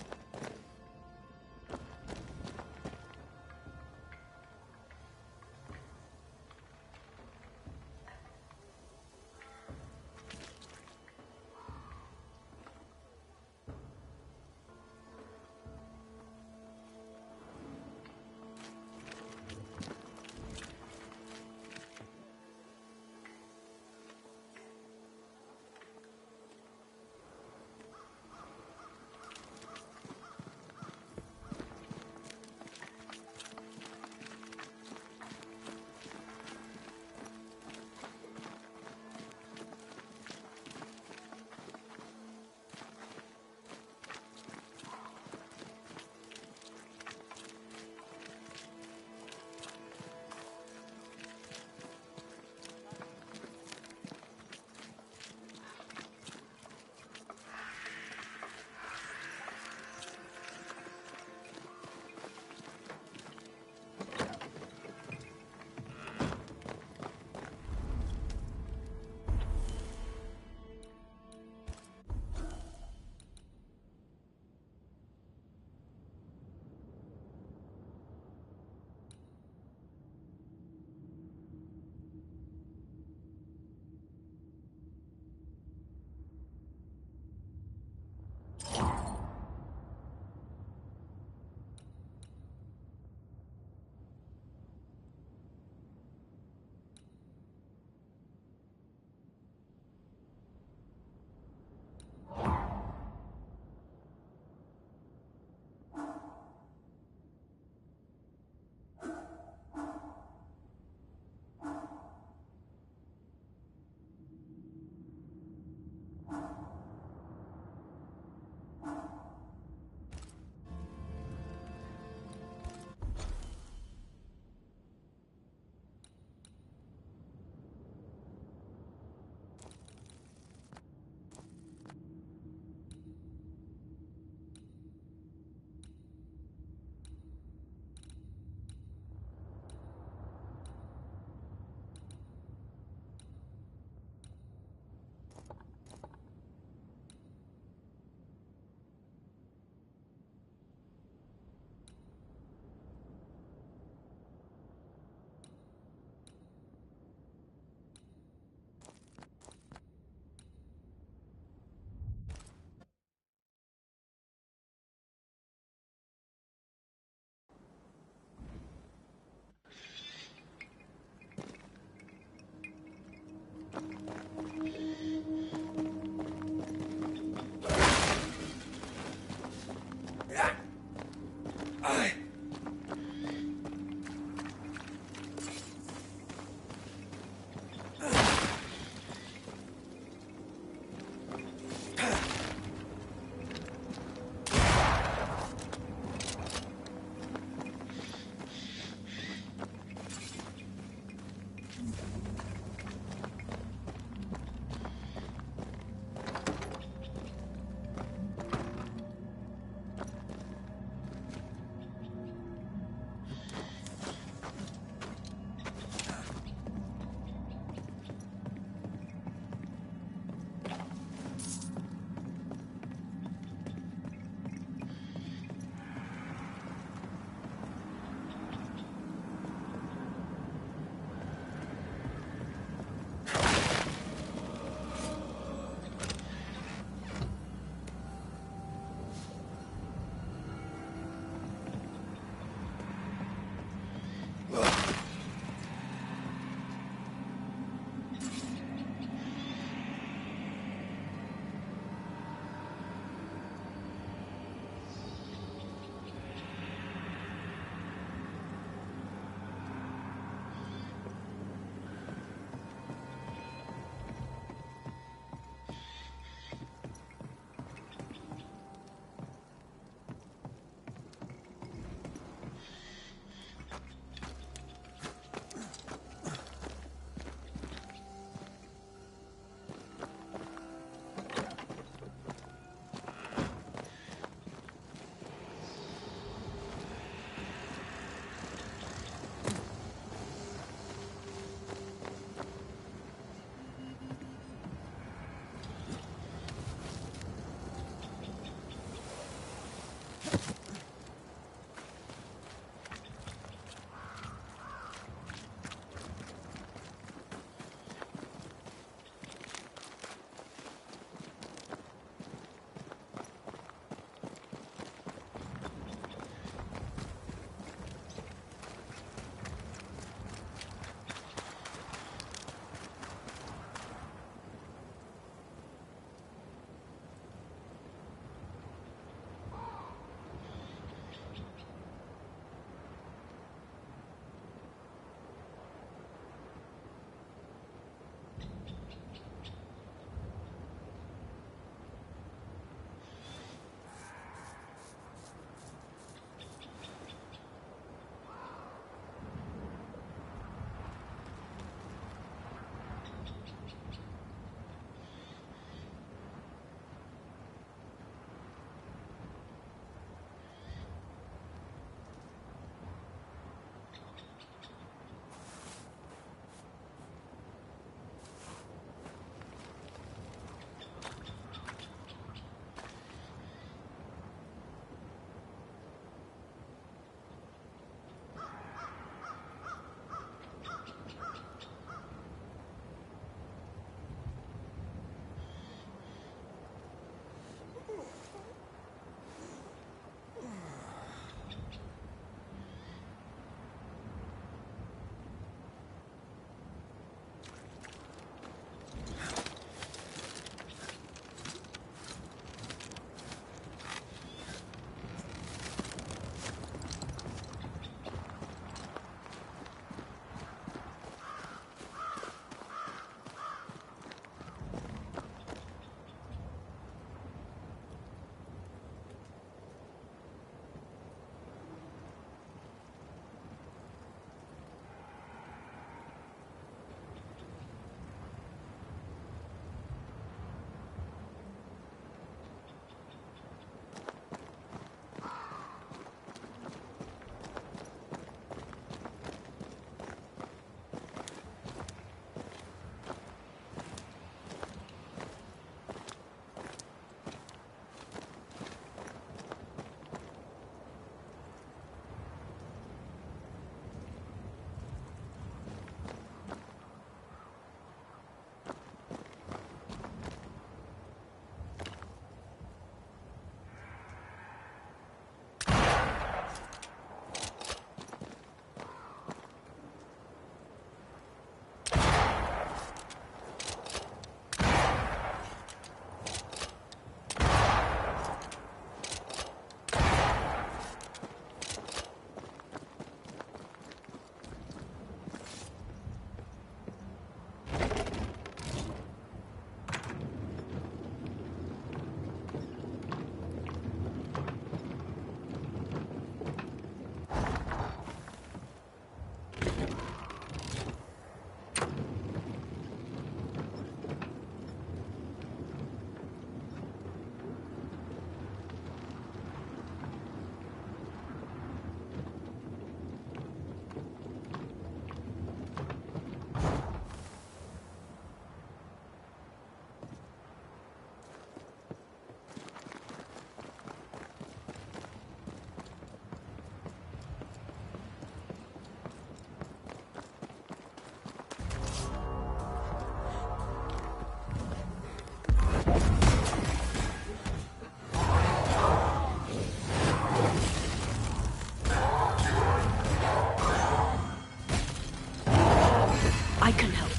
I can help.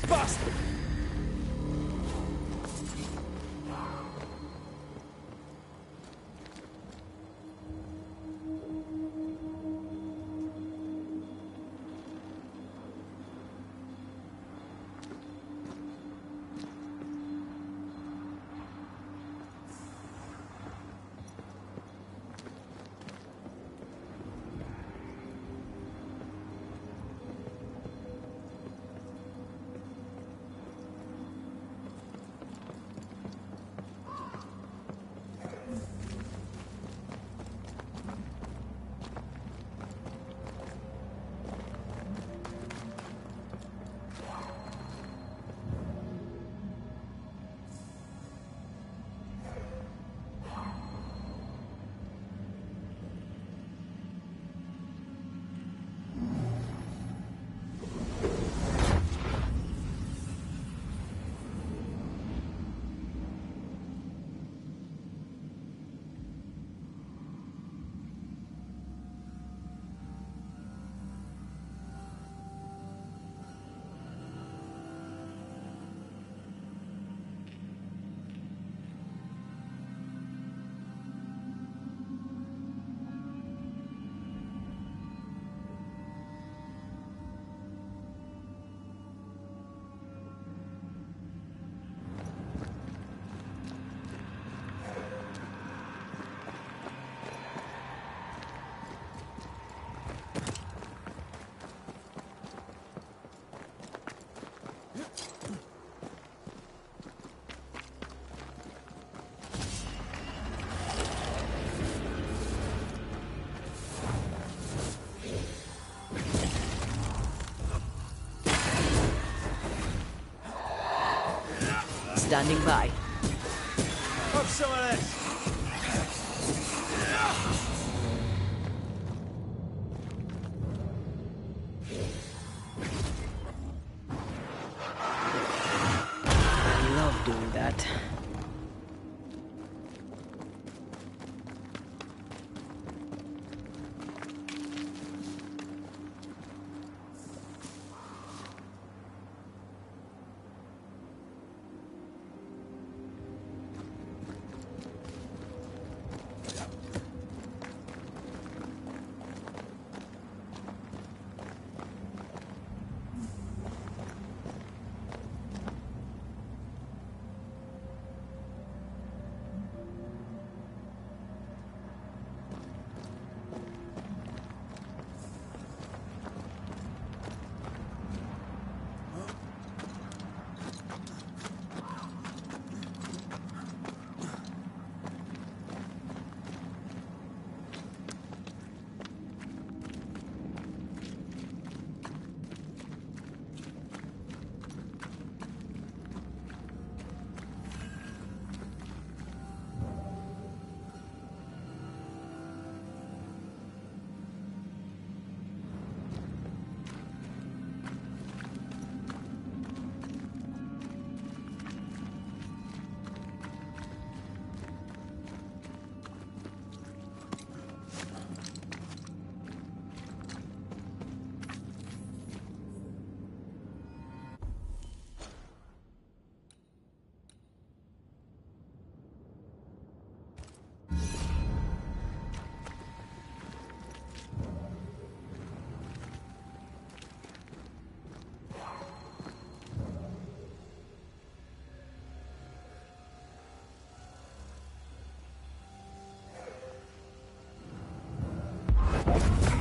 Bastard! Standing by. Have some of this! I love doing that.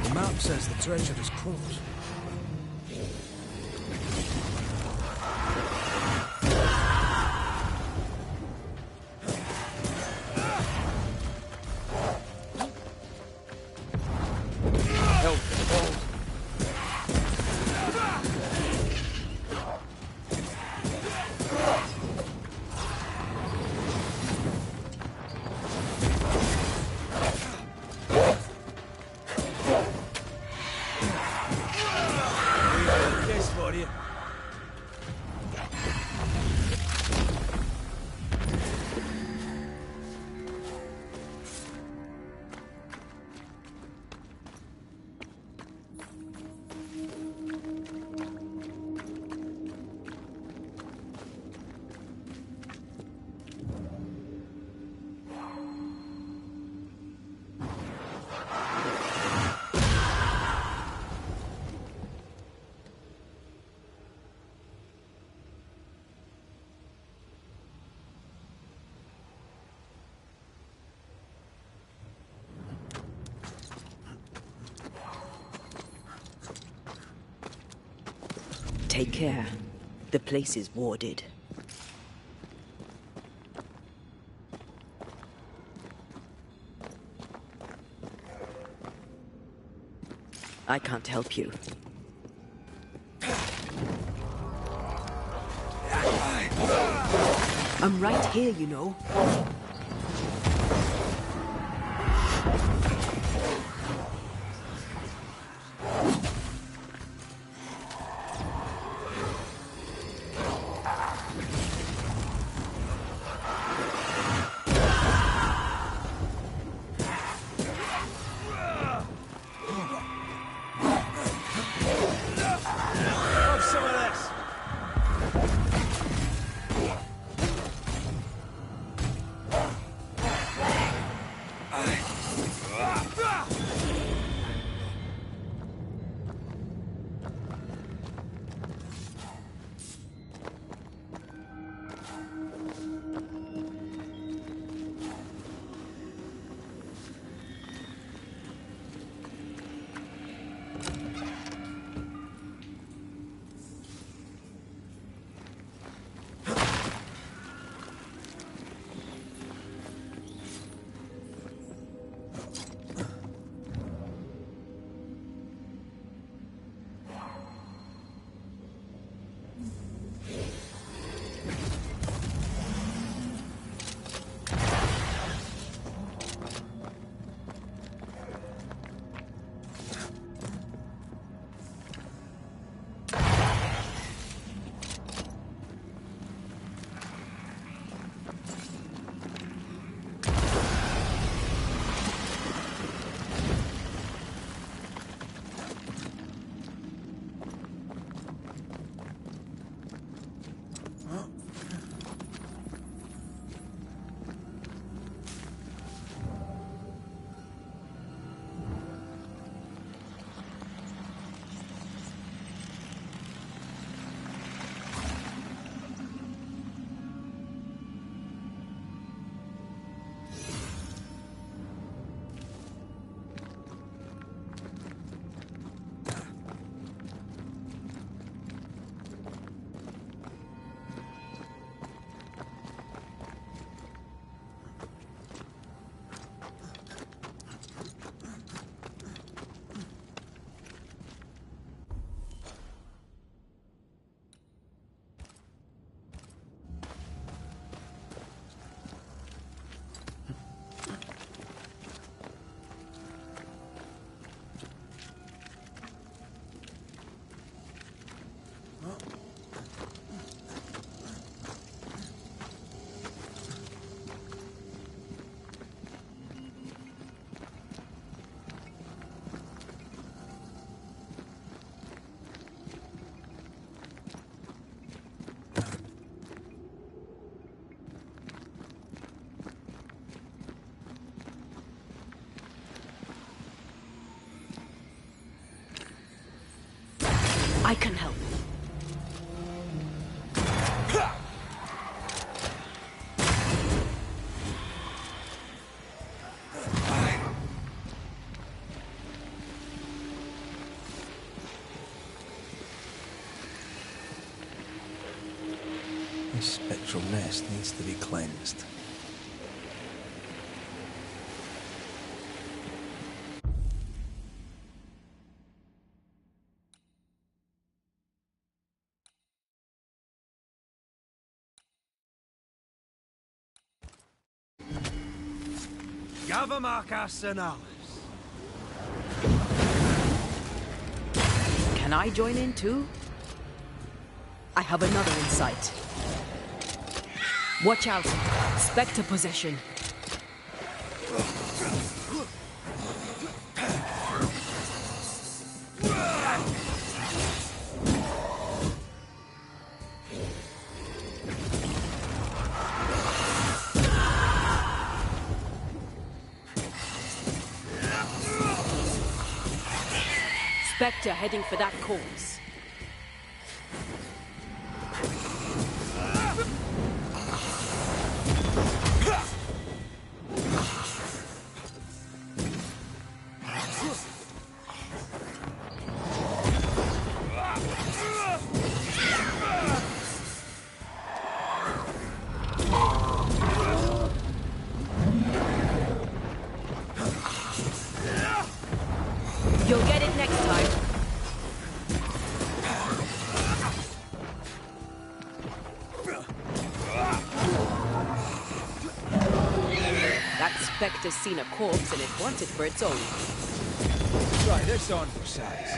The map says the treasure is close. Take care. The place is warded. I can't help you. I'm right here, you know. I can help. This spectral nest needs to be cleansed. Can I join in too? I have another insight. Watch out! Spectre possession. Spectre heading for that corpse. Spectre's seen a corpse and it wants it for its own. Try this on for size.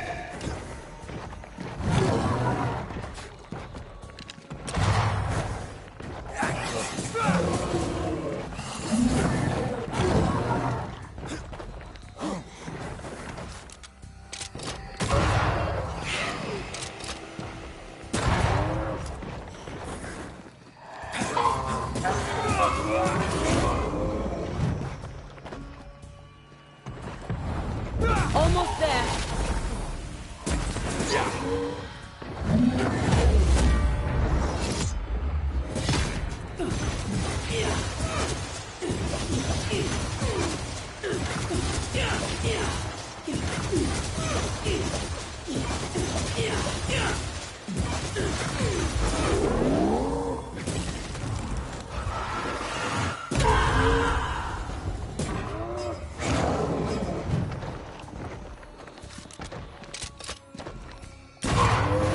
Almost there.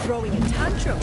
Throwing a tantrum.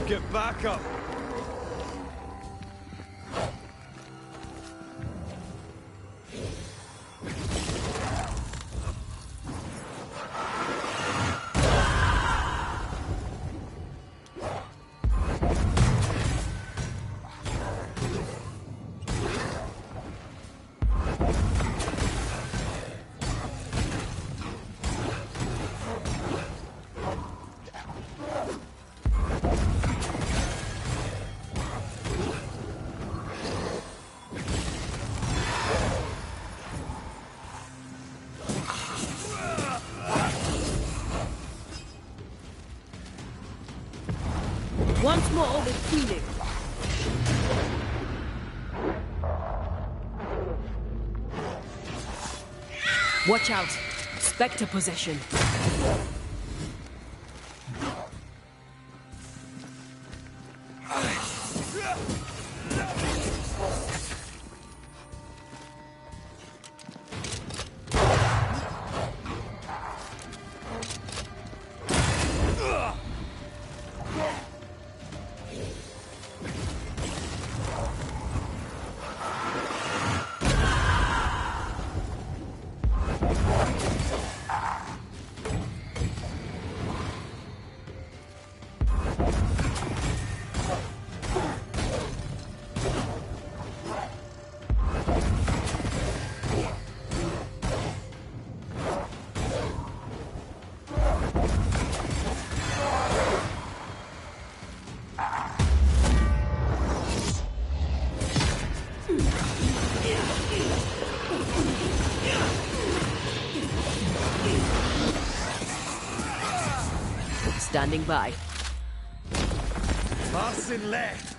Get back up! Once more with healing. Watch out! Spectre possession. Standing by. Passing left!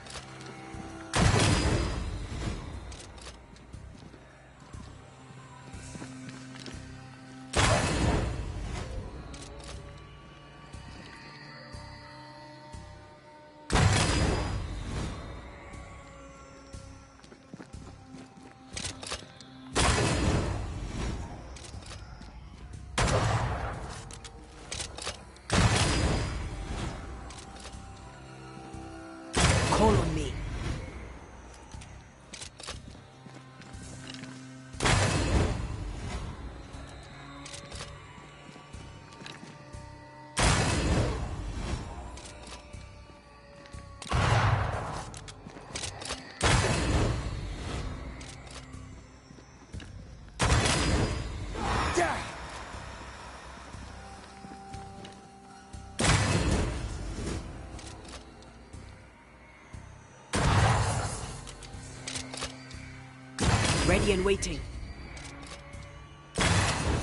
Ready and waiting.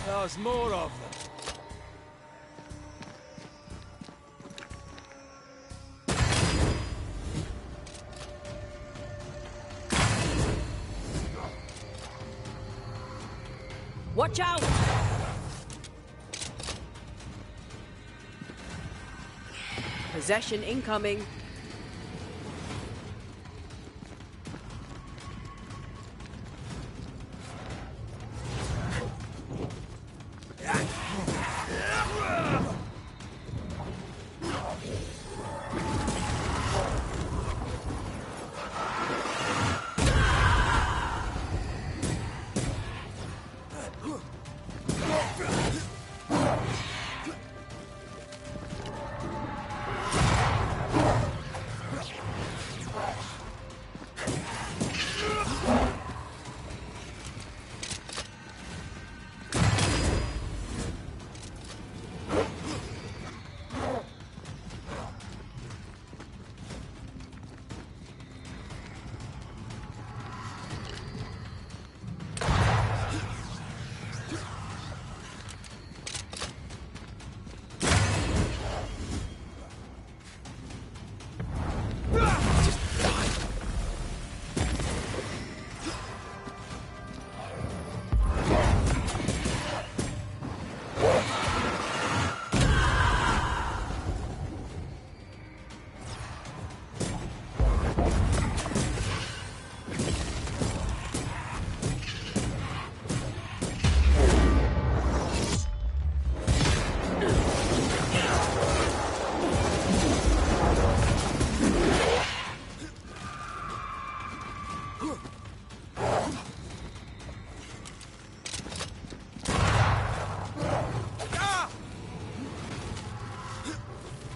There's more of them. Watch out! Possession incoming.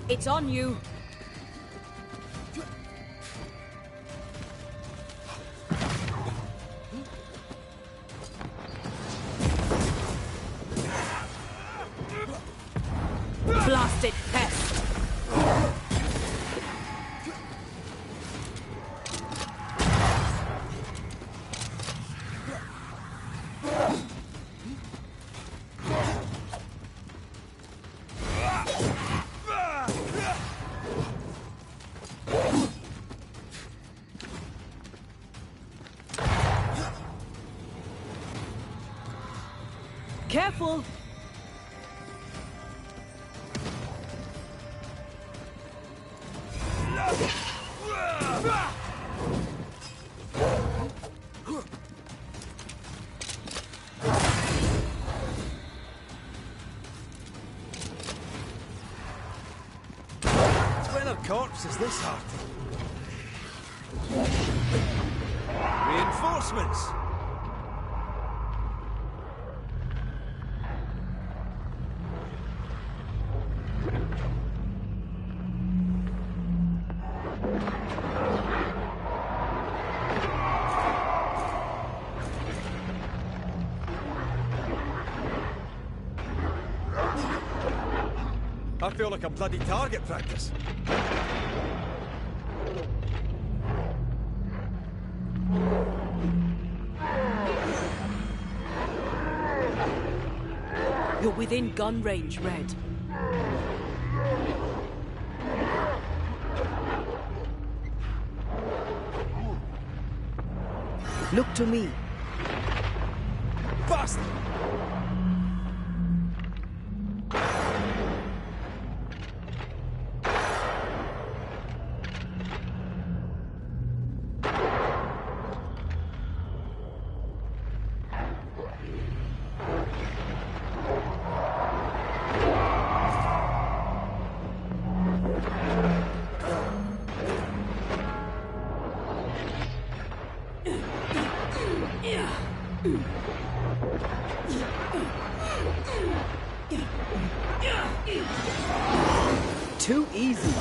It's on you. Blasted pest. Careful! When of corpses this heart? Reinforcements! I feel like a bloody target practice. You're within gun range, Red. Look to me. Bastard! Too easy.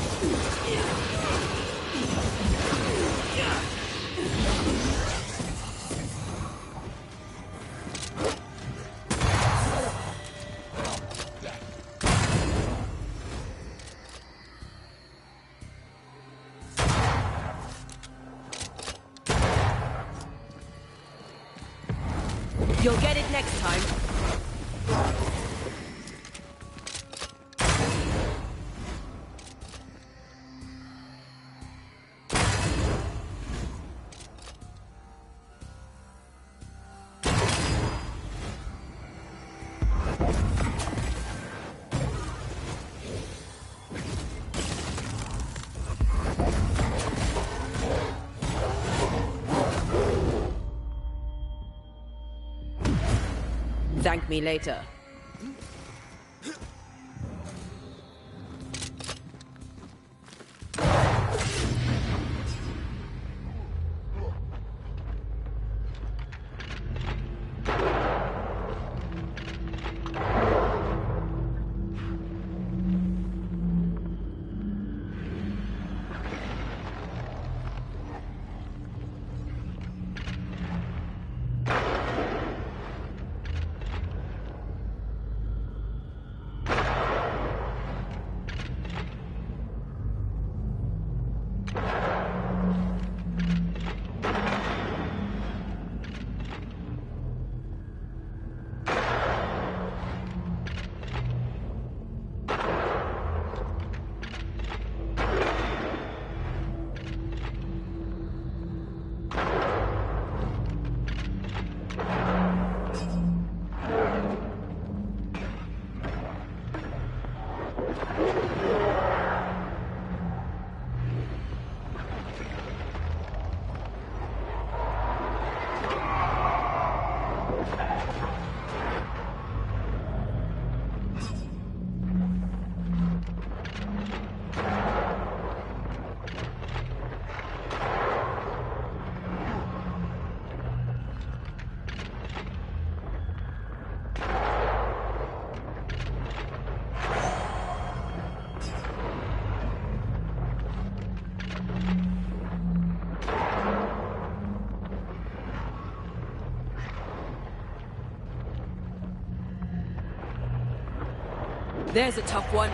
You'll get it next time. Thank me later. There's a tough one.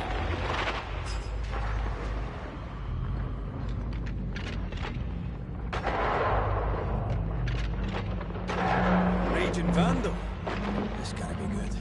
Raging Vandal. This can't be good.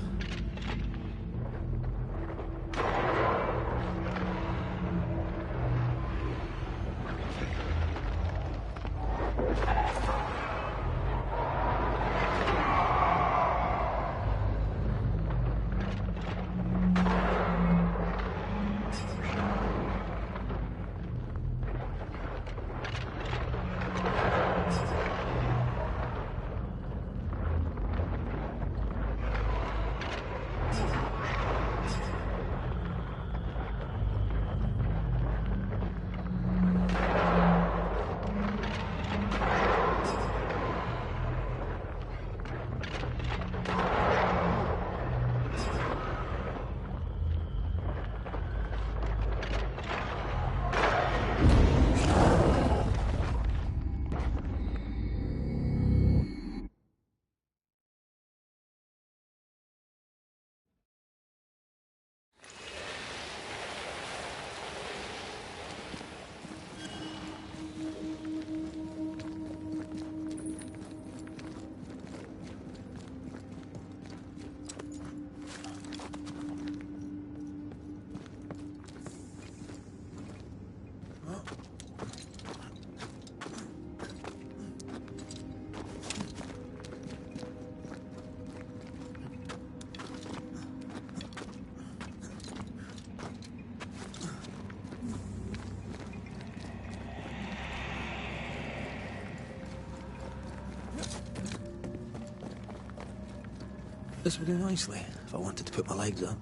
This would do nicely if I wanted to put my legs up.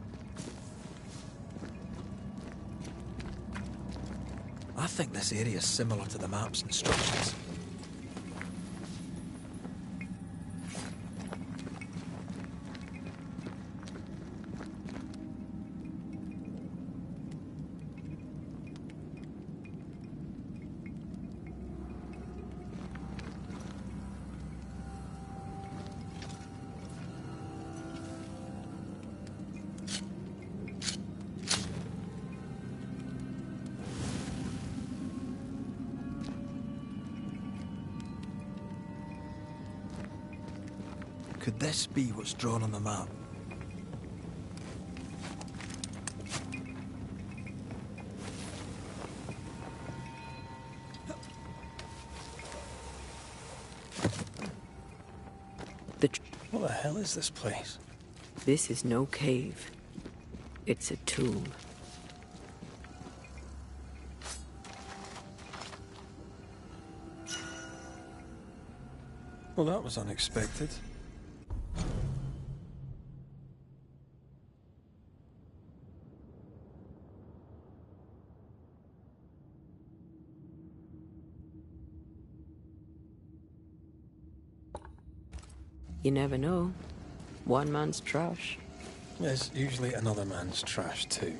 I think this area is similar to the map's instructions. Could this be what's drawn on the map? What the hell is this place? This is no cave. It's a tomb. Well, that was unexpected. You never know. One man's trash. There's usually another man's trash too.